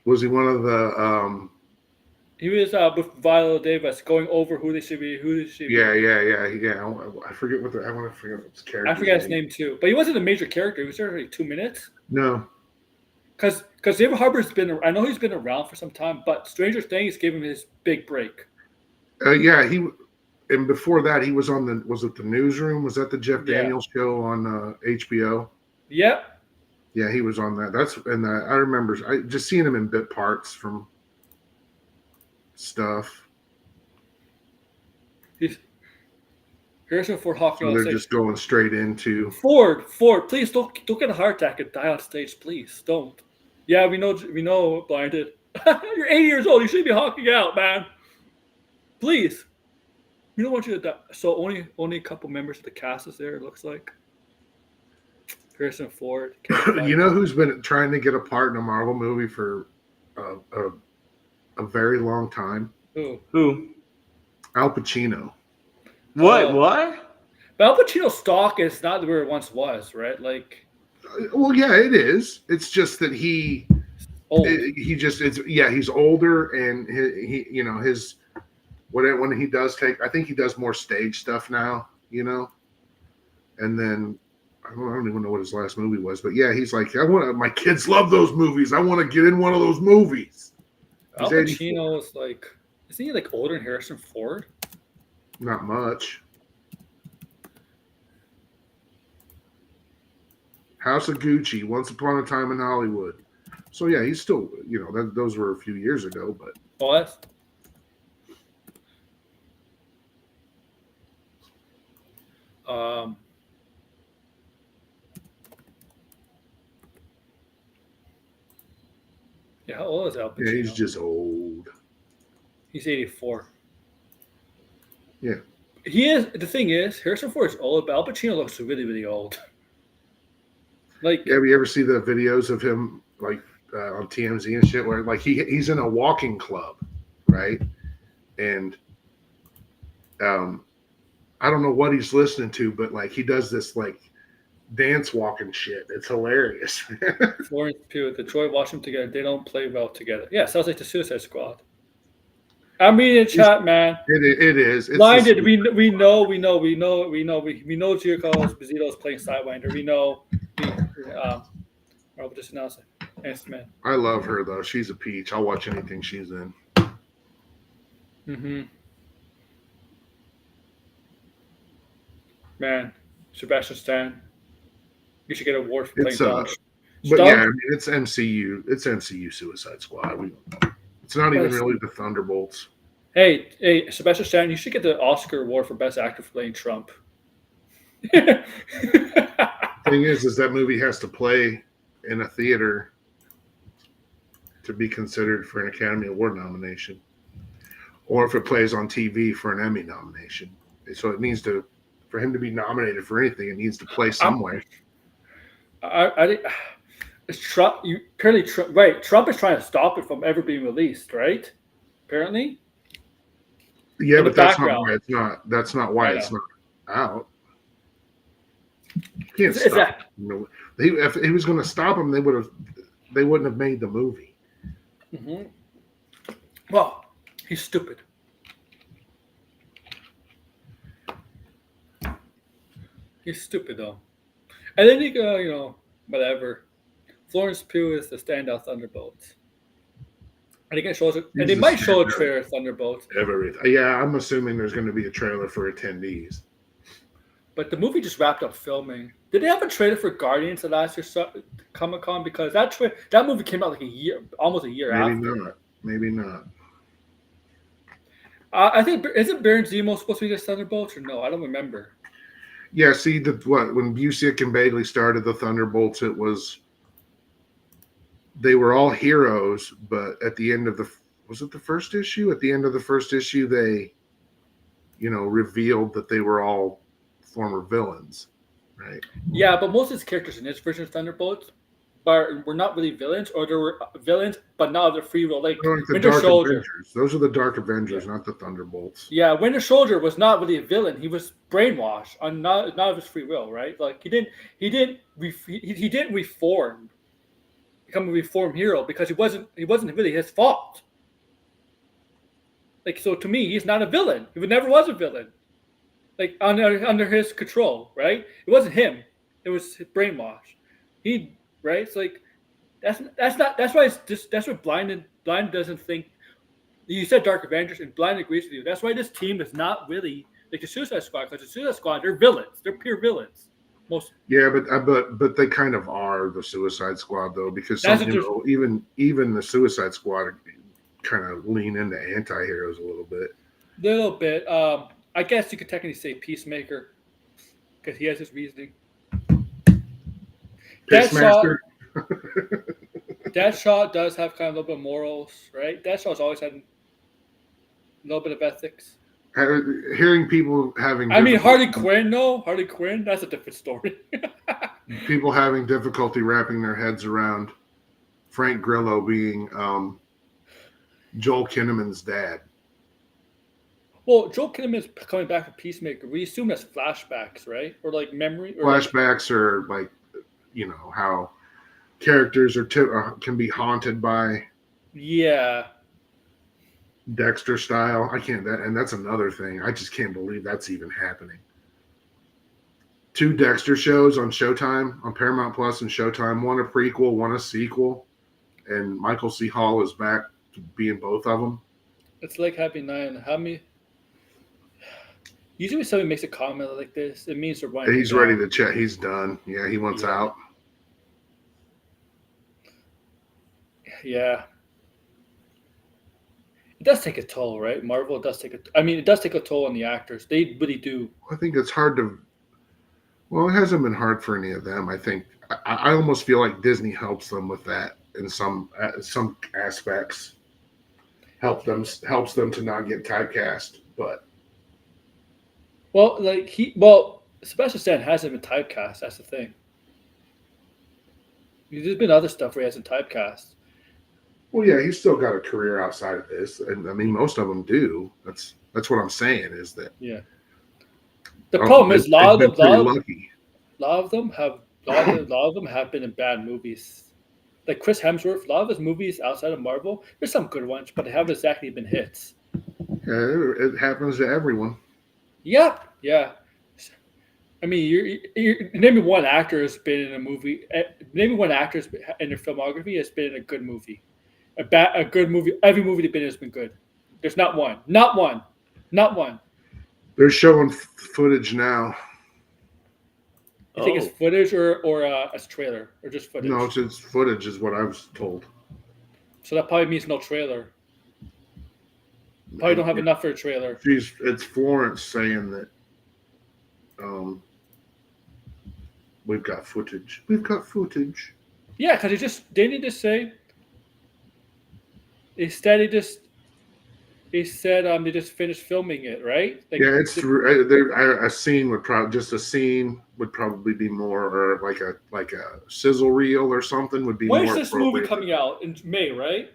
Was he one of the? He was with Viola Davis going over who they should be. Yeah. I forget what I want to forget his character. I forget his name too, but he wasn't a major character. He was there for like 2 minutes. No. Because David Harbour's I know he's been around for some time, but Stranger Things gave him his big break. And before that, he was on was it The Newsroom? Was that the Jeff Daniels show on HBO? Yep. Yeah, he was on that. I remember just seeing him in bit parts from stuff. Harrison Ford hopping on stage. They're just going straight into Ford. Please don't get a heart attack and die on stage. Please don't. Yeah, we know, blinded. You're 80 years old. You shouldn't be hawking out, man. Please. We don't want you to die. So only a couple members of the cast is there. It looks like Harrison Ford. You know who's been trying to get a part in a Marvel movie for a very long time? Who? Al Pacino. What? But Al Pacino's stock is not where it once was, right? Like, well, yeah, it is. It's just that he's older, and his when he does I think he does more stage stuff now, and then I don't even know what his last movie was, but yeah, he's like, my kids love those movies. I want to get in one of those movies. Al Pacino is like, isn't he like older than Harrison Ford? Not much. House of Gucci, Once Upon a Time in Hollywood. So yeah, he's still, those were a few years ago, but. What? Yeah, how old is Al Pacino? Yeah, he's just old. He's 84. Yeah. He is. The thing is, Harrison Ford is old, but Al Pacino looks really, really old. Like, have you ever see the videos of him like on TMZ and shit, where like he's in a walking club, right? And I don't know what he's listening to, but like he does this like dance walking shit. It's hilarious. Florence Pugh with Detroit, watch them together. They don't play well together. Yeah, sounds like the Suicide Squad. I'm reading in chat, man. It is. It's blinded. We know. Giancarlo Esposito's playing Sidewinder. We know. I'll just announce it. Thanks, man. I love her though. She's a peach. I'll watch anything she's in. Mm-hmm. Man, Sebastian Stan, you should get an award for playing It's Donald. but yeah, I Donald, mean, it's MCU. It's MCU Suicide Squad. It's not even Nice. really the Thunderbolts. hey, Sebastian Stan, you should get the Oscar award for best actor for playing Trump. Thing is that movie has to play in a theater to be considered for an Academy Award nomination, or if it plays on TV for an Emmy nomination. So it needs to, for him to be nominated for anything, it needs to play somewhere. It's Trump. Apparently, right? Trump is trying to stop it from ever being released, right? Apparently. Yeah, In but the that's not background. why it's not. That's not why I it's know. not out. You can't Is stop. that- If he was going to stop him, they wouldn't have made the movie. Mm-hmm. Well, he's stupid. He's stupid though. And then you go, whatever. Florence Pugh is the standout Thunderbolt. And they show and they He's might the show a standout. trailer of Thunderbolt. Everything. Yeah, I'm assuming there's going to be a trailer for attendees. But the movie just wrapped up filming. Did they have a trailer for Guardians of last year's Comic Con? Because that movie came out like almost a year after. Maybe not. I think isn't Baron Zemo supposed to be the Thunderbolts or no? I don't remember. Yeah, see when Busiek and Bagley started the Thunderbolts, they were all heroes, but at the end of was it the first issue? At the end of the first issue, they, revealed that they were all former villains, right? Yeah, but most of his characters in this version of Thunderbolts were not really villains, or they were villains, but not of their free will. Like the Winter Dark Soldier. Avengers. Those are the Dark Avengers, not the Thunderbolts. Yeah, Winter Soldier was not really a villain. He was brainwashed on not of his free will, right? Like he didn't reform, become a reformed hero because it wasn't really his fault. Like, so to me, he's not a villain. He never was a villain. Like under his control, right? It wasn't him. It was his brainwash. Right? It's like that's why it's just that's what Blind doesn't think. You said Dark Avengers, and Blind agrees with you. That's why this team is not really like the Suicide Squad, because the Suicide Squad, they're villains. They're pure villains. Yeah, but they kind of are the Suicide Squad though, because even the Suicide Squad kind of lean into anti-heroes a little bit. I guess you could technically say Peacemaker, because he has his reasoning. Pissmaster. Deadshot does have kind of a little bit of morals, right? Deadshot's always had a little bit of ethics. Hearing people having Harley Quinn, that's a different story. People having difficulty wrapping their heads around Frank Grillo being Joel Kinnaman's dad. Well, Joel Kinnaman's coming back from Peacemaker. We assume that's flashbacks, right? Or like memory? Or flashbacks are like, how characters can be haunted by. Yeah. Dexter style. And that's another thing. I just can't believe that's even happening. 2 Dexter shows on Showtime, on Paramount Plus and Showtime. One a prequel, one a sequel. And Michael C. Hall is back to be in both of them. It's like having usually when somebody makes a comment like this, it means they're winding He's down. ready to check. He's done. Yeah, he wants out. Yeah. It does take a toll, right? Marvel does take it does take a toll on the actors. They really do. I think it's hard to. Well, it hasn't been hard for any of them. I think I almost feel like Disney helps them with that in some aspects. Helps them to not get typecast, but. Sebastian Stan hasn't been typecast. That's the thing. There's been other stuff where he hasn't typecast. Well, yeah, he's still got a career outside of this, and most of them do. That's what I'm saying is that. Yeah. The problem is a lot of them have been in bad movies. Like Chris Hemsworth, a lot of his movies outside of Marvel, there's some good ones, but they haven't exactly been hits. Yeah, it happens to everyone. Yep. Yeah. You're name me one actor has been in a movie. Name me one actor in their filmography has been in a good movie. A good movie. Every movie they've been in has been good. There's not one. Not one. Not one. They're showing footage now. You think it's footage or a trailer or just footage? No, it's footage is what I was told. So that probably means no trailer. Probably don't have enough for a trailer. It's Florence saying that we've got footage. We've got footage. Yeah, because they need to say. Instead, they said they just finished filming it, right? Like, yeah, it's a scene would probably be more, or like a sizzle reel or something would be more. When is this movie coming out in May? Right?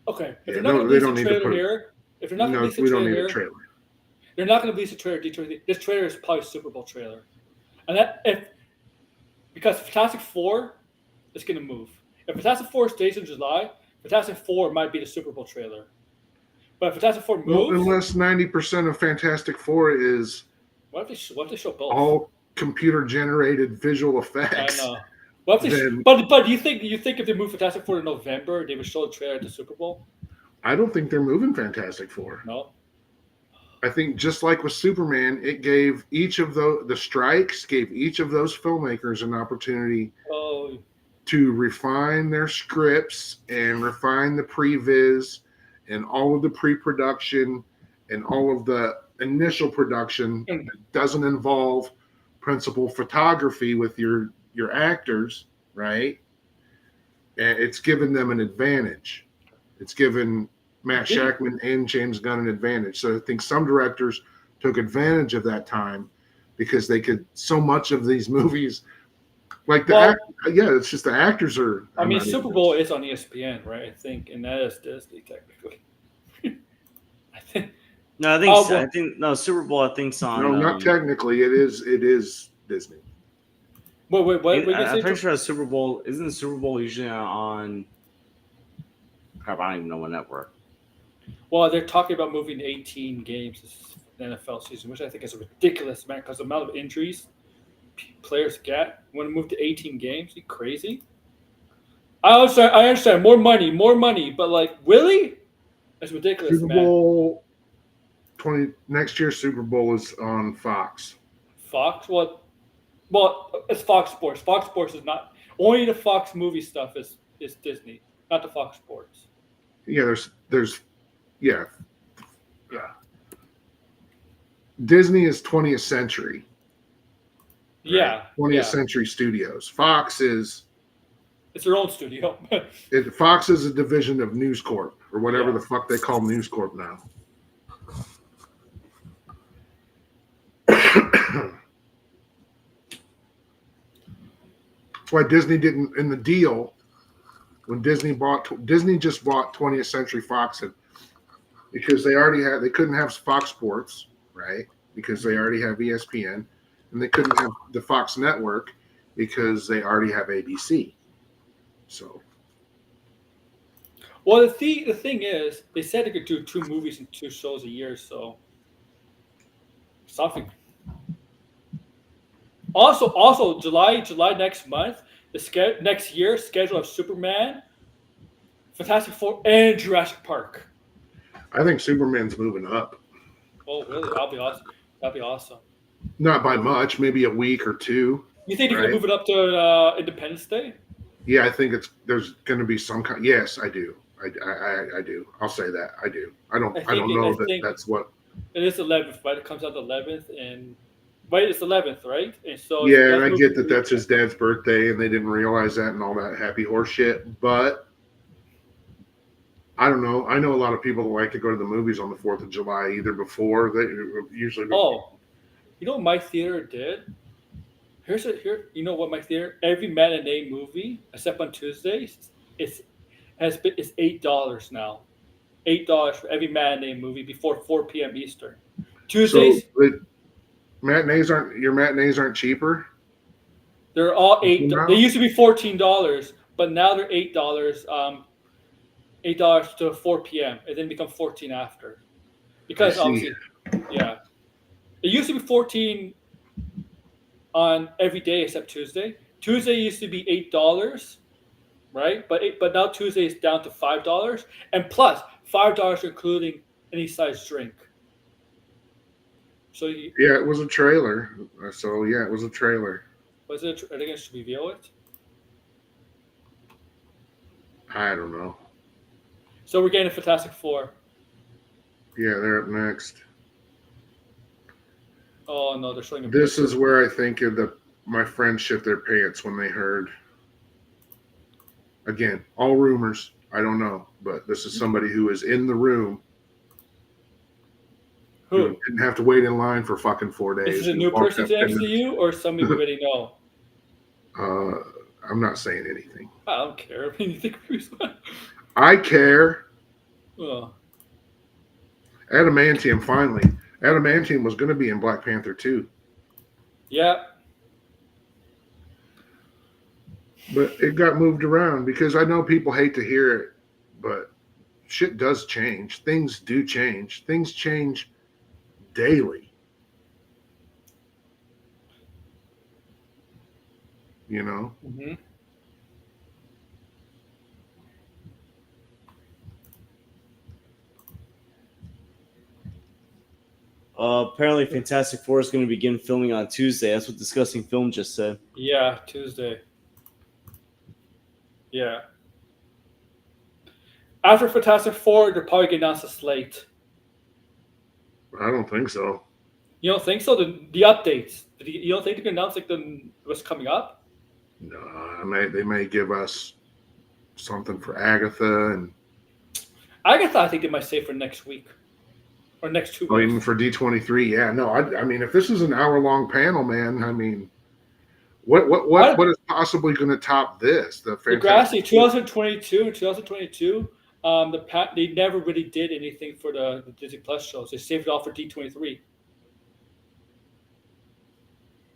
Okay. If they're not going they to don't release need a to put trailer here, if they're not going to release a we trailer don't need here, a trailer. they're not going to release a trailer. This trailer is probably a Super Bowl trailer, and because Fantastic Four is going to move. If Fantastic Four stays in July, Fantastic Four might be the Super Bowl trailer. But if Fantastic Four moves, well, unless 90% of Fantastic Four is what if they show both? all computer generated visual effects. I know. What if they, but do you think if they move Fantastic Four to November, they would show the trailer at the Super Bowl? I don't think they're moving Fantastic Four. No. I think just like with Superman, it gave each of the strikes gave each of those filmmakers an opportunity to refine their scripts and refine the previs and all of the pre-production and all of the initial production that doesn't involve principal photography with your actors, right? And it's given them an advantage. It's given Matt Shackman and James Gunn an advantage. So I think some directors took advantage of that time because they could so much of these movies, like it's just the actors are. I mean, Super Bowl is on ESPN, right? I think, and that is Disney technically. I think. No, I think Super Bowl. I think's on. No, not technically. It is Disney. Wait. I'm pretty sure the Super Bowl isn't the Super Bowl usually on. Crap, I don't even know what network. Well, they're talking about moving 18 games this NFL season, which I think is a ridiculous amount because the amount of injuries players get when to move to 18 games. Are you crazy? I understand. More money, but like, really? That's ridiculous, Super Bowl 20 next year's Super Bowl is on Fox. Fox? Well, it's Fox Sports. Fox Sports is not only the Fox movie stuff is Disney, not the Fox Sports. Yeah, there's Disney is 20th Century. Yeah. 20th Century Studios. Fox is. It's their own studio. Fox is a division of News Corp or whatever the fuck they call News Corp now. That's why Disney didn't in the deal when Disney just bought 20th Century Fox because they couldn't have Fox Sports, right? Because they already have ESPN, and they couldn't have the Fox network because they already have ABC. So, well, the thing is, they said they could do 2 movies and 2 shows a year, so something. Also, July next month, next year schedule of Superman, Fantastic Four, and Jurassic Park. I think Superman's moving up. Oh, really? That'd be awesome. Not by much, maybe a week or 2. You think they can move it up to Independence Day? Yeah, I think there's going to be some kind. Yes, I do. I do. I'll say that. I do. I don't know that's what. It is 11th, right? It comes out the 11th, and right, it's 11th, right? And so yeah, and I get that that's his dad's birthday, and they didn't realize that and all that happy horse shit. But I don't know. I know a lot of people that like to go to the movies on the 4th of July, either before usually. Before. You know what my theater did? You know what my theater? Every matinee movie, except on Tuesdays, it's $8 now. $8 for every matinee movie before 4 p.m. Eastern. Tuesdays. So your matinees aren't cheaper? They're all $8. They used to be $14, but now they're $8. $8 to 4 p.m. and then become 14 after. Because obviously, yeah, it used to be 14 on every day except Tuesday. Tuesday used to be $8, right? But now Tuesday is down to $5, and plus $5 including any size drink. So Yeah, it was a trailer. So yeah, it was a trailer. was it? Are they going to reveal it? I don't know. So we're getting a Fantastic Four. Yeah, they're up next. Oh no, they're showing a This picture. is where I think my friends shit their pants when they heard. Again, all rumors. I don't know, but this is somebody who is in the room. Who? Didn't have to wait in line for fucking 4 days. Is this a Who new walked person up to 10 minutes. MCU or somebody we already know? I'm not saying anything. I don't care. I mean, you think I care. Oh. Adamantium, finally. Adamantium was going to be in Black Panther 2. Yeah. But it got moved around because I know people hate to hear it, but shit does change. Things do change. Things change daily. You know? Mm-hmm. Apparently, Fantastic Four is going to begin filming on Tuesday. That's what Discussing Film just said. Yeah, Tuesday. Yeah. After Fantastic Four, they're probably going to announce a slate. I don't think so. You don't think so? The updates. You don't think they can announce like what's coming up? No, they may give us something for Agatha and Agatha, I think they might say for next week or next 2 weeks. or even for D23. Yeah, no, I mean, if this is an hour-long panel, man, I mean, what is possibly going to top this? The Degrassi, 2022 and 2022. They never really did anything for the Disney Plus shows. They saved it all for D23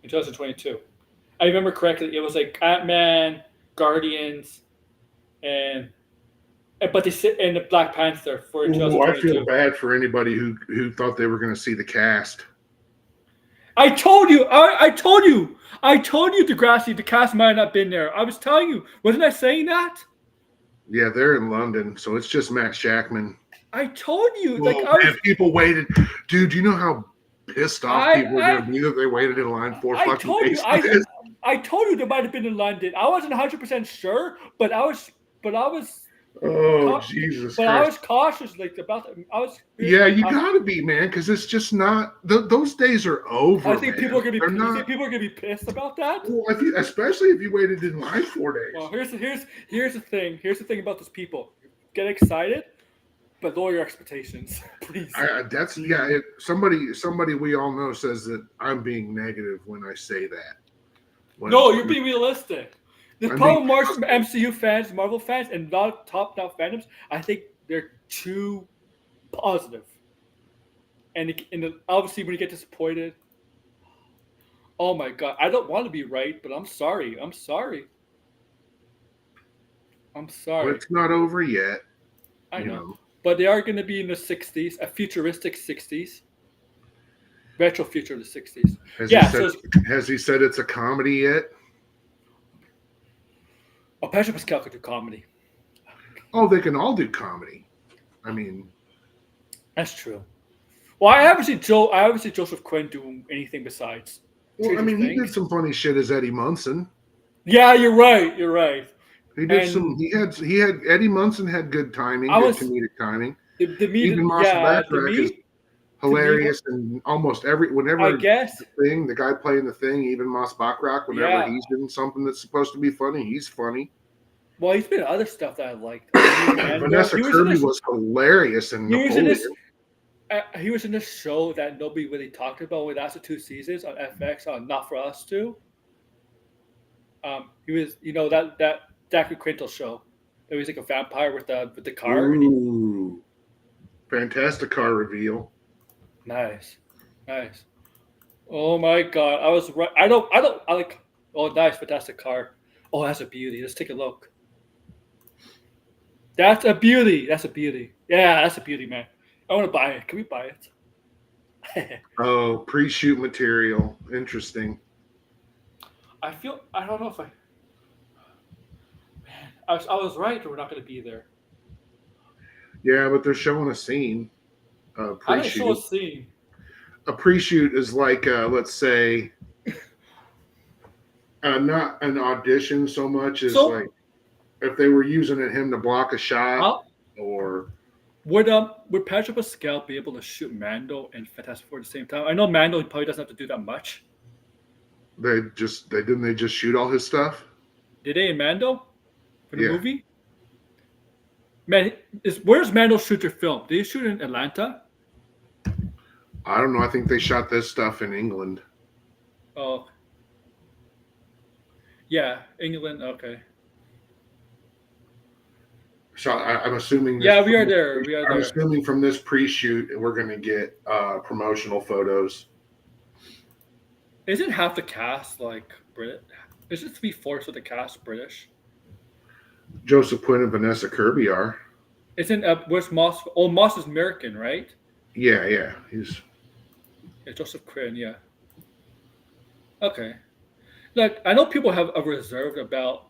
in 2022. I remember correctly. It was like Ant-Man, Guardians, but they sit in the Black Panther for 2022. I feel bad for anybody who thought they were going to see the cast. I told you. I told you, Degrassi, the cast might not have been there. I was telling you. Wasn't I saying that? Yeah, they're in London, so it's just Matt Shackman. I told you. People waited. Dude, do you know how pissed off people were going to be that they waited in line 4 fucking days for this? I told you they might have been in London. I wasn't 100% sure, but I was. Oh, Jesus But Christ. I was cautious about that. Yeah, you got to be, man, because it's just not. Those days are over. I think people are going to be. Not, you think people are going to be pissed about that? Well, especially if you waited in line 4 days. Well, here's the thing. Here's the thing about those people. Get excited, but lower your expectations, please. Somebody we all know says that I'm being negative when I say that. No, you're being realistic. The problem with MCU fans, Marvel fans, and top fandoms, I think they're too positive. And obviously, when you get disappointed, oh my god, I don't want to be right, but I'm sorry. I'm sorry. Well, it's not over yet. I know. But they are going to be in the 60s, a futuristic 60s. Retro future of the 60s. Has he said it's a comedy yet? Oh, Pedro Pascal could do comedy. Oh, they can all do comedy. I mean, that's true. Well, I haven't seen Joseph Quinn do anything besides. Well, I mean, he did some funny shit as Eddie Munson. Yeah, you're right. You're right. He did He had Eddie Munson had good timing, comedic timing. Even Moss Backrack is hilarious, and almost whenever the guy playing the thing, even Moss Backrack, whenever he's doing something that's supposed to be funny, he's funny. Well, he's been in other stuff that I liked. Vanessa Kirby was hilarious in Napoleon. He was in this show that nobody really talked about. It lasted 2 seasons on FX on Not For Us Too. He was, that Zachary Quinto show. It was like a vampire with the car. Ooh, fantastic car reveal. Nice. Oh my god, I was right. I like. Oh, nice, fantastic car. Oh, that's a beauty. Let's take a look. That's a beauty. Yeah, that's a beauty, man. I want to buy it. Can we buy it? Oh, pre-shoot material. Interesting. I don't know if I was right. We're not going to be there. Yeah, but they're showing a scene. I didn't show a pre-shoot. scene. A pre-shoot is like, let's say, not an audition so much as So- like if they were using him to block a shot How- or. Would Patrick Pascal be able to shoot Mando and Fantastic Four at the same time? I know Mando probably doesn't have to do that much. They didn't just shoot all his stuff? Did they in Mando for the Yeah. movie? Man, where's Mando shoot their film? Did he shoot in Atlanta? I don't know. I think they shot this stuff in England. Oh, yeah, England. Okay. So I'm assuming. Yeah, we are there. I'm assuming from this pre-shoot, we're going to get promotional photos. Isn't half the cast like Brit? Is it 3/4 of the cast British? Joseph Quinn and Vanessa Kirby are. Isn't where's Moss? Oh, Moss is American, right? Yeah. He's. Yeah, Joseph Quinn. Yeah. Okay. Like I know people have a reserve about.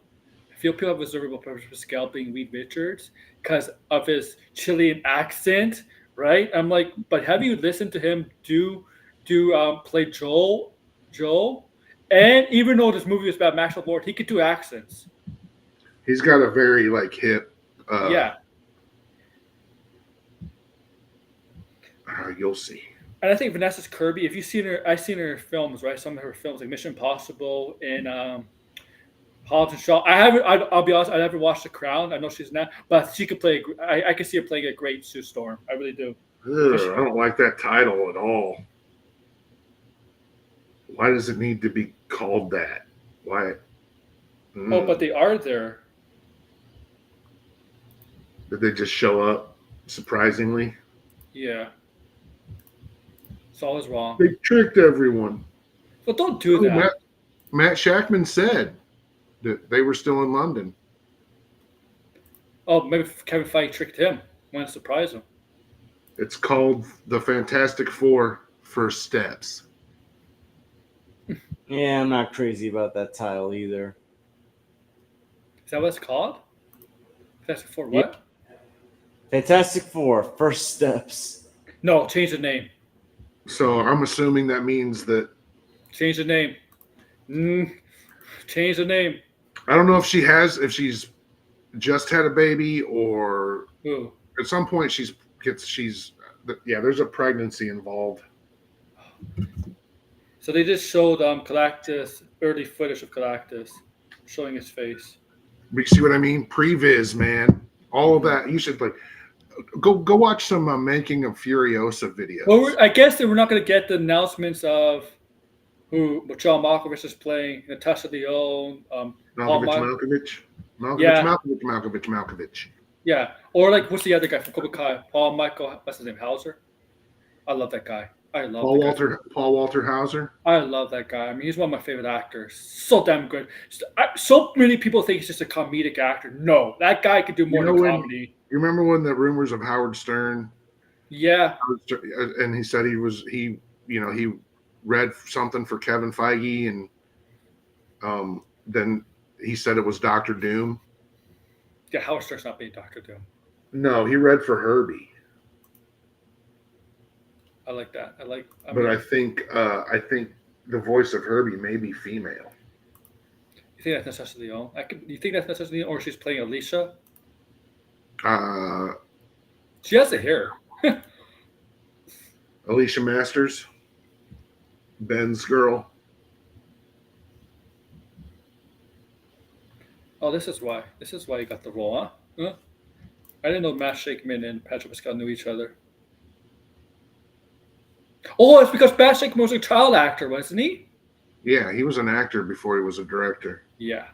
I feel people have a reserve about Patrick Pascal being Reed Richards because of his Chilean accent, right? I'm like, but have you listened to him play Joel? And even though this movie is about Maxwell Lord, he could do accents. He's got a very like hip. Yeah. You'll see. And I think Vanessa Kirby, if you've seen her, I've seen her films, right? Some of her films, like Mission Impossible and Hobbs and Shaw. I'll be honest, I never watched The Crown. I know she's not, but she could play. I can see her playing a great Sue Storm. I really do. Ugh, I don't like that title at all. Why does it need to be called that? Why? Oh, but they are there. Did they just show up surprisingly? Yeah. It's always wrong. They tricked everyone. But don't do that. Matt Shackman said that they were still in London. Oh, maybe Kevin Feige tricked him. Want to surprise him. It's called The Fantastic Four First Steps. Yeah, I'm not crazy about that title either. Is that what it's called? Fantastic Four what? Yep. Fantastic Four First Steps. No, change the name. So I'm assuming that means that. Change the name. Change the name. I don't know if she's just had a baby or Ooh. At some point there's a pregnancy involved. So they just showed Galactus, early footage of Galactus, showing his face. You see what I mean? Previs, man. All of that. You should go watch some Making of Furiosa videos. Well, I guess that we're not going to get the announcements of who John Malkovich is playing, Natasha Lyonne, Malkovich. Yeah, or like what's the other guy from Cobra Kai? Paul Michael, what's his name? Hauser. I love that guy. Paul Walter Hauser. I love that guy. I mean, he's one of my favorite actors. So damn good. So many people think he's just a comedic actor. No, that guy could do more than comedy. You remember when the rumors of Howard Stern? Yeah. And he said he read something for Kevin Feige, and then he said it was Dr. Doom. Yeah, Howard Stern's not being Dr. Doom. No, he read for Herbie. I like that. I think the voice of Herbie may be female. You think that's Natasha Lyonne? You think that's Natasha Lyonne, or she's playing Alicia? She has the hair. Alicia Masters, Ben's girl. Oh, this is why. This is why you got the role, huh? I didn't know Matt Shakeman and Patrick Pascal knew each other. Oh, it's because Matt Shakeman was a child actor, wasn't he? Yeah, he was an actor before he was a director. Yeah.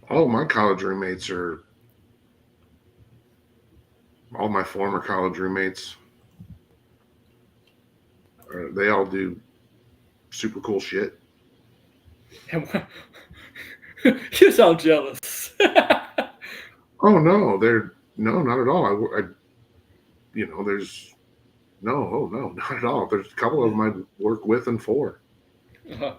All my college roommates are. All my former college roommates. They all do super cool shit. You sound jealous. Oh no, not at all. There's no, not at all. There's a couple of them I work with and for. Uh-huh.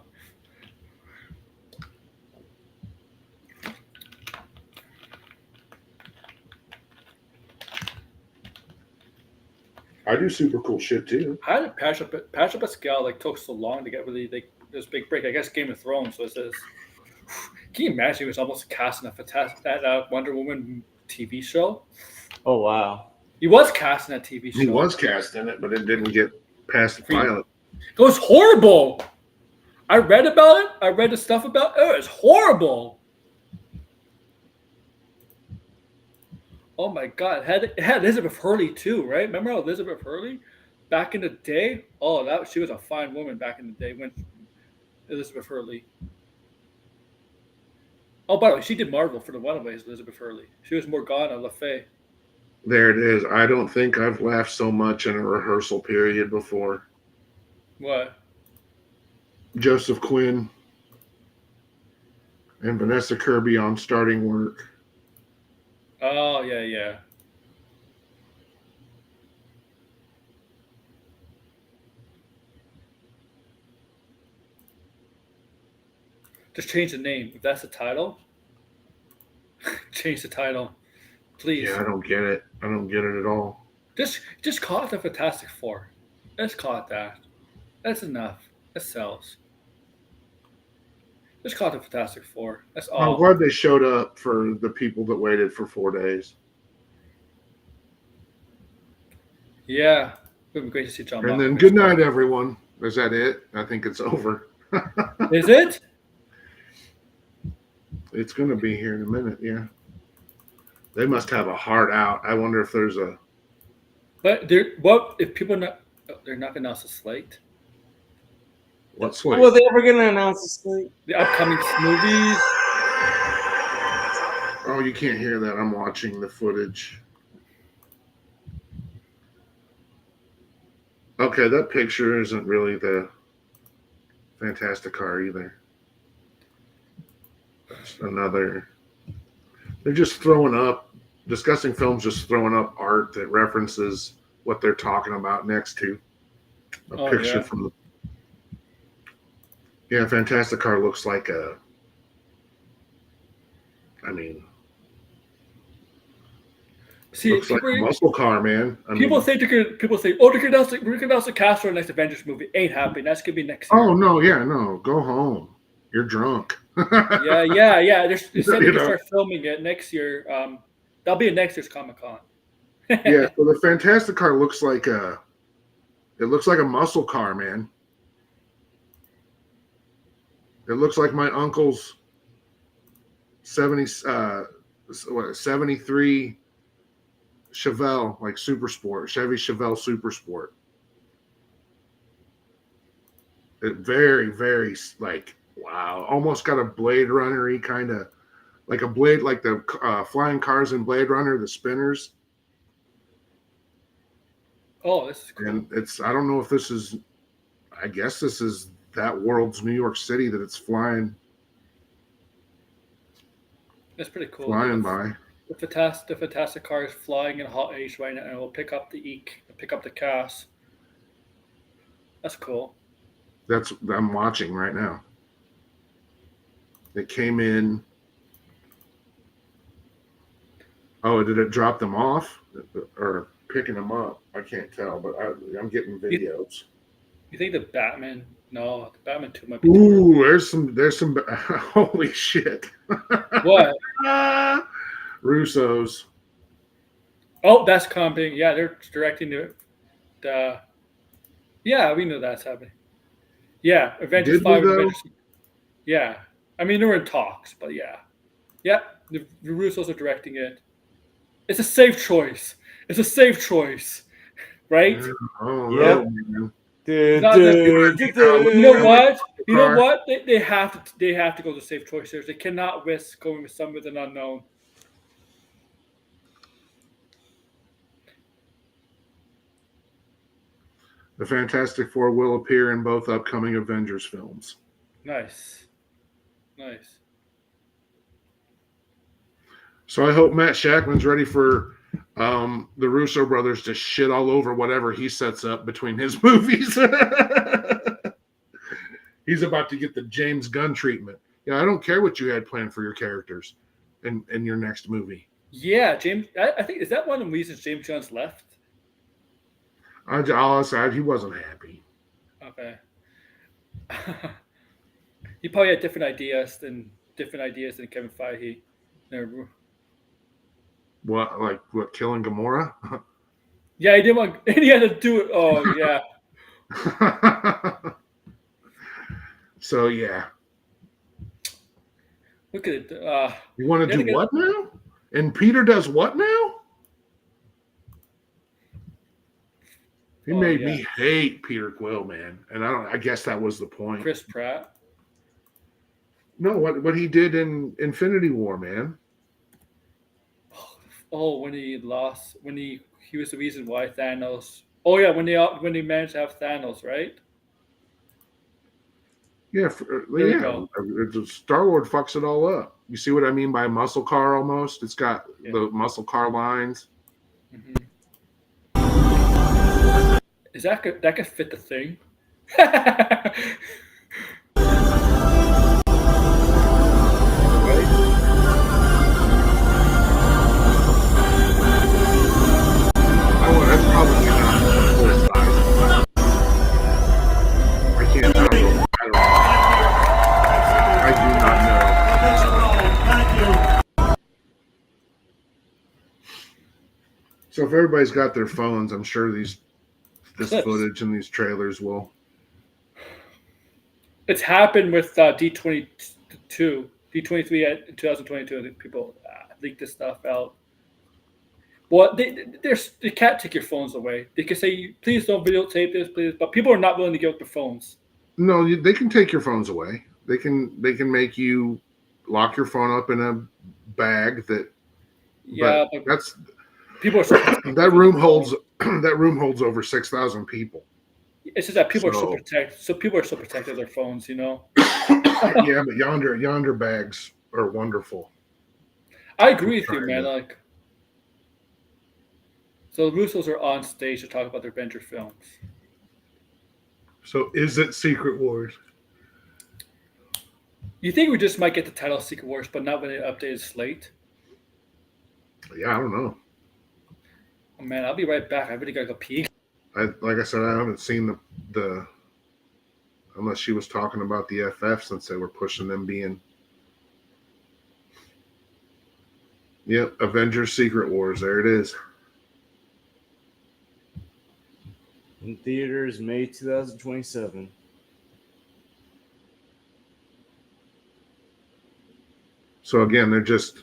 I do super cool shit too. How did Patrick Pascal like took so long to get really like this big break? I guess Game of Thrones was this. Can you imagine he was almost cast in a fantastic that Wonder Woman TV show? Oh wow. He was cast in that TV show. He was cast in it, but it didn't get past the pilot. It was horrible. I read about it. I read the stuff about it. It was horrible. Oh my god! It had Elizabeth Hurley too, right? Remember Elizabeth Hurley back in the day? Oh, she was a fine woman back in the day when Elizabeth Hurley. Oh, by the way, she did Marvel for the Runaways. Elizabeth Hurley. She was Morgana Le Fay. There it is. I don't think I've laughed so much in a rehearsal period before. What? Joseph Quinn and Vanessa Kirby on starting work. Oh, yeah. Just change the name. If that's the title, change the title. Please. Yeah, I don't get it. I don't get it at all. Just call it the Fantastic Four. Let's call it that. That's enough. That sells. Just call it the Fantastic Four. That's all. I'm glad they showed up for the people that waited for 4 days. Yeah. It would be great to see John. And then good night, everyone. Is that it? I think it's over. Is it? It's going to be here in a minute, yeah. They must have a hard out. I wonder if there's a... But what if people they're not going to announce a slate? What slate? Well, they ever going to announce a slate? The upcoming movies. Oh, you can't hear that. I'm watching the footage. Okay, that picture isn't really the Fantastic Car either. That's another. They're just throwing up, discussing films, just throwing up art that references what they're talking about next to. A picture from the. Yeah, Fantastic Car looks like a. See, looks like a muscle car, man. People say, oh, they're gonna announce the cast for the next Avengers movie. Ain't happening. That's gonna be next year. Oh no, yeah, no, go home. You're drunk. yeah. They said they can start filming it next year. That'll be at next year's Comic-Con. Yeah, so the Fantastic Car looks like a muscle car, man. It looks like my uncle's 73 Chevelle, like Super Sport, Chevy Chevelle Super Sport. It very, very like, wow, almost got a Blade Runner-y kind of, like a blade, like the flying cars in Blade Runner, the spinners. Oh, this is cool. And I don't know if this is, I guess this is that world's New York City that it's flying. That's pretty cool. Flying by. The Fantastic Car is flying in hot H right now, and it will pick up the cast. That's cool. I'm watching right now. It came in. Oh, did it drop them off or picking them up? I can't tell, but I'm getting videos. You think the Batman? No, the Batman 2 might be. Ooh, there's some. Holy shit! What? Russo's. Oh, that's coming. Yeah, they're directing the. Yeah, we know that's happening. Yeah, Avengers 5. Yeah, I mean they're in talks, but yeah, the Russos are directing it. It's a safe choice. Right? Oh, yep. You know what? They have to go to safe choice here. They cannot risk going with some with an unknown. The Fantastic Four will appear in both upcoming Avengers films. Nice. So I hope Matt Shackman's ready for the Russo brothers to shit all over whatever he sets up between his movies. He's about to get the James Gunn treatment. Yeah, I don't care what you had planned for your characters in your next movie. Yeah, James. I think is that one of the reasons James Gunn's left? He wasn't happy. Okay. He probably had different ideas than Kevin Feige. No, What, killing Gamora? yeah, he didn't want. And he had to do it. Oh yeah. So yeah, Look at it. you want to do what now? And Peter does what now? He made me hate Peter Quill, man, and I guess that was the point. Chris Pratt. No, what he did in Infinity War, man. Oh, when he lost, when he was the reason why Thanos. Oh yeah, when they managed to have Thanos, right? Yeah, Star Lord fucks it all up. You see what I mean by muscle car? Almost, it's got the muscle car lines. Mm-hmm. Is that could fit the thing? That's probably not full size. I can't. I don't know. I do not know. So if everybody's got their phones, I'm sure this footage and these trailers will. It's happened with D23 in 2022. People leak this stuff out. Well, they can't take your phones away. They can say, "Please don't videotape this, please." But people are not willing to give up their phones. No, they can take your phones away. They can make you lock your phone up in a bag that. Yeah, but that's people are so that room holds over 6,000 people. It's just that people are so protected. So people are so protected of their phones, you know. Yeah, but yonder bags are wonderful. I agree with you, man. Like, so the Russos are on stage to talk about their Avenger films. So is it Secret Wars? You think we just might get the title Secret Wars, but not with an updated slate? Yeah, I don't know. Oh, man, I'll be right back. I really gotta go pee. Like I said, I haven't seen the unless she was talking about the FF since they were pushing them being. Yep, Avengers Secret Wars. There it is. In theaters, May 2027. So again, they're just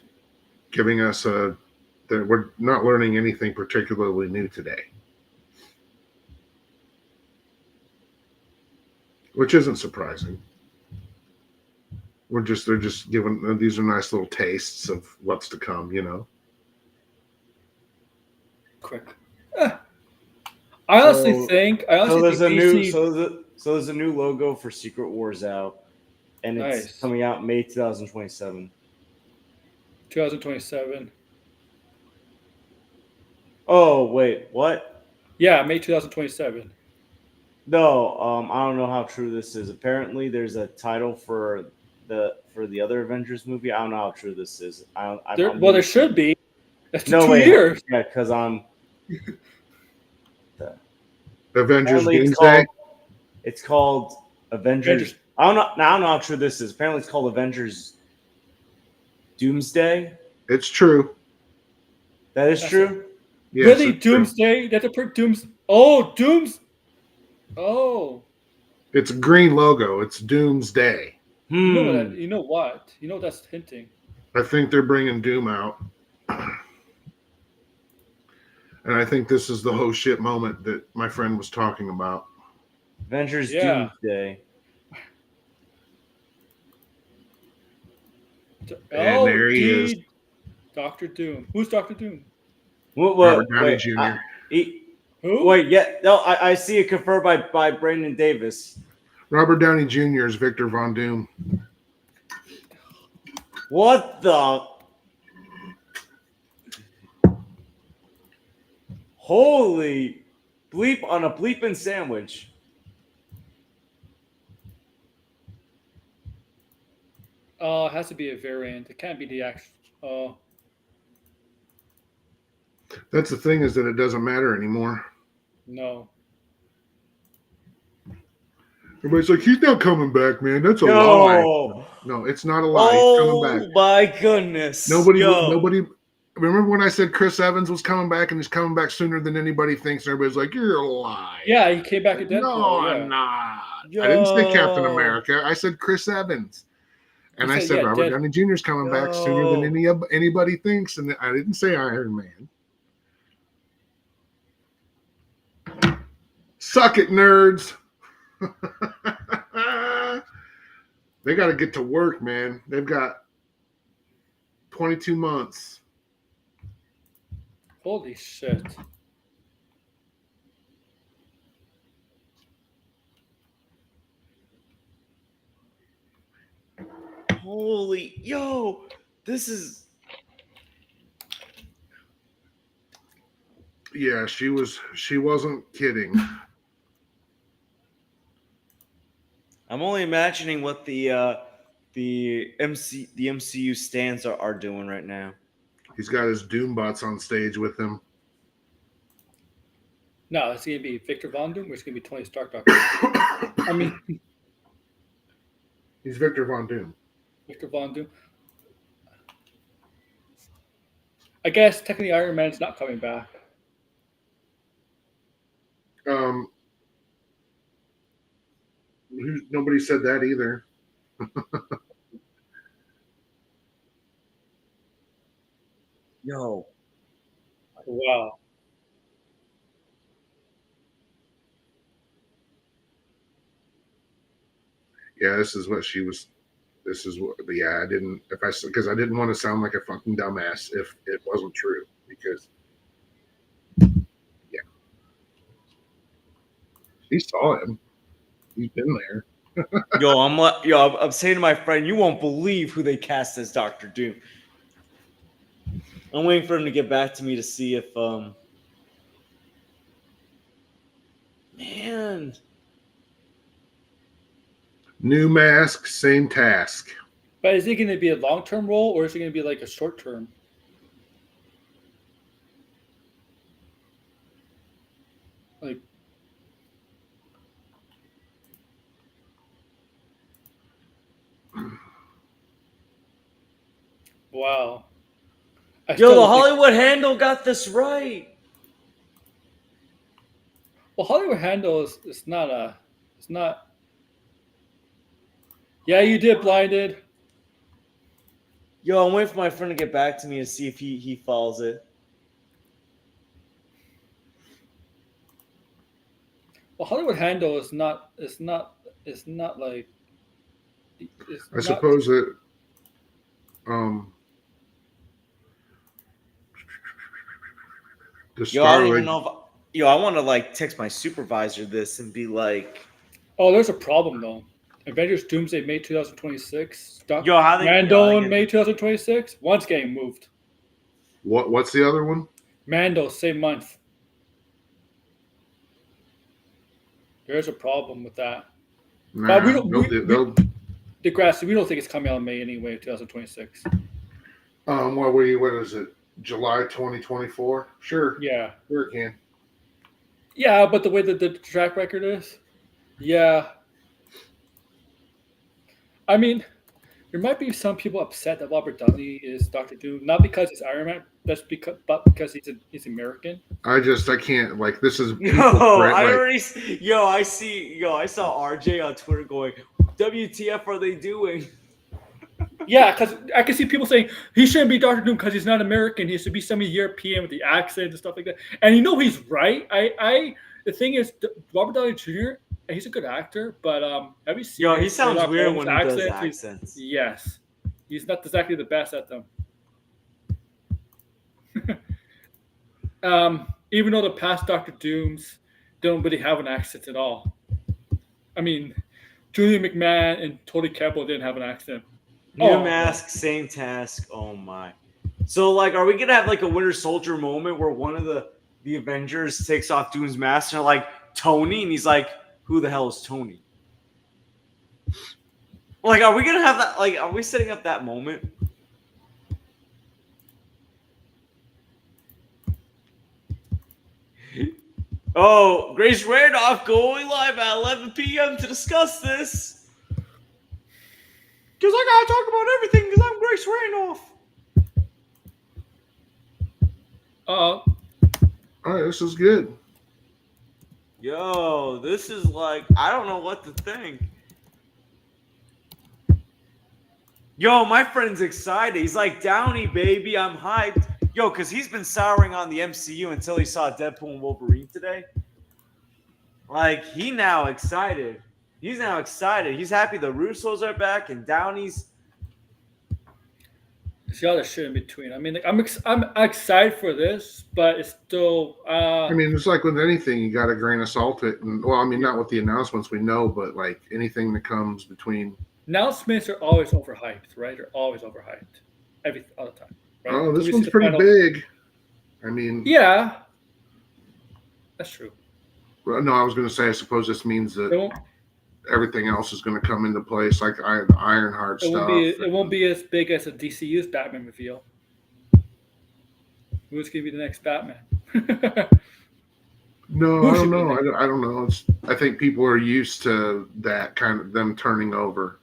giving us we're not learning anything particularly new today. Which isn't surprising. They're just giving, these are nice little tastes of what's to come, you know. Quick. I honestly think there's a new logo for Secret Wars out, and it's coming out May 2027. 2027. Oh wait, what? Yeah, May 2027. No, I don't know how true this is. Apparently, there's a title for the other Avengers movie. I don't know how true this is. There should be. That's 2 years. Yeah, because I'm. Avengers Doomsday. It's called Avengers. I don't know how true this is. Apparently, it's called Avengers Doomsday. It's true. That is true. Yes, really, Doomsday? That's a Dooms. Oh, Dooms. Oh. It's a green logo. It's Doomsday. You know what? You know what that's hinting. I think they're bringing Doom out. And I think this is the whole shit moment that my friend was talking about. Avengers Doomsday. And there he is. Dr. Doom. Who's Dr. Doom? Robert Downey Jr. Who? Wait, yeah. No, I see it confirmed by Brandon Davis. Robert Downey Jr. is Victor Von Doom. What the? Holy bleep on a bleeping sandwich. It has to be a variant. It can't be the actual. That's the thing, is that it doesn't matter anymore. No. Everybody's like, he's not coming back, man. That's a lie. No. No, it's not a lie. He's coming back. Oh my goodness. Nobody. Remember when I said Chris Evans was coming back and he's coming back sooner than anybody thinks? And everybody's like, "You're a lie." Yeah, he came back Like, at Deadpool. no, yeah. I'm not. I didn't say Captain America. I said Chris Evans, and I said Robert Downey Jr. is coming back sooner than anybody thinks. And I didn't say Iron Man. Suck it, nerds. They got to get to work, man. They've got 22 months. Holy shit. Holy, this is. Yeah, she wasn't kidding. I'm only imagining what the MCU stands are doing right now. He's got his Doombots on stage with him. No, it's going to be Victor Von Doom or it's going to be Tony Stark Doctor? I mean, he's Victor Von Doom. Victor Von Doom. I guess technically Iron Man's not coming back. Nobody said that either. Yo. Wow. Yeah, this is what she was. This is what. Yeah, I didn't. Because I didn't want to sound like a fucking dumbass if it wasn't true. Because yeah, he saw him. He's been there. I'm saying to my friend, you won't believe who they cast as Doctor Doom. I'm waiting for him to get back to me to see if man. New mask, same task. But is it going to be a long-term role or is it going to be like a short-term? Like, wow. Yo, the Hollywood Handle got this right. Well, Hollywood Handle is not a. It's not. Yeah, you did Blinded. Yo, I'm waiting for my friend to get back to me to see if he follows it. Well, Hollywood Handle is not. It's not like. I suppose that. Yo, I don't even know if. I want to like text my supervisor this and be like. Oh, there's a problem though. Avengers Doomsday May 2026. Yo, how they Mando in May 2026. One's getting moved. What's the other one? Mando, same month. There's a problem with that. Nah, but we don't. Degrassi, we don't think it's coming out in May anyway, 2026. What is it? July 2024? Sure. Yeah. Sure it can. Yeah, but the way that the track record is, yeah. I mean, there might be some people upset that Robert Downey is Dr. Doom, not because he's Iron Man, but because he's American. I can't, like, this is. I saw RJ on Twitter going, WTF are they doing? Yeah, because I can see people saying he shouldn't be Dr. Doom because he's not American. He should be somebody European with the accent and stuff like that. And he's right. The thing is, Robert Downey Jr., he's a good actor, but have you seen? He sounds weird when he does accents. Yes, he's not exactly the best at them. Even though the past Dr. Dooms don't really have an accent at all. I mean, Julian McMahon and Tony Campbell didn't have an accent. New mask, same task. Oh my! So like, are we gonna have like a Winter Soldier moment where one of the Avengers takes off Doom's mask and they're like Tony, and he's like, "Who the hell is Tony?" Like, are we gonna have that? Like, are we setting up that moment? Oh, Grace Randolph going live at 11 p.m. to discuss this. Because I gotta talk about everything because I'm Grace Randolph. Uh-oh. All right, this is good. Yo, this is like, I don't know what to think. Yo, my friend's excited. He's like, Downey, baby, I'm hyped. Yo, because he's been souring on the MCU until he saw Deadpool and Wolverine today. Like, he's now excited. He's happy the Russos are back and Downey's. There's all the shit in between. I mean, like, I'm excited for this, but it's still. I mean, it's like with anything, you got to grain of salt it. And, well, I mean, not with the announcements we know, but like anything that comes between. Announcements are always overhyped, right? They're always overhyped, all the time. Right? Oh, this one's pretty big. I mean, yeah, that's true. Well, no, I was going to say, I suppose this means that everything else is going to come into place, like Ironheart stuff. It won't be as big as a DCU's Batman reveal. Who's going to be the next Batman? No, I don't know. I don't know. I think people are used to that kind of them turning over.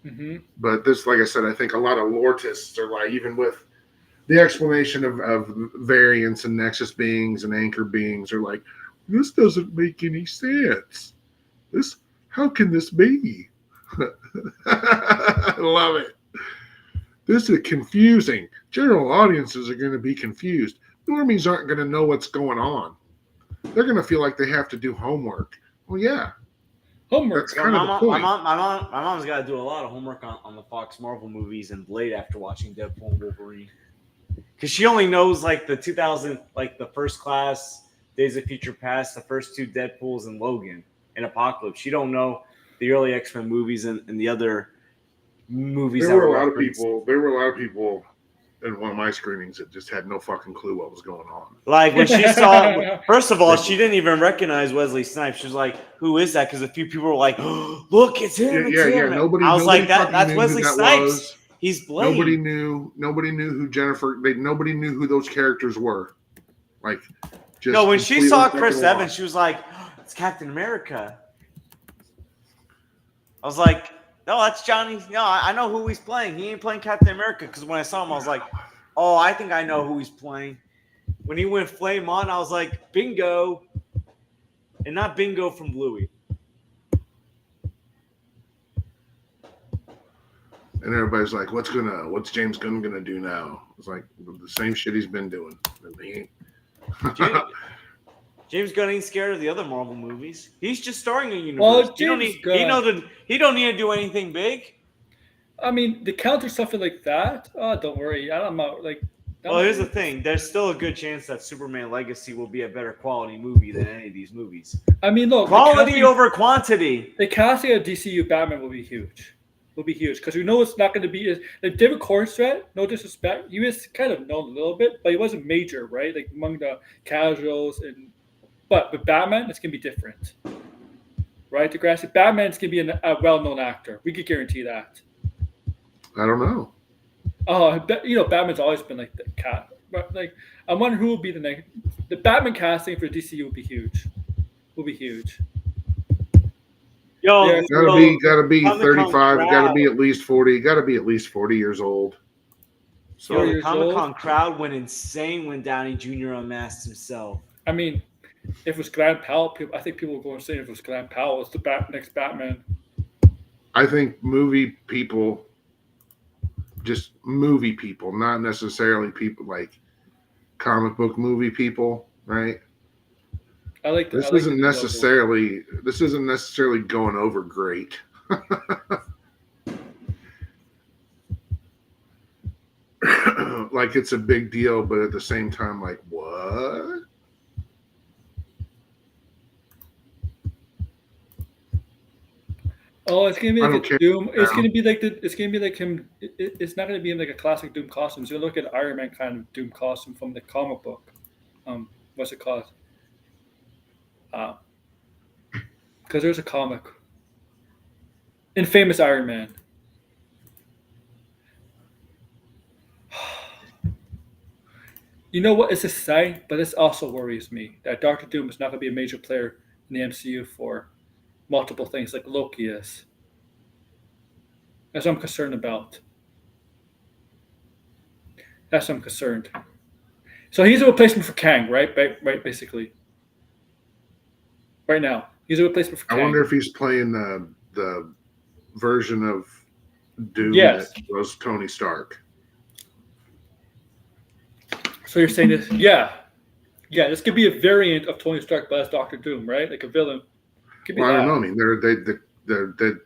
Mm-hmm. But this, like I said, I think a lot of loretists are like, even with the explanation of variants and nexus beings and anchor beings, are like, this doesn't make any sense. How can this be? I love it. This is confusing. General audiences are going to be confused. Normies aren't going to know what's going on. They're going to feel like they have to do homework. Well, yeah. Homework. That's kind of the point. My mom's got to do a lot of homework on the Fox Marvel movies and Blade after watching Deadpool and Wolverine. Because she only knows like the 2000, like the First Class, Days of Future Past, the first two Deadpools, and Logan and Apocalypse. She don't know the early X-Men movies and the other movies. There were a lot of people in one of my screenings that just had no fucking clue what was going on. Like when she saw, first of all, she didn't even recognize Wesley Snipes. She was like, "Who is that?" Because a few people were like, "Oh, look, it's him!" Yeah. Nobody. I was like, "That's knew Wesley who that Snipes. was. He's Blade." Nobody knew who Jennifer. Nobody knew who those characters were. Like, just no. When she saw completely Chris fucking Evans, lost. she was like, oh, "It's Captain America." I was like, "No, that's Johnny. No, I know who he's playing. He ain't playing Captain America." Because when I saw him, I was like, "Oh, I think I know who he's playing." When he went Flame On, I was like, "Bingo," and not Bingo from Bluey. And everybody's like, "What's James Gunn gonna do now?" It's like the same shit he's been doing. James Gunn ain't scared of the other Marvel movies. He's just starring a universe. Well, He don't need to do anything big. I mean, the counter something like that. Oh, don't worry. I'm not like. Well, here's the thing. There's still a good chance that Superman Legacy will be a better quality movie than any of these movies. I mean, look, quality over quantity. The casting of DCU Batman will be huge. Because we know it's not going to be like David Cornsrat. No disrespect, he was kind of known a little bit, but he wasn't major, right? Like among the casuals but with Batman, it's going to be different, right? DeGrassi, Batman's going to be a well-known actor. We could guarantee that. I don't know. Oh, Batman's always been like the cat. But like, I wonder who will be the next. The Batman casting for DCU will be huge. Yo, gotta be 35. Gotta be at least 40. Gotta be at least 40 years old. So the Comic-Con crowd went insane when Downey Jr. unmasked himself. I mean, if it was Grant Powell, I think people will go insane if it was Grant Powell. It's the next Batman. I think movie people, not necessarily people like comic book movie people, right? This isn't necessarily going over great. Like it's a big deal, but at the same time, like what? Oh, it's gonna be like a Doom. It's gonna be like him. It's not gonna be in like a classic Doom costume. It's gonna look at Iron Man kind of Doom costume from the comic book. What's it called? Because there's a comic. Infamous Iron Man. You know what? It's exciting, but this also worries me that Doctor Doom is not going to be a major player in the MCU for multiple things like Loki is. That's what I'm concerned about. That's what I'm concerned. So he's a replacement for Kang, right? Right, basically. Right now, he's a replacement for I Kang. wonder if he's playing the version of Doom that Yes. was Tony Stark. So you're saying this? Yeah, yeah. This could be a variant of Tony Stark, but as Doctor Doom, right? Like a villain. Could be Well, I don't that. know. I mean,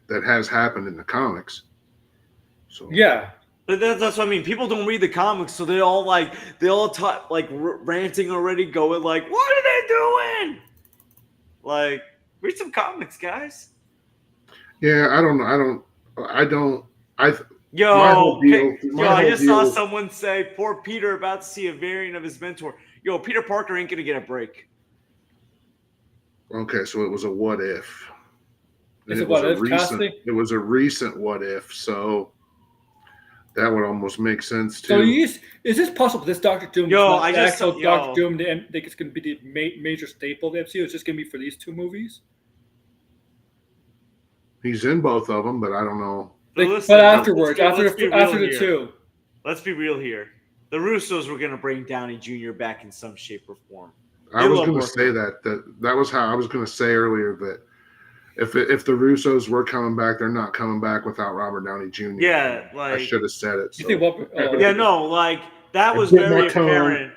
that has happened in the comics. So Yeah. But that's what I mean. People don't read the comics, so they all talk like ranting already, going like, "What are they doing?" Like, read some comics, guys. yeah, I don't know. Yo, my whole deal. I just saw someone say, "Poor Peter about to see a variant of his mentor." Yo, Peter Parker ain't gonna get a break. Okay, so it was a what if. Is it what if casting? It was a recent what if, so that would almost make sense too. So is this possible? This Doctor Doom Yo, is not I the just actual yo. Doctor Doom. I think it's going to be the major staple of the MCU. It's just going to be for these two movies. He's in both of them, but I don't know. But afterwards, after the two. Let's be real here. The Russos were gonna bring Downey Jr. back in some shape or form. I was going to say that was how I was going to say earlier that if the Russos were coming back, they're not coming back without Robert Downey Jr. Yeah, like I should have said it. So. That was very apparent.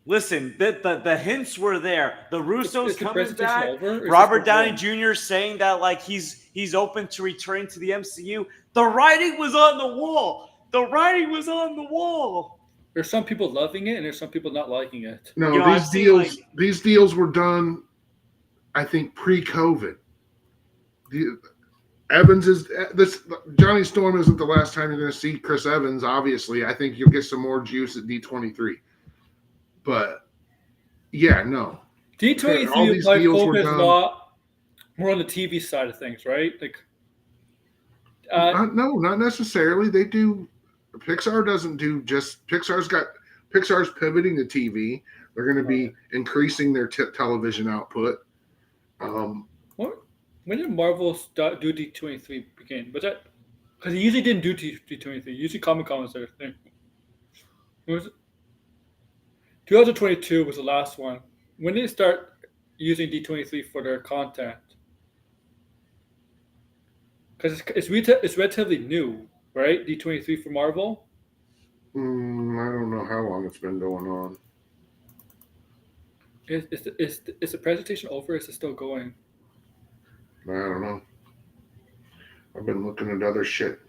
Listen, the hints were there. The Russos coming back. Robert Downey Jr. saying that like he's open to returning to the MCU. The writing was on the wall. The writing was on the wall. There's some people loving it, and there's some people not liking it. No, these deals were done, I think, pre-COVID. Evans is this. Johnny Storm isn't the last time you're going to see Chris Evans. Obviously, I think you'll get some more juice at D23. But yeah, no. D23 will probably focus a lot more on the TV side of things, right? Like, no, not necessarily. They do. Pixar doesn't do just. Pixar's pivoting to TV. They're going to be increasing their television output. When did Marvel do D23 begin? Was that because he usually didn't do D23? Usually Comic-Con was their thing. When was it? 2022 was the last one. When did they start using D23 for their content? Because it's relatively new, right? D23 for Marvel. I don't know how long it's been going on. Is the presentation over? Or is it still going? I don't know. I've been looking at other shit.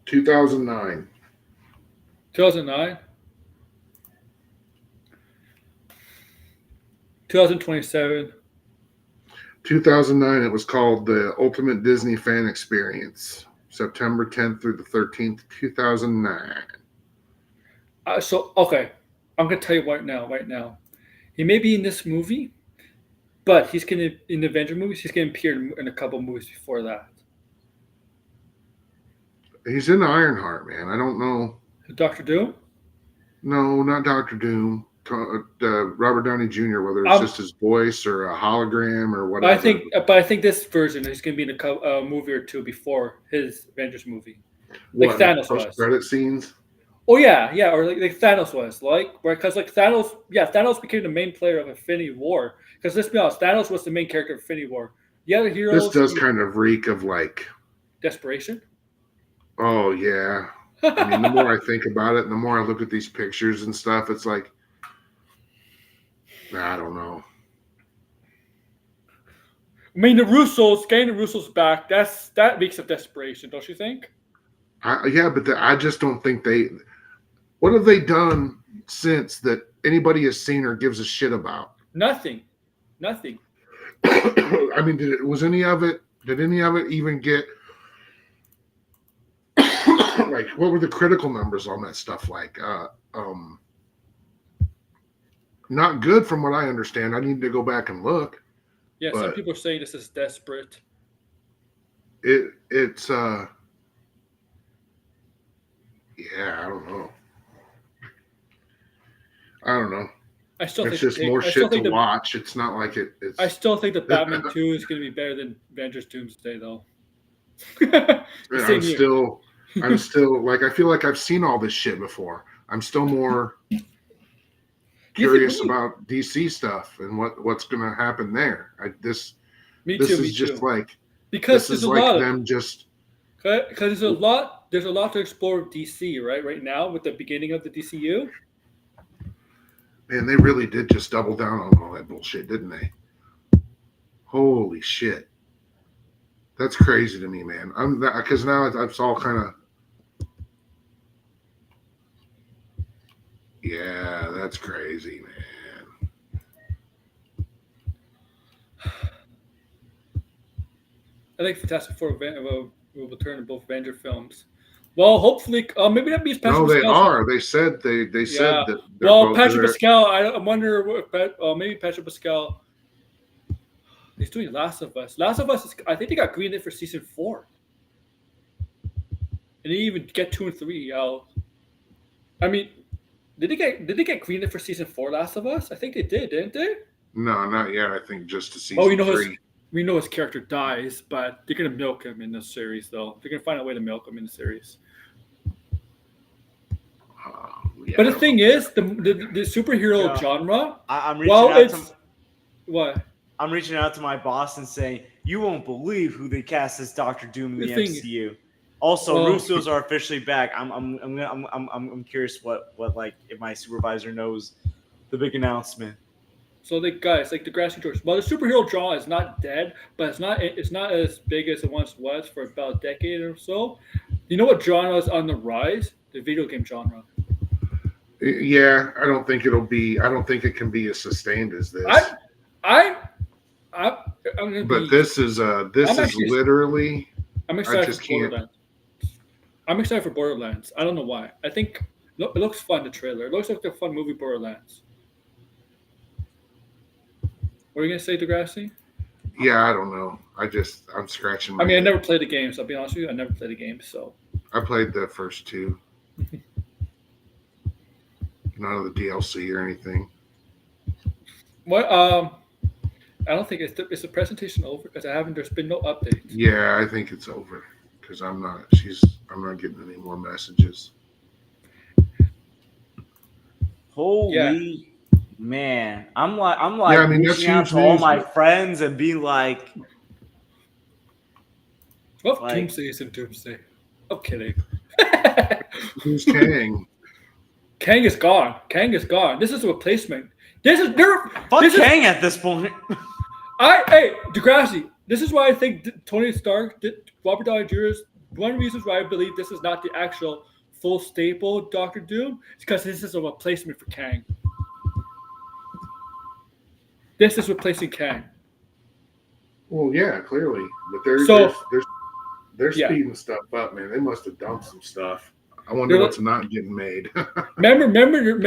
2009. 2009. 2027. 2009. It was called the Ultimate Disney Fan Experience. September 10th through the 13th, 2009. Okay, I'm gonna tell you right now. He may be in this movie, but he's gonna in the Avenger movies. He's gonna appear in a couple movies before that. He's in Ironheart, man. I don't know. Doctor Doom? No, not Doctor Doom. Robert Downey Jr. Whether it's just his voice or a hologram or whatever. I think this version is gonna be in a movie or two before his Avengers movie, like what, Thanos was. Credit scenes. Oh yeah, or like Thanos was because Thanos became the main player of Infinity War. Because let's be honest, Thanos was the main character of Infinity War. The other heroes. This does kind of reek of like desperation. Oh yeah. I mean, the more I think about it, and the more I look at these pictures and stuff, it's like, I don't know. I mean, getting the Russos back, that makes of desperation, don't you think? Yeah, but I just don't think they. What have they done since that anybody has seen or gives a shit about? Nothing. I mean, did any of it even get like what were the critical numbers on that stuff like? Not good from what I understand. I need to go back and look. Yeah, some people are saying this is desperate. It's yeah, I don't know. I don't know. I still It's think just more shit to watch. It's not like it's. I still think that Batman 2 is going to be better than Avengers Doomsday, though. I'm still like, I feel like I've seen all this shit before. I'm still more curious about DC stuff and what's going to happen there. This is just like, because this is like them just. Because there's a lot to explore with DC right now with the beginning of the DCU. Man, they really did just double down on all that bullshit, didn't they? Holy shit. That's crazy to me, man. Because now it's all kind of. Yeah, that's crazy, man. I think Fantastic Four will return in both Avenger films. Well, hopefully, maybe that means Patrick Pascal. No, they Pascal's are. They said said that. Well, Patrick Pascal. I wonder if maybe Patrick Pascal. He's doing Last of Us. Last of Us is. I think they got greenlit for season 4. And they didn't even get 2 and 3 out. I mean, did they get greenlit for season 4 Last of Us? I think they did, didn't they? No, not yet. I think just to season 3. We know his character dies, but they're gonna milk him in the series, though. They're gonna find a way to milk him in the series. Yeah, but the thing is, the superhero genre. I'm reaching out to what? I'm reaching out to my boss and saying, "You won't believe who they cast as Doctor Doom in the MCU." Also, Russos are officially back. I'm curious what like if my supervisor knows the big announcement. So the guys like the Grassy George. Well, the superhero genre is not dead, but it's not as big as it once was for about a decade or so. You know what genre is on the rise? The video game genre. Yeah, I don't think it can be as sustained as this. This is literally. I'm excited for Borderlands. I'm excited for Borderlands. I don't know why. I think it looks fun. The trailer. It looks like a fun movie. Borderlands. What are you gonna say, Degrassi? Yeah, I don't know. I'm scratching. I mean, I never played the games. I'll be honest with you. I never played the game, so. I played the first 2. None of the DLC or anything. What? I don't think it's the presentation over because there's been no updates. Yeah, I think it's over because I'm not getting any more messages. Holy man. I'm like yeah, I mean, reaching out to all my friends and be like, well, Doomsday isn't Doomsday. I'm kidding. Who's Kang? Kang is gone. This is a replacement. Kang at this point. Hey, Degrassi. This is why I think Tony Stark, Robert Downey Jr. is one of the reasons why I believe this is not the actual full staple Doctor Doom. It's because this is a replacement for Kang. This is replacing Kang. Well, yeah, clearly, but they're speeding stuff up, man. They must have dumped some stuff. I wonder what's not getting made. remember when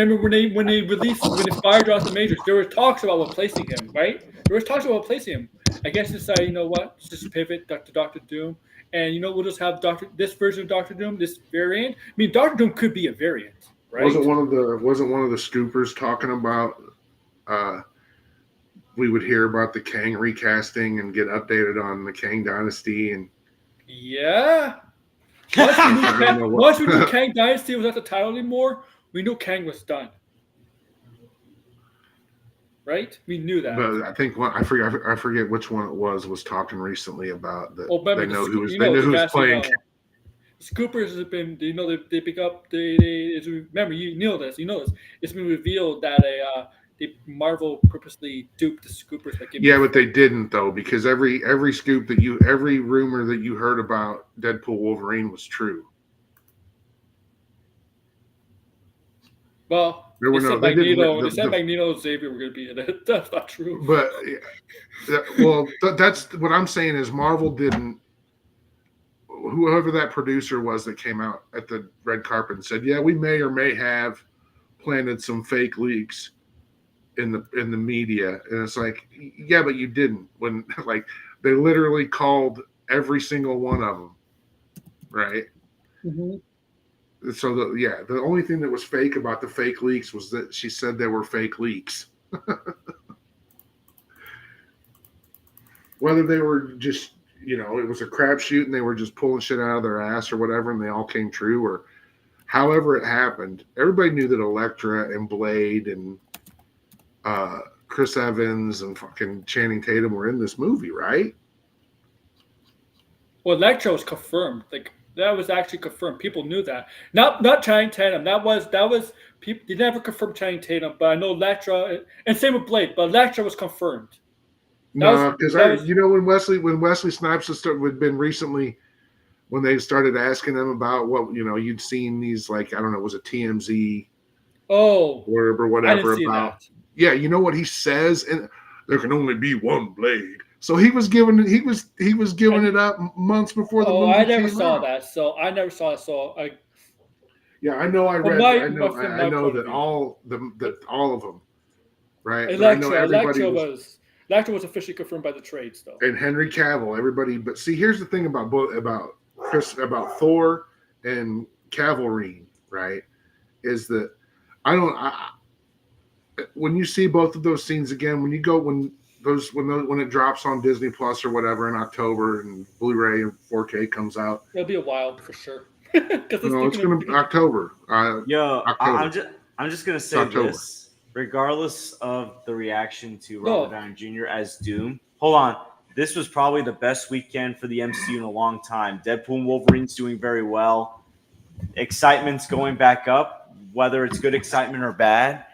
Fire dropped the Majors, there were talks about replacing him, right? There was talks about replacing him. I guess decided, you know what, let's just pivot to Doctor Doom, and we'll just have this version of Doctor Doom, this variant. I mean, Doctor Doom could be a variant, right? Wasn't one of the scoopers talking about? We would hear about the Kang recasting and get updated on the Kang Dynasty and. Yeah. Once we knew Kang Dynasty was not the title anymore, we knew Kang was done. Right? We knew that. But I think I forget which one it was talking recently about that. Well, they know who was playing. Scoopers have been, they pick up. Remember, you know this. It's been revealed that Marvel purposely duped the Scoopers. But they didn't though, because every scoop every rumor that you heard about Deadpool Wolverine was true. Well, they said Magneto and Xavier were going to be in it. That's not true. But that's what I'm saying is Marvel didn't. Whoever that producer was that came out at the red carpet and said, "Yeah, we may or may have planted some fake leaks in the media," and it's like, yeah, but you didn't. When they literally called every single one of them, right? Mm-hmm. So the only thing that was fake about the fake leaks was that she said they were fake leaks. Whether they were just, it was a crapshoot and they were just pulling shit out of their ass or whatever, and they all came true, or however it happened, everybody knew that Elektra and Blade and Chris Evans and fucking Channing Tatum were in this movie, right? Well, Electro was confirmed. Like that was actually confirmed. People knew that. Not Channing Tatum. That was people. They never confirmed Channing Tatum, but I know Electra and same with Blade. But Electra was confirmed. No, because when Wesley Snipes had been recently, when they started asking them about what you'd seen these, like, I don't know, was it TMZ? Oh, or whatever I didn't see about. that. Yeah, you know what he says, and there can only be one Blade. So he was giving it up months before the movie. I never came saw out. that. So I never saw it. So I know. I read. I know that all of them, right? Electra was officially confirmed by the trades, though. And Henry Cavill, everybody. But see, here's the thing about Thor and Cavalry, right? Is that when you see both of those scenes again, when it drops on Disney Plus or whatever in October and Blu-ray and 4K comes out, it'll be a while for sure. It's going to be October. October. I'm just gonna say this, regardless of the reaction to Robert Downey Jr. as Doom. Hold on, this was probably the best weekend for the MCU in a long time. Deadpool and Wolverine's doing very well. Excitement's going back up, whether it's good excitement or bad.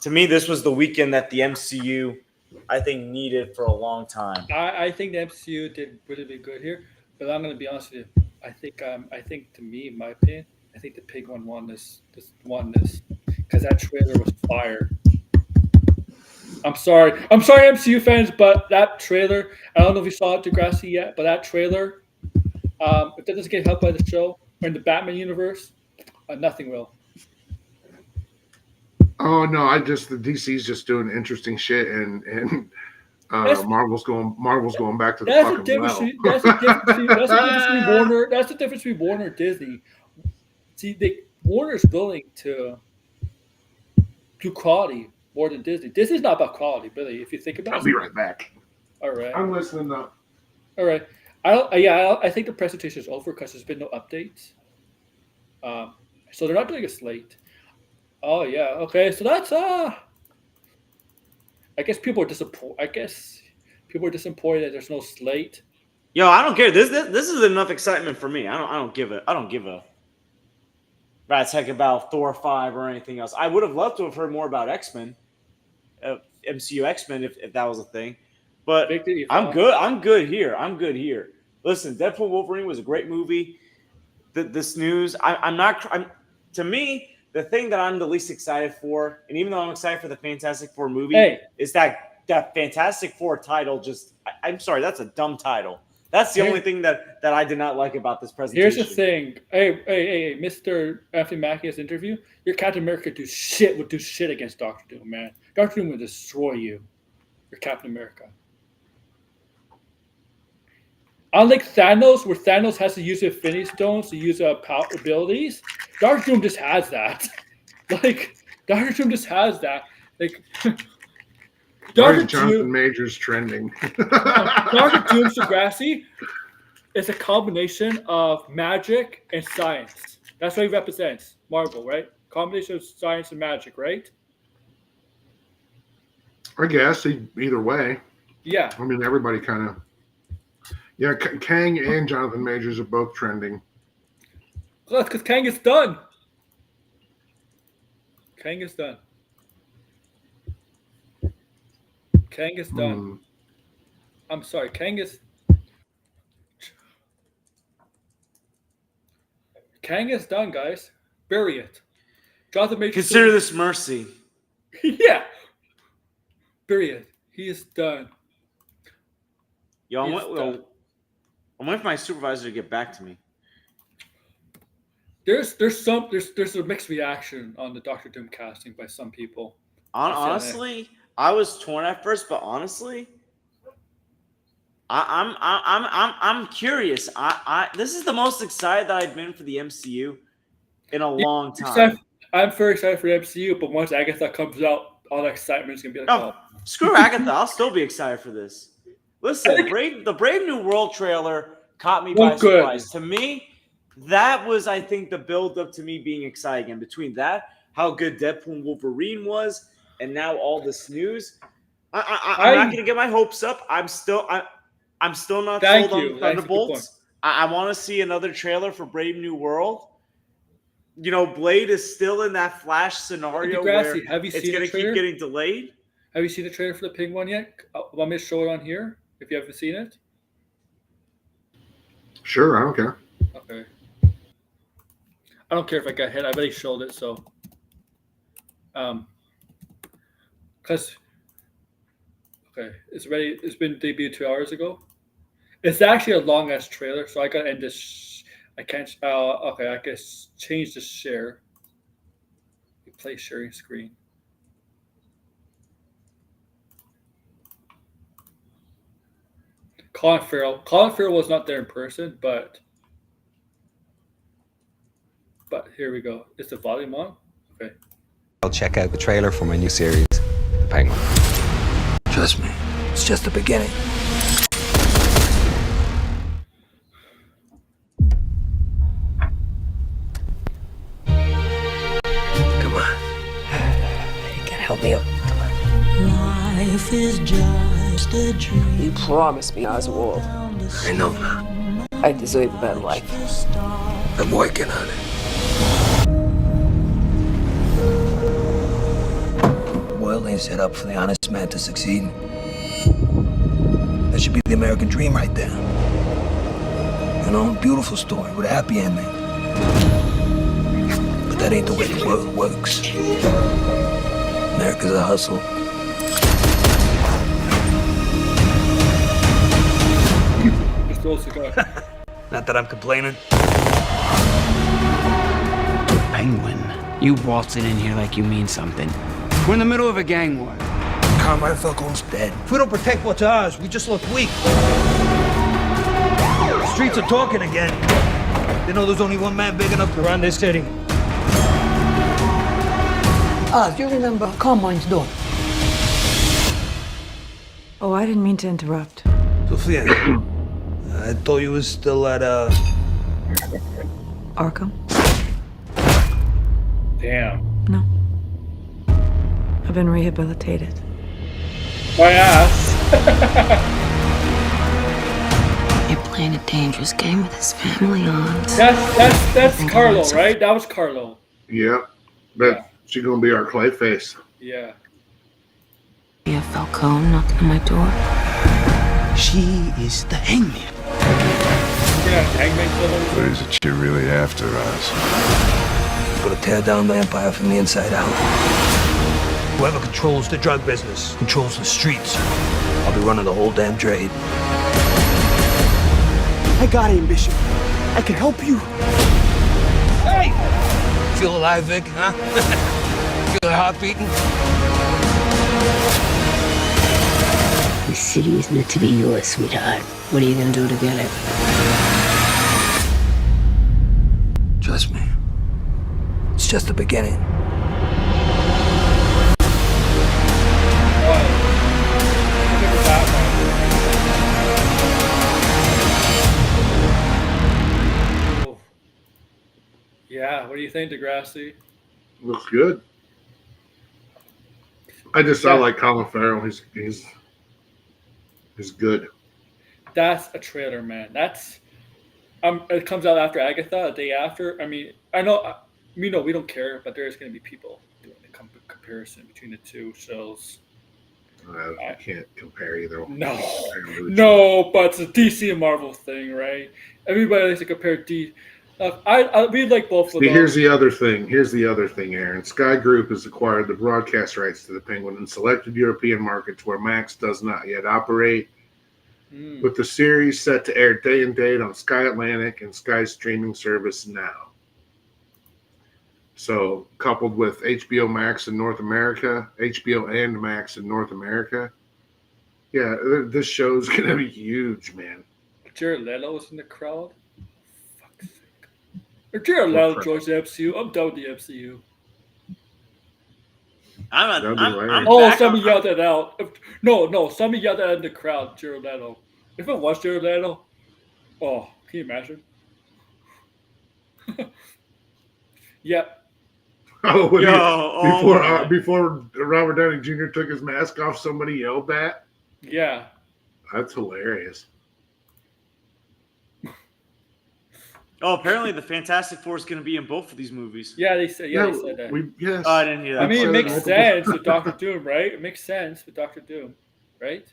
To me, this was the weekend that the MCU, I think, needed for a long time. I think the MCU did really good here, but I'm going to be honest with you. I think to me, in my opinion, I think the Pig one won this because that trailer was fire. I'm sorry, MCU fans, but that trailer, I don't know if you saw it, Degrassi, yet, but that trailer, if that doesn't get helped by the show or in the Batman universe, nothing will. Oh no, the DC's just doing interesting shit, and Marvel's going back to the fucking well. That's the difference between Warner. That's the difference between Warner and Disney. See, Warner's willing to do quality more than Disney. Disney's not about quality, really. If you think about it. I'll be right back. All right. I'm listening though. All right. I think the presentation is over because there's been no updates. So they're not doing a slate. Oh yeah. Okay. So that's I guess people are disappointed. That there's no slate. Yo, I don't care. This is enough excitement for me. I don't give a rat's heck about Thor 5 or anything else. I would have loved to have heard more about X-Men, MCU X-Men if that was a thing. But I'm good. I'm good here. Listen, Deadpool Wolverine was a great movie. This news, to me, the thing that I'm the least excited for, and even though I'm excited for the Fantastic Four movie, is that Fantastic Four title I'm sorry, that's a dumb title. That's the only thing that I did not like about this presentation. Here's the thing. Hey, Mr. Anthony Mackie's interview, your Captain America would do shit against Dr. Doom, man. Dr. Doom would destroy you. Your Captain America. Unlike Thanos, where Thanos has to use the Infinity Stones to use power abilities, Dr. Doom just has that. Dr. Doom just has that. Jonathan Majors trending. Dr. Doom Degrassi is a combination of magic and science. That's what he represents. Marvel, right? Combination of science and magic, right? I guess either way. Yeah. I mean, everybody kind of. Yeah, Kang and Jonathan Majors are both trending. Well, that's because Kang is done. Kang is done. I'm sorry, Kang is done, guys. Bury it. Jonathan Majors. Consider this mercy. Yeah. Bury it. He is done. Yo, I'm waiting for my supervisor to get back to me. There's a mixed reaction on the Doctor Doom casting by some people. Honestly, I was torn at first, but honestly, I'm curious. This is the most excited that I've been for the MCU in a long Except time. I'm very excited for the MCU, but once Agatha comes out, all that excitement is gonna be like, Oh, screw Agatha. I'll still be excited for this. Listen, the Brave New World trailer caught me by Look good. surprise. To me, that was, I think, the build up to me being excited. And between that, how good Deadpool and Wolverine was, and now all this news, I'm not going to get my hopes up. I'm still not sold on That's a good point. Thunderbolts. I want to see another trailer for Brave New World. You know, Blade is still in that Flash scenario where have you it's seen going the to keep trailer? getting delayed. Have you seen the trailer for the Pink one yet? Want me to show it on here if you haven't seen it? Sure, I don't care. Okay. I don't care if I got hit. I already showed it, so. Because. Okay, it's ready. It's been debuted 2 hours ago. It's actually a long ass trailer, so I gotta end this. I can't. Okay, I guess change the share. Play sharing screen. Colin Farrell. Colin Farrell was not there in person, but here we go. Is the volume on? Okay. I'll check out the trailer for my new series, The Penguin. Trust me, it's just the beginning. Come on. You can help me out. Life is just a dream. You promised me, Oswald. I know now. I deserve a better life. I'm working on it. The world ain't set up for the honest man to succeed. That should be the American dream right there. You know, beautiful story with a happy ending. But that ain't the way the world works. America's a hustle. Not that I'm complaining. Penguin, you waltzing in here like you mean something. We're in the middle of a gang war. Carmine Falcone's dead. If we don't protect what's ours, we just look weak. The streets are talking again. They know there's only one man big enough to run this city. Do you remember Carmine's door? Oh, I didn't mean to interrupt. Sophia, I thought you was still at, Arkham? Damn. No. I've been rehabilitated. My ass. You're playing a dangerous game with his family on. That's Carlo, right? That was Carlo. Yep. But she's gonna be our Clayface. Yeah. Sophia Falcone knocking on my door. She is the hangman. What is it you're really after, Oz? Gonna tear down the empire from the inside out. Whoever controls the drug business controls the streets. I'll be running the whole damn trade. I got ambition. I can help you. Hey! Feel alive, Vic, huh? Feel the heart beating? This city is meant to be yours, sweetheart. What are you gonna do to get it? Trust me. It's just the beginning. Yeah, what do you think, Degrassi? Looks good. I like Colin Farrell. He's good. That's a trailer, man. That's it comes out after Agatha, a day after. I mean, I know we don't care, but there's going to be people doing a comparison between the two shows. I can't compare either. No, but it's a DC and Marvel thing, right? Everybody likes to compare D. We like both of them. Here's the other thing, Aaron. Sky Group has acquired the broadcast rights to the Penguin in selected European markets where Max does not yet operate. With the series set to air day and date on Sky Atlantic and Sky's streaming service now. So, coupled with HBO Max in North America, HBO and Max in North America, yeah, this show's going to be huge, man. Jared Leto's in the crowd. Fuck's sake. If Jared Leto joins the MCU, I'm done with the MCU. That'd be hilarious. Oh, somebody yelled that out. No, somebody yelled that in the crowd, Jared Leto. If I watched Jared Leto, oh, can you imagine? Yep. Oh, when Yo, before Robert Downey Jr. took his mask off, somebody yelled that. Yeah. That's hilarious. Oh, apparently the Fantastic Four is going to be in both of these movies. Yeah, they said. Yeah, they said that. Yes. Oh, I didn't hear that. I mean, it said makes multiple sense times. with Doctor Doom, right? It makes sense with Doctor Doom, right?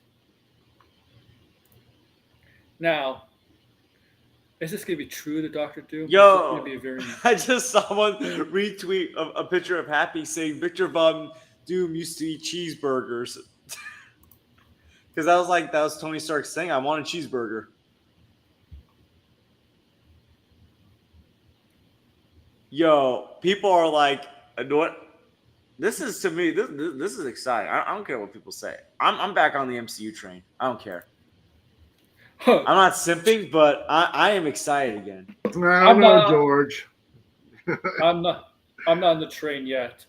Now, is this gonna be true to Doctor Doom? Yo, gonna be a very... I just saw one retweet a picture of Happy saying Victor Von Doom used to eat cheeseburgers. Because that was Tony Stark's thing. I want a cheeseburger. Yo, people are like, what? This is, to me, this is exciting. I don't care what people say. I'm back on the MCU train. I don't care. I'm not simping, but I am excited again. I'm not George. I'm not on the train yet.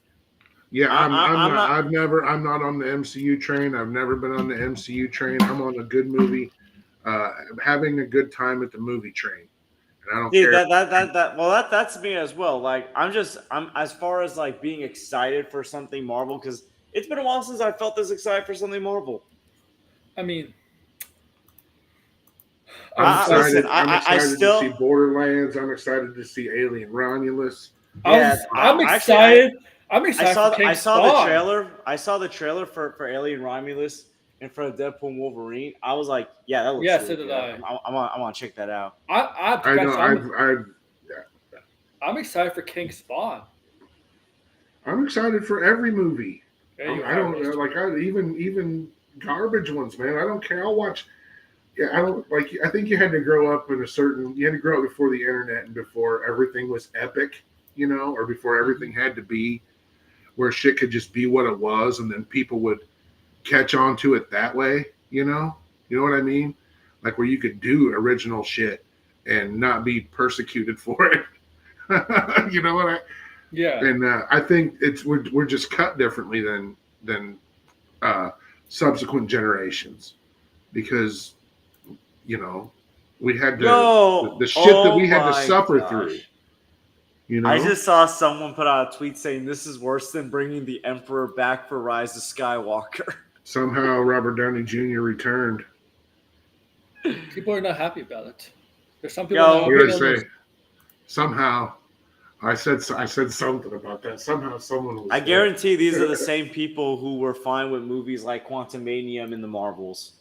Yeah, I'm not on the MCU train. I've never been on the MCU train. I'm on a good movie, having a good time at the movie train. And I don't care. That's me as well. Like I'm as far as like being excited for something Marvel, because it's been a while since I felt this excited for something Marvel. I mean, I'm excited to see Borderlands. I'm excited to see Alien Romulus. I'm excited. I'm excited. I saw the trailer. I saw the trailer for Alien Romulus and for Deadpool and Wolverine. I was like, yeah, that looks really so did good. I want to check that out. I'm excited for King Spawn. I'm excited for every movie. Yeah, even garbage ones, man. I don't care. I'll watch. Yeah, I think you had to grow up before the internet and before everything was epic, or before everything had to be where shit could just be what it was, and then people would catch on to it that way, You know what I mean? Like where you could do original shit and not be persecuted for it. You know what Yeah. And I think we're just cut differently than subsequent generations, because we had the shit that we had to suffer through. I just saw someone put out a tweet saying this is worse than bringing the Emperor back for Rise of Skywalker. Somehow Robert Downey Jr. returned. People are not happy about it. There's some people. What did I say? Somehow, I said something about that. Somehow someone was. I guarantee these are the same people who were fine with movies like Quantumanium and the Marvels.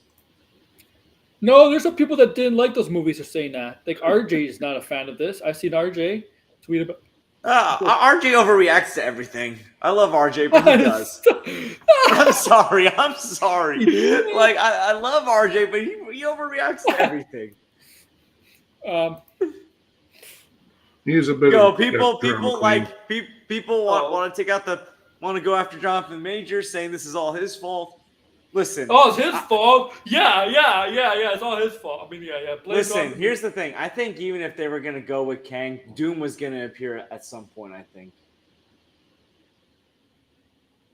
No, there's some people that didn't like those movies are saying that. Like RJ is not a fan of this. I've seen RJ tweet about. RJ overreacts to everything. I love RJ, but he does. I'm sorry. Like I love RJ, but he overreacts to everything. He's a bit. People want to go after Jonathan Majors, saying this is all his fault. Listen. Oh, it's his fault. Yeah. It's all his fault. I mean, yeah. Listen, here's the thing. I think even if they were going to go with Kang, Doom was going to appear at some point, I think.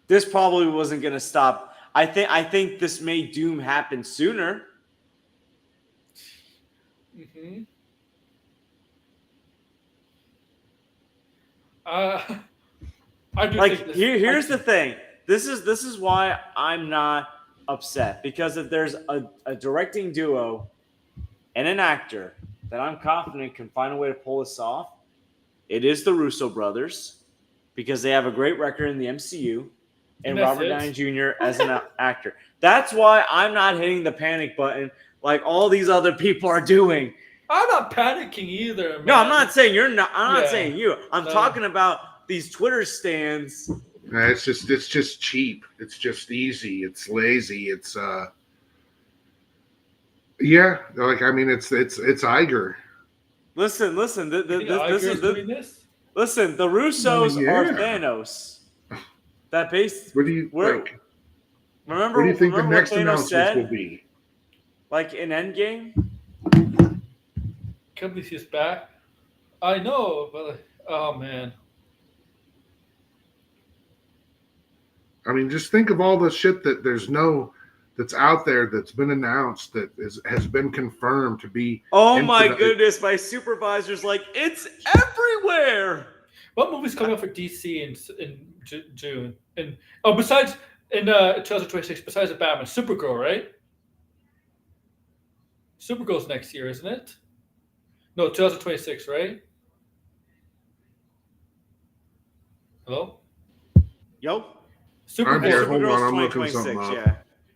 This probably wasn't going to stop. I think this made Doom happen sooner. Mm-hmm. I do think this, here's the thing. This is why I'm not upset, because if there's a directing duo and an actor that I'm confident can find a way to pull this off, it is the Russo brothers, because they have a great record in the MCU, and Robert Downey Jr. as an actor. That's why I'm not hitting the panic button like all these other people are doing. I'm not panicking either, man. No, I'm not saying you're not. I'm not saying you. I'm talking about these Twitter stands. It's just cheap. It's just easy. It's lazy. It's yeah. Like I mean, it's Iger. Listen. Listen, the Russos are Thanos. That base. What do you think? Remember? What do you think the next Thanos announcements will be? Like in Endgame. Company is back. I know, but oh man. I mean, just think of all the shit that's out there that's been announced has been confirmed to be. Oh my goodness, my supervisor's like, it's everywhere. What movie's coming out for DC in June? And besides in 2026, besides the Batman, Supergirl, right? Supergirl's next year, isn't it? No, 2026, right? Hello? Yo. I'm here. Hold Supergirl. on, I'm looking something up. Yeah.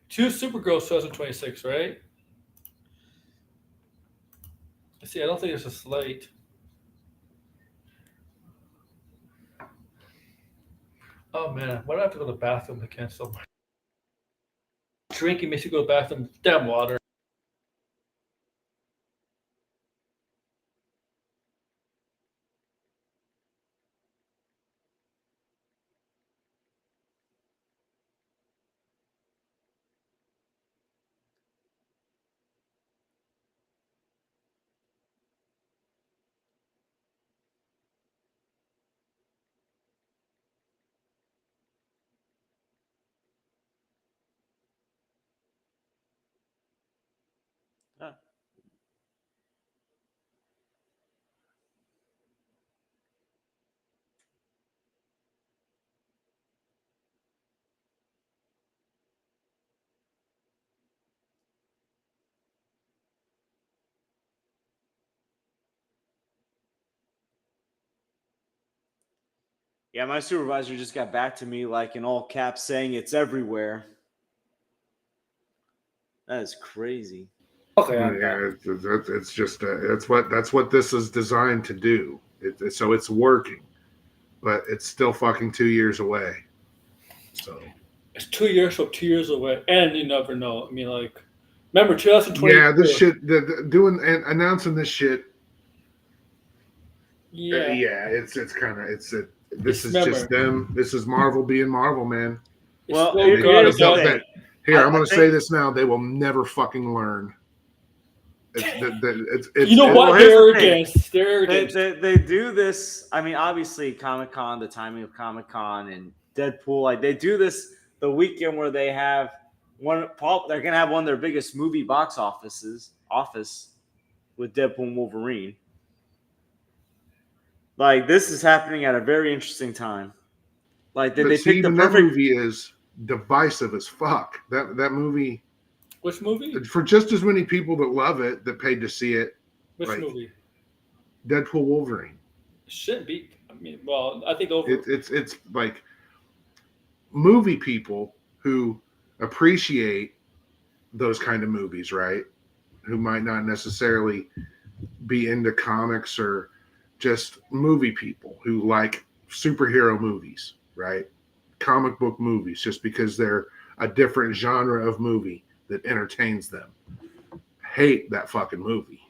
Two Supergirls 2026, right? See, I don't think there's a slate. Oh man, why do I have to go to the bathroom again so much? Drinking makes you go to the bathroom. Damn water. Huh. Yeah, my supervisor just got back to me like in all caps saying it's everywhere. That is crazy. Okay. Yeah, it's just that's what this is designed to do. So it's working, but it's still fucking 2 years away. So it's 2 years, so 2 years away, and you never know. I mean, like, remember 2020? Yeah, this shit, doing and announcing this shit. Yeah, it's kind of this is just them. This is Marvel being Marvel, man. Well, here I'm going to say this now. They will never fucking learn. You know what? They're arrogant. They're arrogant. They do this. I mean, obviously, Comic-Con, the timing of Comic-Con and Deadpool, like they do this the weekend where they have they're gonna have one of their biggest movie box office with Deadpool and Wolverine. Like this is happening at a very interesting time. Like they picked the perfect. That movie is divisive as fuck. That movie. Which movie? For just as many people that love it, that paid to see it. Which movie? Deadpool Wolverine. Shouldn't be. I mean, well, I think it's like movie people who appreciate those kind of movies, right? Who might not necessarily be into comics or just movie people who like superhero movies, right? Comic book movies, just because they're a different genre of movie that entertains them. Hate that fucking movie.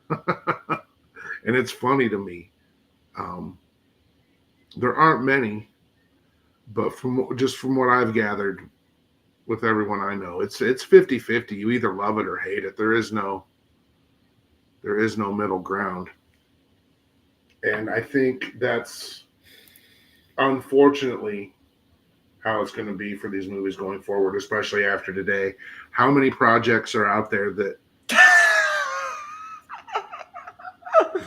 And it's funny to me. There aren't many, but from what I've gathered with everyone I know, it's 50-50. You either love it or hate it. There is no middle ground. And I think that's unfortunately how it's going to be for these movies going forward, especially after today. How many projects are out there that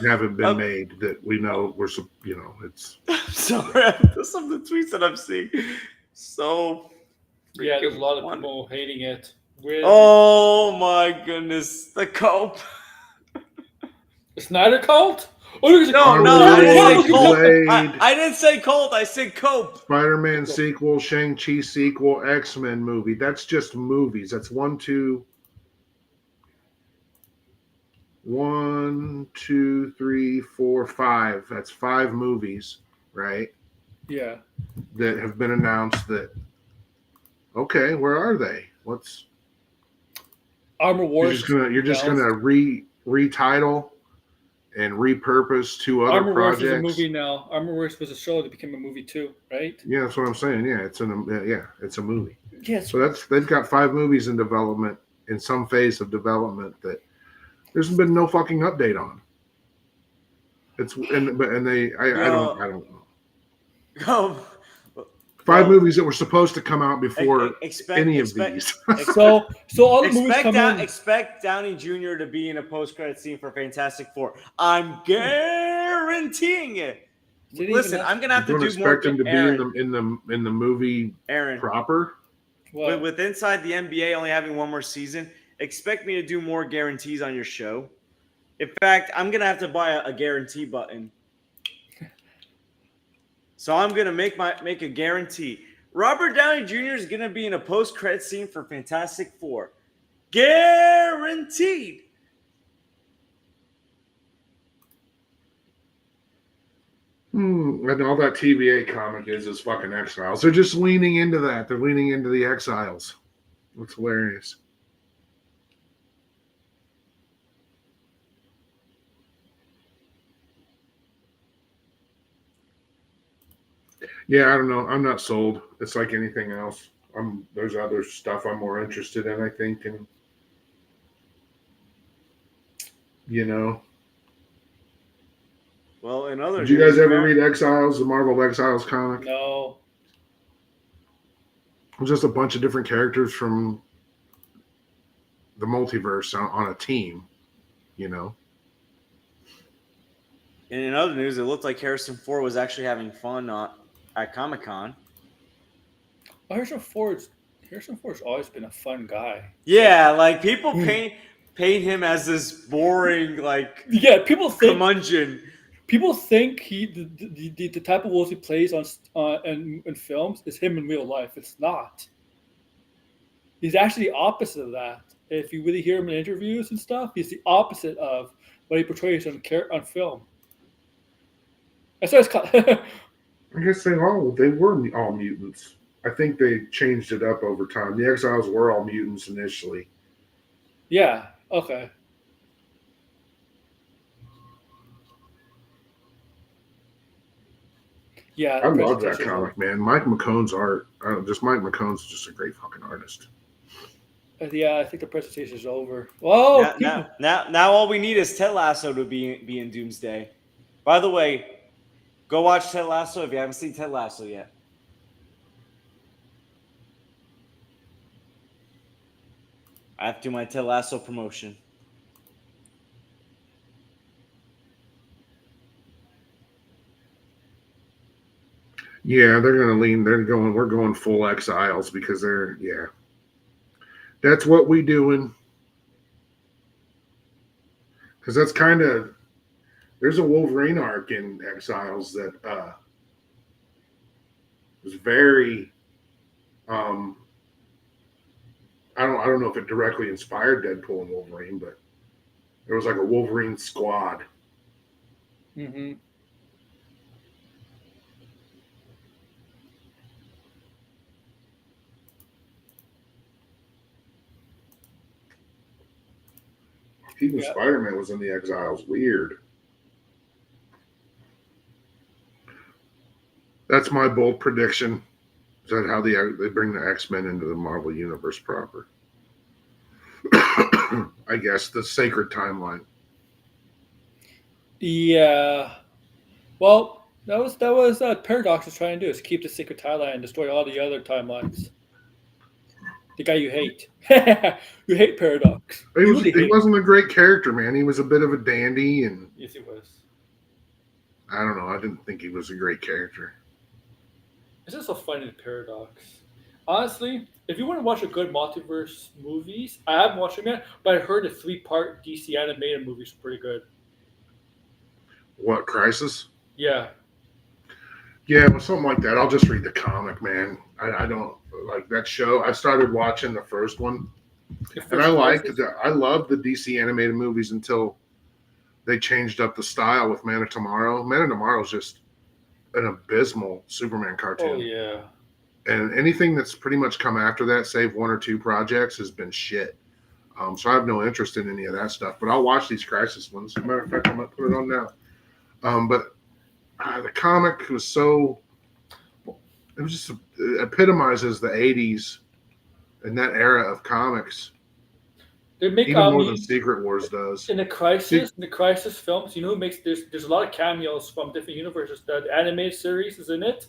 haven't been made that we know it's. I'm sorry, some of the tweets that I'm seeing. So yeah, there's a lot of people hating it. Oh my goodness, the Cope. The Snyder Cult? No, I didn't say Colt. I didn't say Colt. I said Cope. Spider-Man sequel, Shang-Chi sequel, X-Men movie. That's just movies. That's 1, 2, 3, 4, 5. That's 5 movies, right? Yeah. That have been announced that. Okay, where are they? What's Armor Wars? You're just gonna retitle and repurpose 2 other Armor projects. Wars is a movie now. Armor Wars was a show that became a movie too, right? Yeah, that's what I'm saying. Yeah, it's a movie. Yes. So they've got 5 movies in development, in some phase of development that there's been no fucking update on. It's and they I don't know. Oh, 5 movies that were supposed to come out before any of these. So all the movies come in. Expect Downey Jr. to be in a post-credit scene for Fantastic Four. I'm guaranteeing it. Listen, I'm gonna have to do more. Expect him to be in the movie proper. With Inside the NBA only having one more season, expect me to do more guarantees on your show. In fact, I'm gonna have to buy a guarantee button. So I'm gonna make a guarantee. Robert Downey Jr. is gonna be in a post-credit scene for Fantastic Four. Guaranteed. And all that TVA comic is fucking Exiles. They're just leaning into that. They're leaning into the Exiles. It's hilarious. Yeah, I don't know. I'm not sold. It's like anything else. There's other stuff I'm more interested in, I think, and Well, in other Did you guys ever read Exiles, the Marvel Exiles comic? No. It was just a bunch of different characters from the multiverse on a team, And in other news, it looked like Harrison Ford was actually having fun at Comic-Con. Harrison Ford's always been a fun guy. Yeah, like people paint him as this boring, people think curmudgeon. People think the type of roles he plays in films is him in real life. It's not. He's actually the opposite of that. If you really hear him in interviews and stuff, he's the opposite of what he portrays on film. That's what it's called. I guess they were all mutants. I think they changed it up over time. The Exiles were all mutants initially. Yeah. Okay. Yeah, I love that comic, man. Mike McCone's art. Mike McCone's just a great fucking artist. Yeah, I think the presentation is over. Whoa! Now all we need is Ted Lasso to be in Doomsday. By the way, go watch Ted Lasso if you haven't seen Ted Lasso yet. I have to do my Ted Lasso promotion. Yeah, they're going to lean. We're going full Exiles because that's what we doing. Because that's kind of, there's a Wolverine arc in Exiles that was very, I don't know if it directly inspired Deadpool and Wolverine, but there was like a Wolverine squad. Mm-hmm. Even Spider-Man was in the Exiles. Weird. That's my bold prediction. Is that how they bring the X-Men into the Marvel Universe proper? I guess the sacred timeline. Yeah. Well, that was Paradox was trying to do, is keep the sacred timeline and destroy all the other timelines. The guy you hate. You hate Paradox. He wasn't a great character, man. He was a bit of a dandy, and yes, he was. I don't know. I didn't think he was a great character. It's just so funny, the Paradox. Honestly, if you want to watch a good multiverse movies, I haven't watched them yet, but I heard the 3-part DC animated movies are pretty good. What, Crisis? Yeah. Yeah, well, something like that. I'll just read the comic, man. I don't like that show. I started watching the first one, and I loved the DC animated movies until they changed up the style with Man of Tomorrow. Man of Tomorrow is just an abysmal Superman cartoon. Oh, yeah. And anything that's pretty much come after that, save 1 or 2 projects, has been shit. So I have no interest in any of that stuff. But I'll watch these Crisis ones. As a matter of fact, I might put it on now. But the comic was so... It was just it epitomizes the 80s and that era of comics. They make even more than Secret Wars does. in the Crisis films. You know who makes there's a lot of cameos from different universes. The animated series is in it.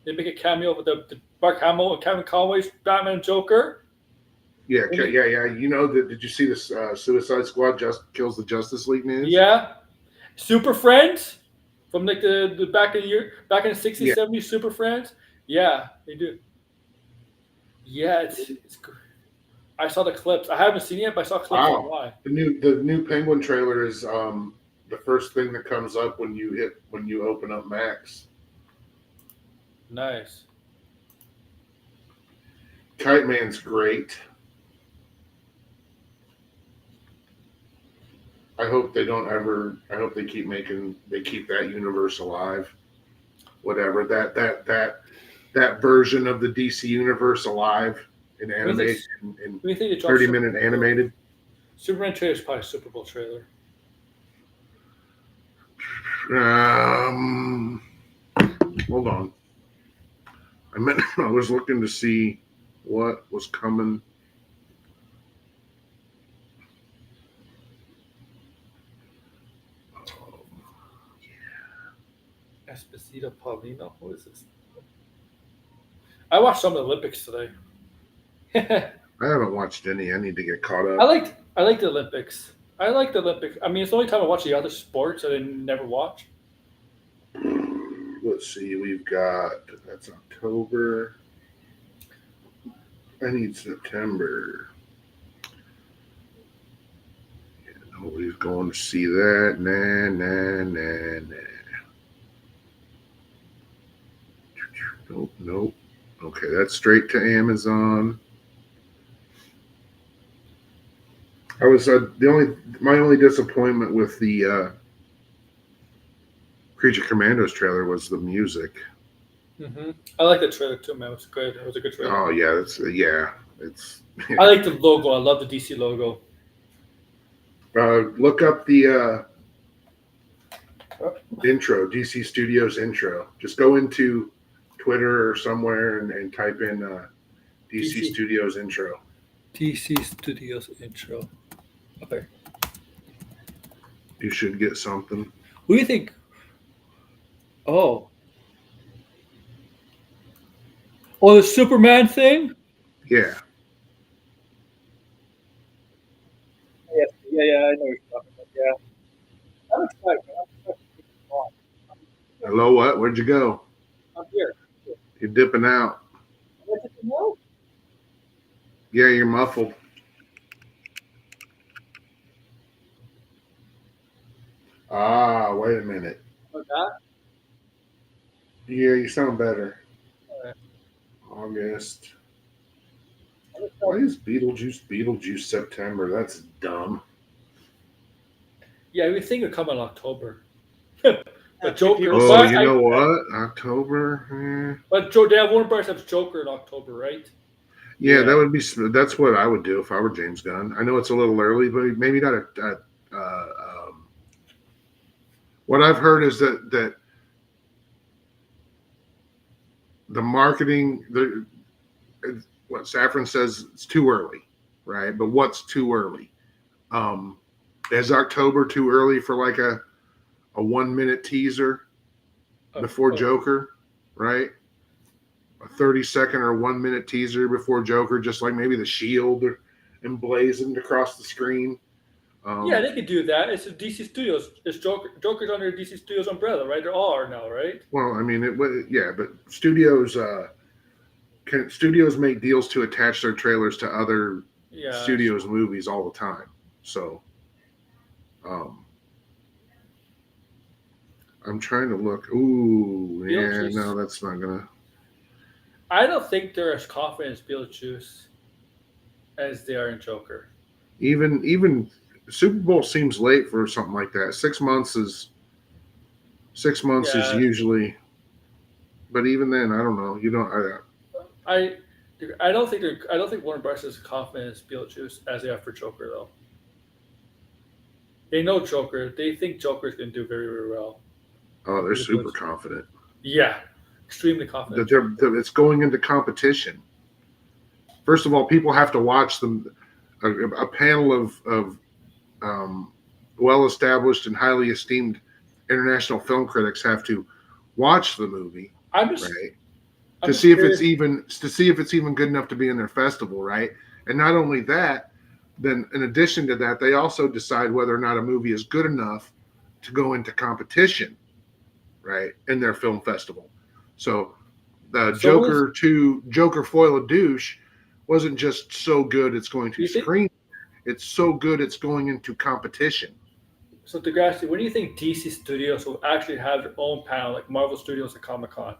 They make a cameo with the Mark Hamill and Kevin Conway's Batman and Joker. Yeah. You know, did you see this Suicide Squad just kills the Justice League news? Yeah, Super Friends from like the back in the 60s, 70s. Super Friends. Yeah, they do. Yeah, it's good. I saw the clips. I haven't seen it, but I saw clips online. The new Penguin trailer is the first thing that comes up when you open up Max. Nice. Kite Man's great. I hope they don't ever. I hope they keep that universe alive. Whatever that version of the DC universe alive in animation in 30-minute animated. Superman trailer is probably a Super Bowl trailer. Hold on. I was looking to see what was coming. Esposito Paulino. Who is this? I watched some of the Olympics today. I haven't watched any. I need to get caught up. I like the Olympics. I like the Olympics. I mean, it's the only time I watch the other sports I didn't never watch. Let's see. We've got that's October. I need September. Yeah, nobody's going to see that. Nah. Nope. Okay, that's straight to Amazon. I was my only disappointment with the Creature Commandos trailer was the music. Mm-hmm. I like the trailer too, man. It was good. It was a good trailer. Oh yeah, it's. I like the logo. I love the DC logo. Look up the intro, DC Studios intro. Just go into Twitter or somewhere and type in DC Studios intro. DC Studios intro. Okay. You should get something. What do you think? Oh, the Superman thing? Yeah. Yeah, I know what you're talking about. Yeah. I'm excited. Hello, what? Where'd you go? I'm here. You're dipping out. Yeah, you're muffled. Wait a minute. Yeah, you sound better. Right. August. Why is Beetlejuice September? That's dumb. Yeah, we think it'll come in October. But Joker. Oh, you know what? October. But Warner Bros. Has Joker in October, right? Yeah, that's what I would do if I were James Gunn. I know it's a little early, but maybe not what I've heard is that the marketing, what Safran says, it's too early, right? But what's too early? Is October too early for like a 1-minute teaser before Joker, right? A 30-second or 1-minute teaser before Joker, just like maybe the shield emblazoned across the screen. Yeah, they could do that. It's DC Studios. It's Joker's under DC Studios umbrella, right? They all are now, right? Well, I mean, but studios studios make deals to attach their trailers to other studios' movies all the time. So, I'm trying to look. Ooh, yeah, no, that's not gonna. I don't think they're as confident in Beetlejuice as they are in Joker. Even Super Bowl seems late for something like that. 6 months is usually, but even then, I don't know. You don't. I don't think Warner Bros. Is confident in Beetlejuice as they are for Joker though. They know Joker. They think Joker's going to do very, very well. Oh, they're super confident. Yeah, extremely confident. It's going into competition. First of all, people have to watch them. a panel of well-established and highly esteemed international film critics have to watch the movie, to see if it's even good enough to be in their festival, right? And not only that, then in addition to that, they also decide whether or not a movie is good enough to go into competition, right, in their film festival. So the Joker Foil a Douche wasn't just so good it's going to screen. It's so good it's going into competition. So Degrassi, when do you think DC Studios will actually have their own panel, like Marvel Studios at Comic-Con?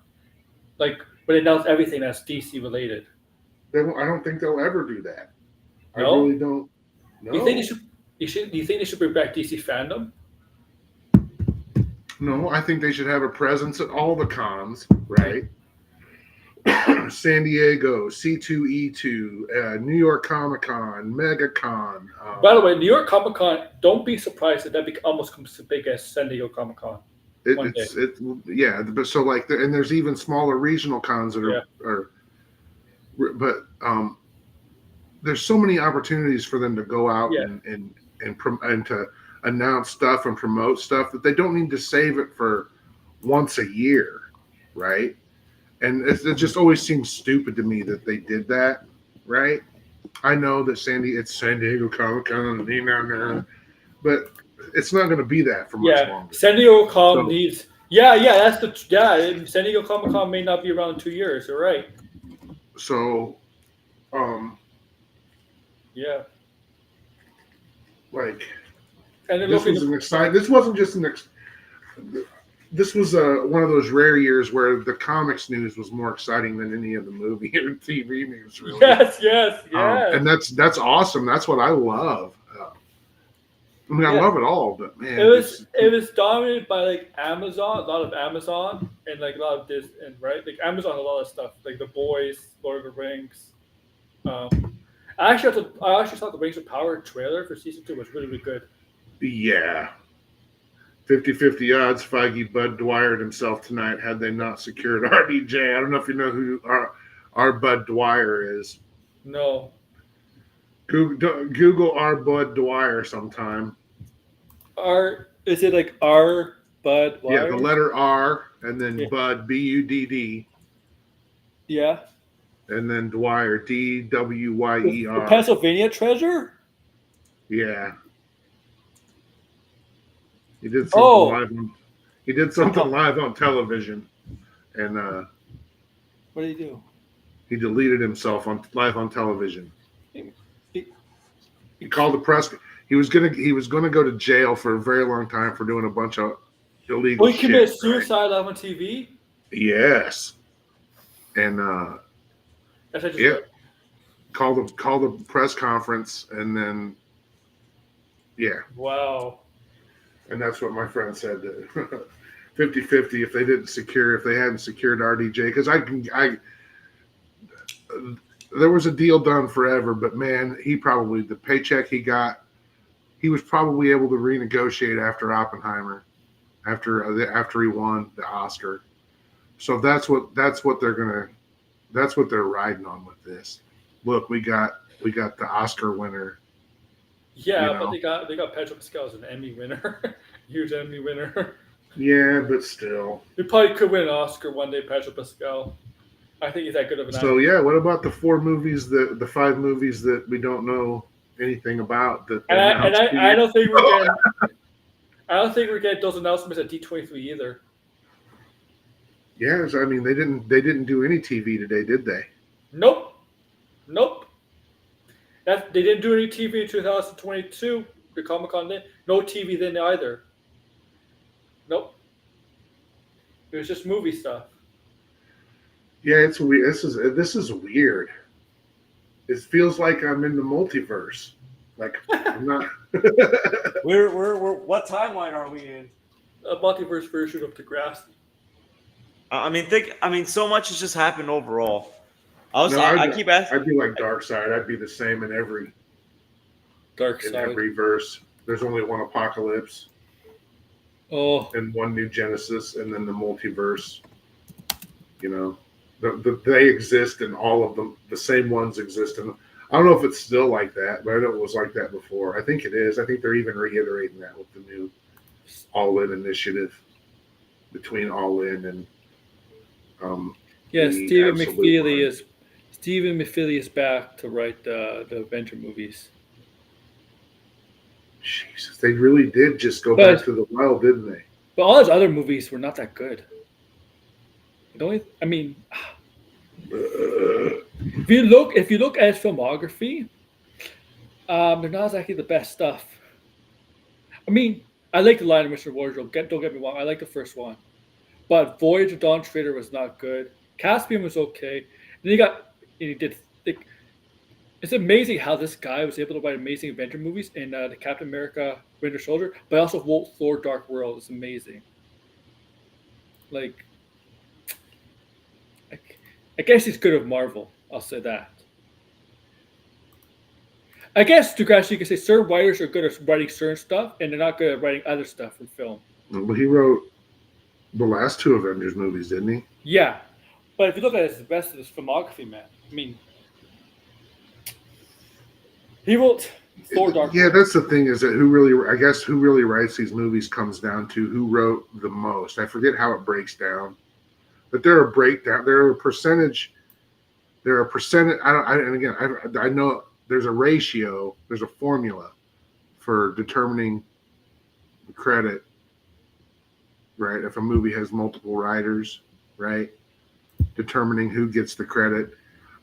Like, when they announce everything that's DC related. I don't think they'll ever do that. No? I really don't. No. Do you think they should bring back DC fandom? No, I think they should have a presence at all the cons, right? San Diego, C2E2, New York Comic-Con, MegaCon. By the way, New York Comic-Con, don't be surprised if that almost comes as big as San Diego Comic-Con. But so like, and there's even smaller regional cons that but there's so many opportunities for them to go out and to announce stuff and promote stuff that they don't need to save it for once a year, right? And it just always seems stupid to me that they did that, right? I know that it's San Diego Comic-Con, but it's not going to be that for much longer. San Diego Comic needs. San Diego Comic-Con may not be around in 2 years. You're right. So, like, and this was an exciting. This wasn't just this was one of those rare years where the comics news was more exciting than any of the movie or TV news, really. Yes. And that's awesome. That's what I love. I mean, I love it all, but man, it was dominated by like Amazon, a lot of Amazon, and like a lot of this, and right, like Amazon, a lot of stuff, like The Boys, Lord of the Rings. I actually thought the Rings of Power trailer for season 2 was really, really good. Yeah. 50-50 odds Feige Bud Dwyer himself tonight had they not secured RDJ. I don't know if you know who our Bud Dwyer is. No. Google our Bud Dwyer sometime. Is it like R Bud Dwyer? Yeah, the letter R and then Bud Budd. Yeah. And then Dwyer Dwyer. The Pennsylvania Treasure? Yeah. He did something live. He did something live on television, and what did he do? He deleted himself live on television. He called the press. He was gonna go to jail for a very long time for doing a bunch of illegal. He committed suicide live on TV. Yes, and call the press conference, and then Wow. And that's what my friend said. 50-50 if they hadn't secured RDJ, because there was a deal done forever, but man, the paycheck he got, he was probably able to renegotiate after Oppenheimer, after he won the Oscar. So that's what they're riding on with this. Look, we got the Oscar winner. Yeah, but they got Pedro Pascal as an Emmy winner, huge Emmy winner. Yeah, but still, he probably could win an Oscar one day, Pedro Pascal. I think he's that good of an actor. So yeah, what about the 5 movies that we don't know anything about? I don't think we're getting those announcements at D23 either. Yes, I mean they didn't do any TV today, did they? Nope. They didn't do any TV in 2022. The Comic-Con did. No TV then either. Nope. It was just movie stuff. Yeah, it's weird. This is weird. It feels like I'm in the multiverse. Like I'm not. We're what timeline are we in? A multiverse version of Degrassi. I mean, so much has just happened overall. I keep asking. I'd be like Darkseid. I'd be the same in every verse. There's only one apocalypse. Oh. And one new Genesis, and then the multiverse. You know, they exist, and all of them, the same ones exist. And I don't know if it's still like that, but I know it was like that before. I think it is. I think they're even reiterating that with the new All In initiative between All In and Yeah, the Stephen Absolute McFeely One. is Stephen McFeely is back to write the Avenger movies. Jesus, they really did just go But back to the well, didn't they? but all his other movies were not that good. The only, I mean, if you look at his filmography, they're not exactly the best stuff. I mean, I like the Lion of Mr. Wardrobe. Don't get me wrong. I like the first one, but Voyage of Dawn Trader was not good. Caspian was okay. And he did. Like, it's amazing how this guy was able to write amazing Avenger movies in the Captain America Winter Soldier, but also Thor Dark World is amazing. Like, I guess he's good at Marvel. I'll say that. I guess to actually you can say certain writers are good at writing certain stuff, and they're not good at writing other stuff for film. Well, he wrote the last two Avengers movies, didn't he? Yeah, but if you look at the rest of his filmography, man, I mean, he wrote Thor Dark Yeah, World. that's the thing is that who really writes these movies comes down to who wrote the most. I forget how it breaks down, but there are a percentage. I know there's a ratio, there's a formula for determining the credit, right? If a movie has multiple writers, right? Determining who gets the credit.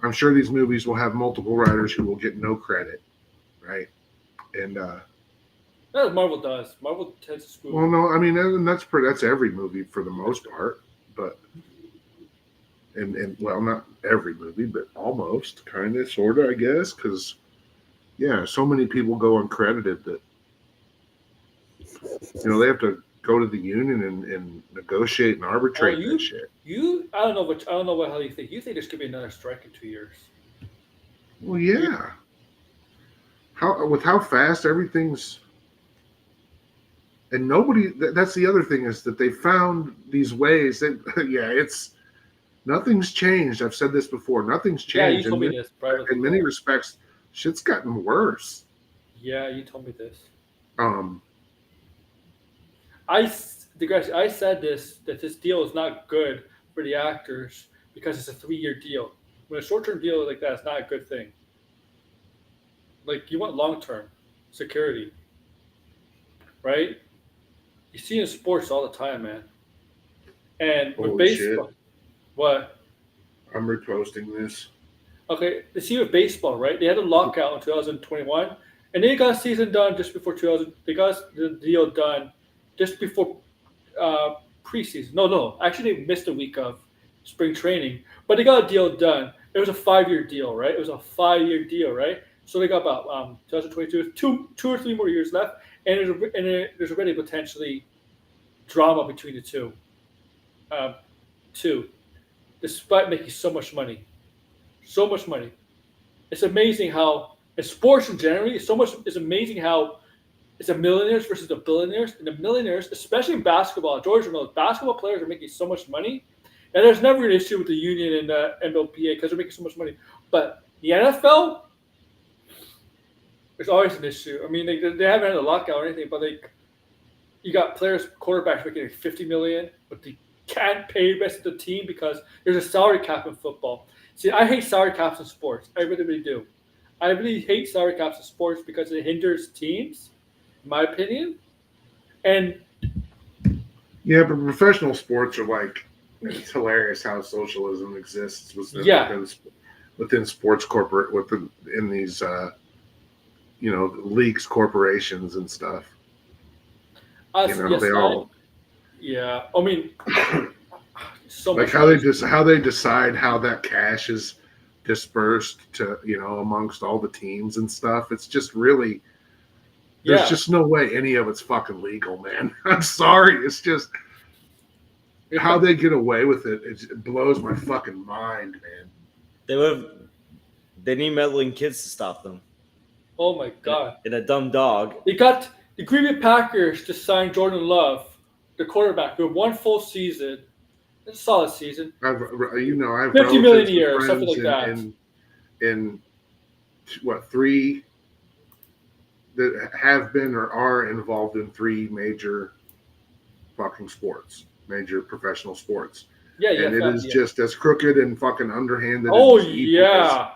I'm sure these movies will have multiple writers who will get no credit, right? And That's what Marvel does. Marvel tends to screw. well, no, I mean that's every movie for the most part, but and well, not every movie, but almost, kind of, sort of, I guess, because yeah, so many people go uncredited that they have to go to the union and negotiate and arbitrate that shit. I don't know what how you think. You think there's gonna be another strike in 2 years? Well, yeah. How fast everything's, and nobody. That's the other thing is that they found these ways that nothing's changed. I've said this before. Nothing's changed. Yeah, you told me this. In many respects, shit's gotten worse. Yeah, you told me this. I said that this deal is not good for the actors because it's a 3-year deal. When a short-term deal like that is not a good thing. Like, you want long-term security, right? You see in sports all the time, man. And with baseball, shit. What? I'm reposting this. Okay, you see with baseball, right? They had a lockout in 2021, and they got a season done just before 2000. They got the deal done just before preseason. No, actually they missed a week of spring training, but they got a deal done. It was a 5-year deal, right? It was a 5-year deal, right? So they got about 2022, two or three more years left, and there's already potentially drama between the two. Despite making so much money. It's amazing how in sports in general, it's amazing how it's the millionaires versus the billionaires. And the millionaires, especially in basketball, George knows basketball players are making so much money. And there's never an issue with the union and the NBPA because they're making so much money. But the NFL, there's always an issue. I mean, they haven't had a lockout or anything, but you got players, quarterbacks making $50 million, but they can't pay the rest of the team because there's a salary cap in football. See, I hate salary caps in sports. I really, really do. I really hate salary caps in sports because it hinders teams, in my opinion. And yeah, but professional sports are like, it's hilarious how socialism exists within sports in these leagues, corporations, and stuff. Yeah, I mean, so like much how they decide how that cash is dispersed to amongst all the teams and stuff. It's just really there's just no way any of it's fucking legal, man. I'm sorry. It's just how they get away with it. It blows my fucking mind, man. They need meddling kids to stop them. Oh my god! And a dumb dog. They got the Green Bay Packers to sign Jordan Love, the quarterback, for one full season. It's a solid season. I have $50 million a year, something like that. In three that have been or are involved in three major fucking sports, major professional sports. Yeah, and it is yeah. just as crooked and fucking underhanded. Oh and evil yeah.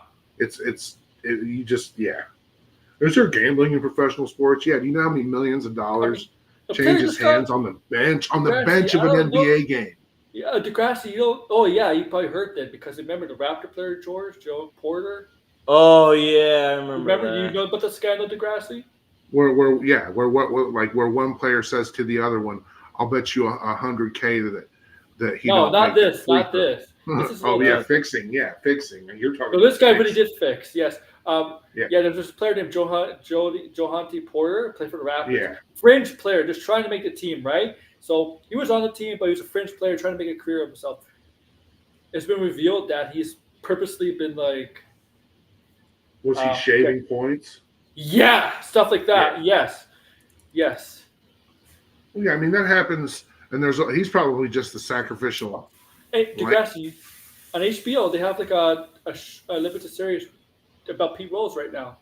You just Is there gambling in professional sports? Yeah. Do you know how many millions of dollars changes hands on the bench of an NBA game? Yeah, Degrassi. Oh yeah, you probably heard that because remember the Raptor player Joe Porter. Oh yeah, I remember that. You know about the scandal, Degrassi? Where one player says to the other one, "I'll bet you $100K that he no, don't not make this, not this. This is fixing. You're talking. So this guy really did fix. Yes. Yeah. There's this player named Johante Porter, played for the Raptors. Yeah. Fringe player, just trying to make the team, right? So he was on the team, but he was a fringe player trying to make a career of himself. It's been revealed that he's purposely been like. Was he shaving points? Yeah, stuff like that. Yeah. Yes. Yeah, I mean that happens, and he's probably just the sacrificial. Hey, Degrassi, on HBO they have like a limited series about Pete Rose right now.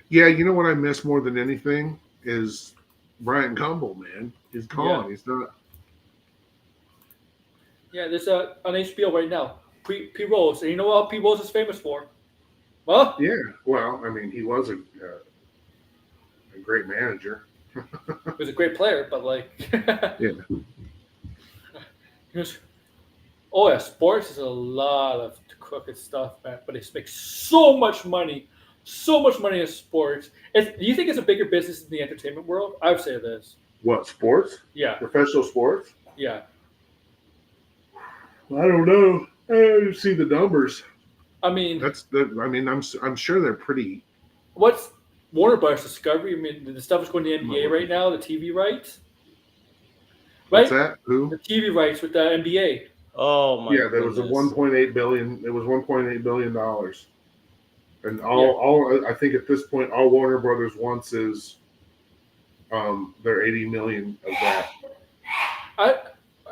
Yeah, you know what I miss more than anything is Brian Gumbel, man. He's gone. Yeah. He's not. Yeah, there's on HBO right now. Pete Rose, and you know what Pete Rose is famous for? Well, yeah. Well, I mean, he was a great manager. He was a great player, but like, yeah. Sports is a lot of crooked stuff, man. But it makes so much money in sports. Do you think it's a bigger business in the entertainment world? I would say it is. What, sports? Yeah. Professional sports? Yeah. I don't know. I see the numbers. I mean, I'm sure they're pretty. What's Warner Bros. Discovery? I mean, the stuff is going to the NBA right now. The TV rights. Right? What's that? Who? The TV rights with the NBA. Oh my! Yeah, there was a 1.8 billion. It was 1.8 billion dollars, and all I think at this point, all Warner Brothers wants is, their 80 million of that. I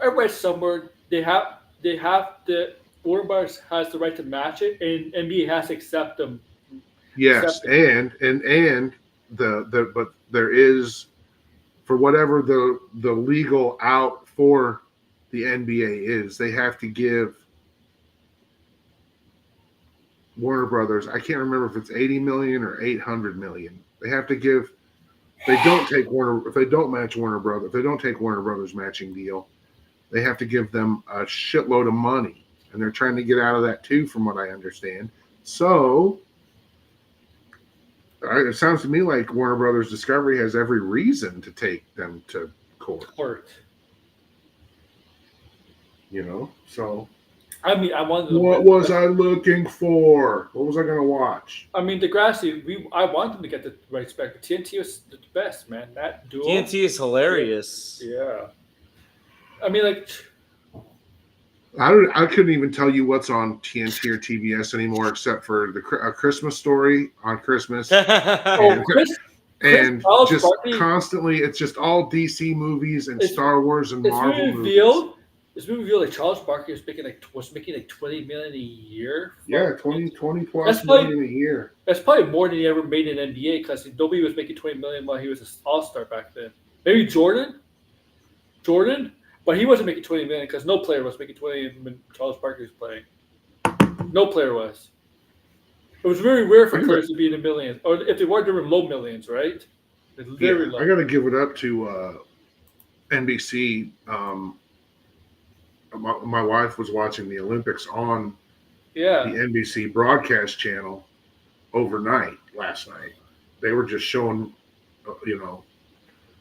read somewhere they have the Warner Bros. Has the right to match it, and NBA has to accept them. Yes, and but there is, for whatever the legal out for the NBA is, they have to give Warner Brothers, I can't remember if it's 80 million or 800 million. They have to give. They don't take Warner if they don't match Warner Brothers. If they don't take Warner Brothers matching deal, they have to give them a shitload of money, and they're trying to get out of that too, from what I understand. So it sounds to me like Warner Brothers Discovery has every reason to take them to court. You know, so. I mean, I wanted. What was I looking for? What was I going to watch? I mean, Degrassi. I want them to get the rights back. But TNT was the best, man. That duo. TNT is hilarious. Yeah. I mean, like. I couldn't even tell you what's on TNT or TBS anymore, except for A Christmas Story on Christmas. And just constantly, it's just all DC movies and Star Wars and Marvel movies. It's been revealed like Charles Barkley was making like 20 million a year. Yeah, 20 plus million a year. That's probably more than he ever made in NBA because nobody was making 20 million while he was an all-star back then. Maybe Jordan, but he wasn't making 20 million because no player was making 20 when Charles Barkley was playing. No player was. It was very rare for players to be in the millions, or if they were, they were low millions, right? Very low. I got to give it up to NBC. My wife was watching the Olympics on the NBC broadcast channel overnight last night. They were just showing,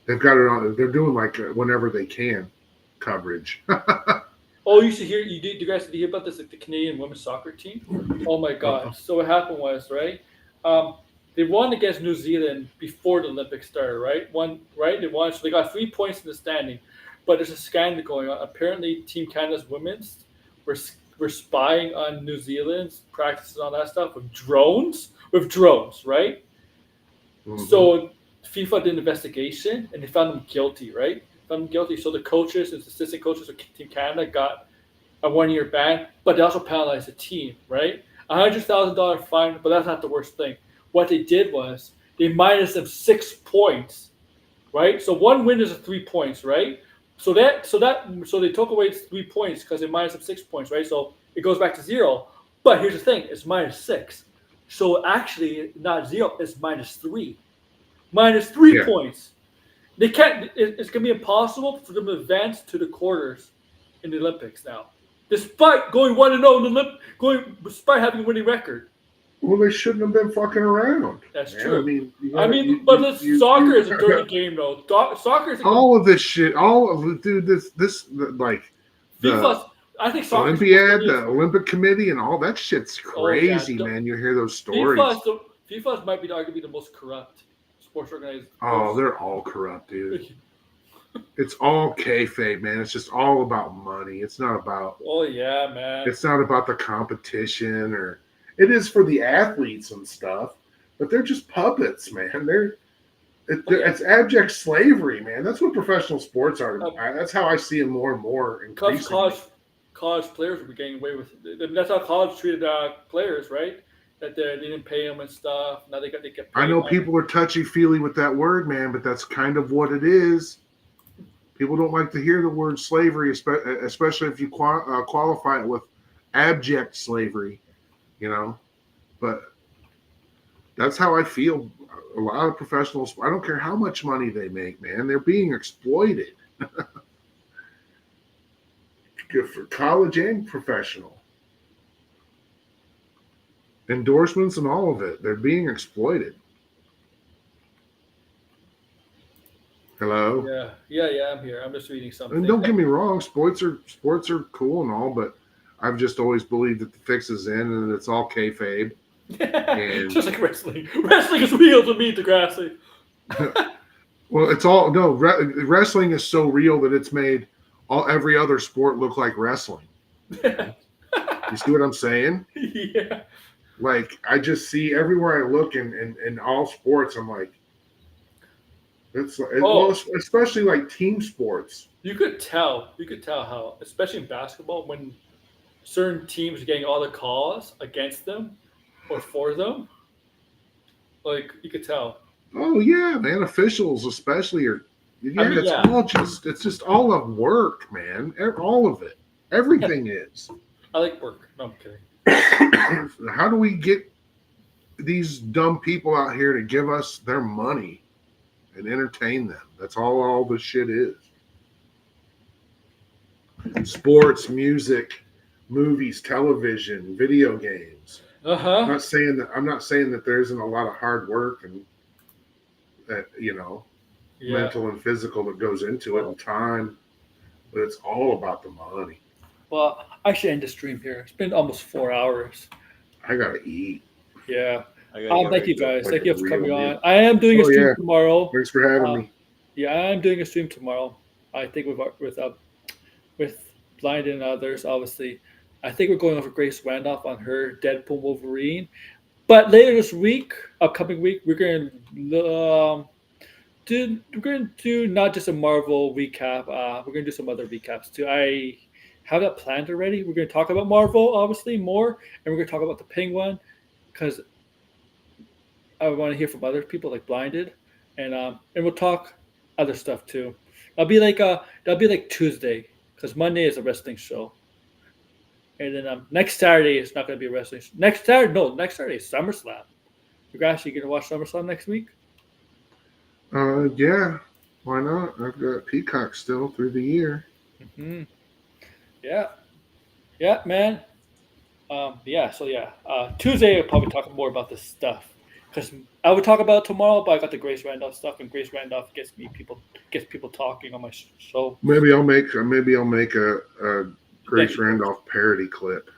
they've got it on. They're doing like whenever they can coverage. Oh, you guys hear about this? Like the Canadian women's soccer team. Oh my God! So what happened was they won against New Zealand before the Olympics started. They won, so they got 3 points in the standing. But there's a scandal going on. Apparently, Team Canada's women's were spying on New Zealand's practices and all that stuff with drones, right? Mm-hmm. So FIFA did an investigation and they found them guilty, right? So the coaches and assistant coaches of Team Canada got a 1-year ban, but they also penalized the team, right? $100,000 fine, but that's not the worst thing. what they did was they minus them 6 points, right? So one win is 3 points, right? So they took away 3 points because they minus them 6 points, right? So it goes back to 0. But here's the thing: it's minus 6. So actually, not 0; it's minus 3. Minus 3 Yeah. points. They can't. It's going to be impossible for them to advance to the quarters in the Olympics now, despite going 1-0 in the despite having a winning record. Well, they shouldn't have been fucking around. That's man. true. I mean, Soccer is a dirty game, though. Soccer is all of this shit. All of it, dude. This like FIFA's. I think soccer Olympiad, the Olympic Committee, and all that shit's crazy, Oh, yeah. man. You hear those stories. FIFA's might be arguably the most corrupt sports organization. Oh, they're all corrupt, dude. It's all kayfabe, man. It's just all about money. It's not about. Oh yeah, man. It's not about the competition, or it is for the athletes and stuff, but they're just puppets, man. It's abject slavery, man. That's what professional sports are. That's how I see them more and more. College players will be getting away with it. That's how college treated players, right? That they didn't pay them and stuff. Now they get paid. I know people are touchy-feely with that word, man, but that's kind of what it is. People don't like to hear the word slavery, especially if you qualify it with abject slavery, you know. But that's how I feel. A lot of professionals, I don't care how much money they make, man. They're being exploited. For college and professional. Endorsements and all of it. They're being exploited. Hello? Yeah, I'm here. I'm just reading something. And don't get me wrong, sports are cool and all, but I've just always believed that the fix is in and it's all kayfabe. And just like wrestling. Wrestling is real to me, Degrassi. Well, it's all wrestling is so real that it's made every other sport look like wrestling. You see what I'm saying? Yeah. Like I just see everywhere I look in all sports, I'm like, well, especially like team sports. You could tell how, especially in basketball, when certain teams are getting all the calls against them or for them. Like you could tell. Oh yeah, man. Officials especially are. Yeah, it's just all of work, man. All of it. Everything is. I like work. No, I'm kidding. How do we get these dumb people out here to give us their money and entertain them? That's all this shit is. Sports, music, movies, television, video games. I'm not saying that there isn't a lot of hard work and that, mental and physical that goes into it and time, but it's all about the money. Well, I should end the stream here. It's been almost 4 hours. I gotta eat. Yeah. Thank you guys. Thank you for coming on. Meal. I am doing a stream tomorrow. Thanks for having me. Yeah, I am doing a stream tomorrow. I think with Blind and others, obviously. I think we're going over Grace Randolph on her Deadpool Wolverine. But later this week, upcoming week, we're going to do not just a Marvel recap. We're going to do some other recaps too. I have that planned already. We're going to talk about Marvel, obviously, more. And we're going to talk about the Penguin because I want to hear from other people like Blinded. And we'll talk other stuff too. That'll be like Tuesday because Monday is a wrestling show. And then next Saturday is not going to be a wrestling show. Next Saturday is SummerSlam. You're actually going to watch SummerSlam next week? Yeah. Why not? I've got Peacock still through the year. Mm-hmm. Yeah, man. Tuesday I'll probably talk more about this stuff because I would talk about it tomorrow, but I got the Grace Randolph stuff, and Grace Randolph gets people talking on my show. Maybe I'll make a Grace Randolph parody clip.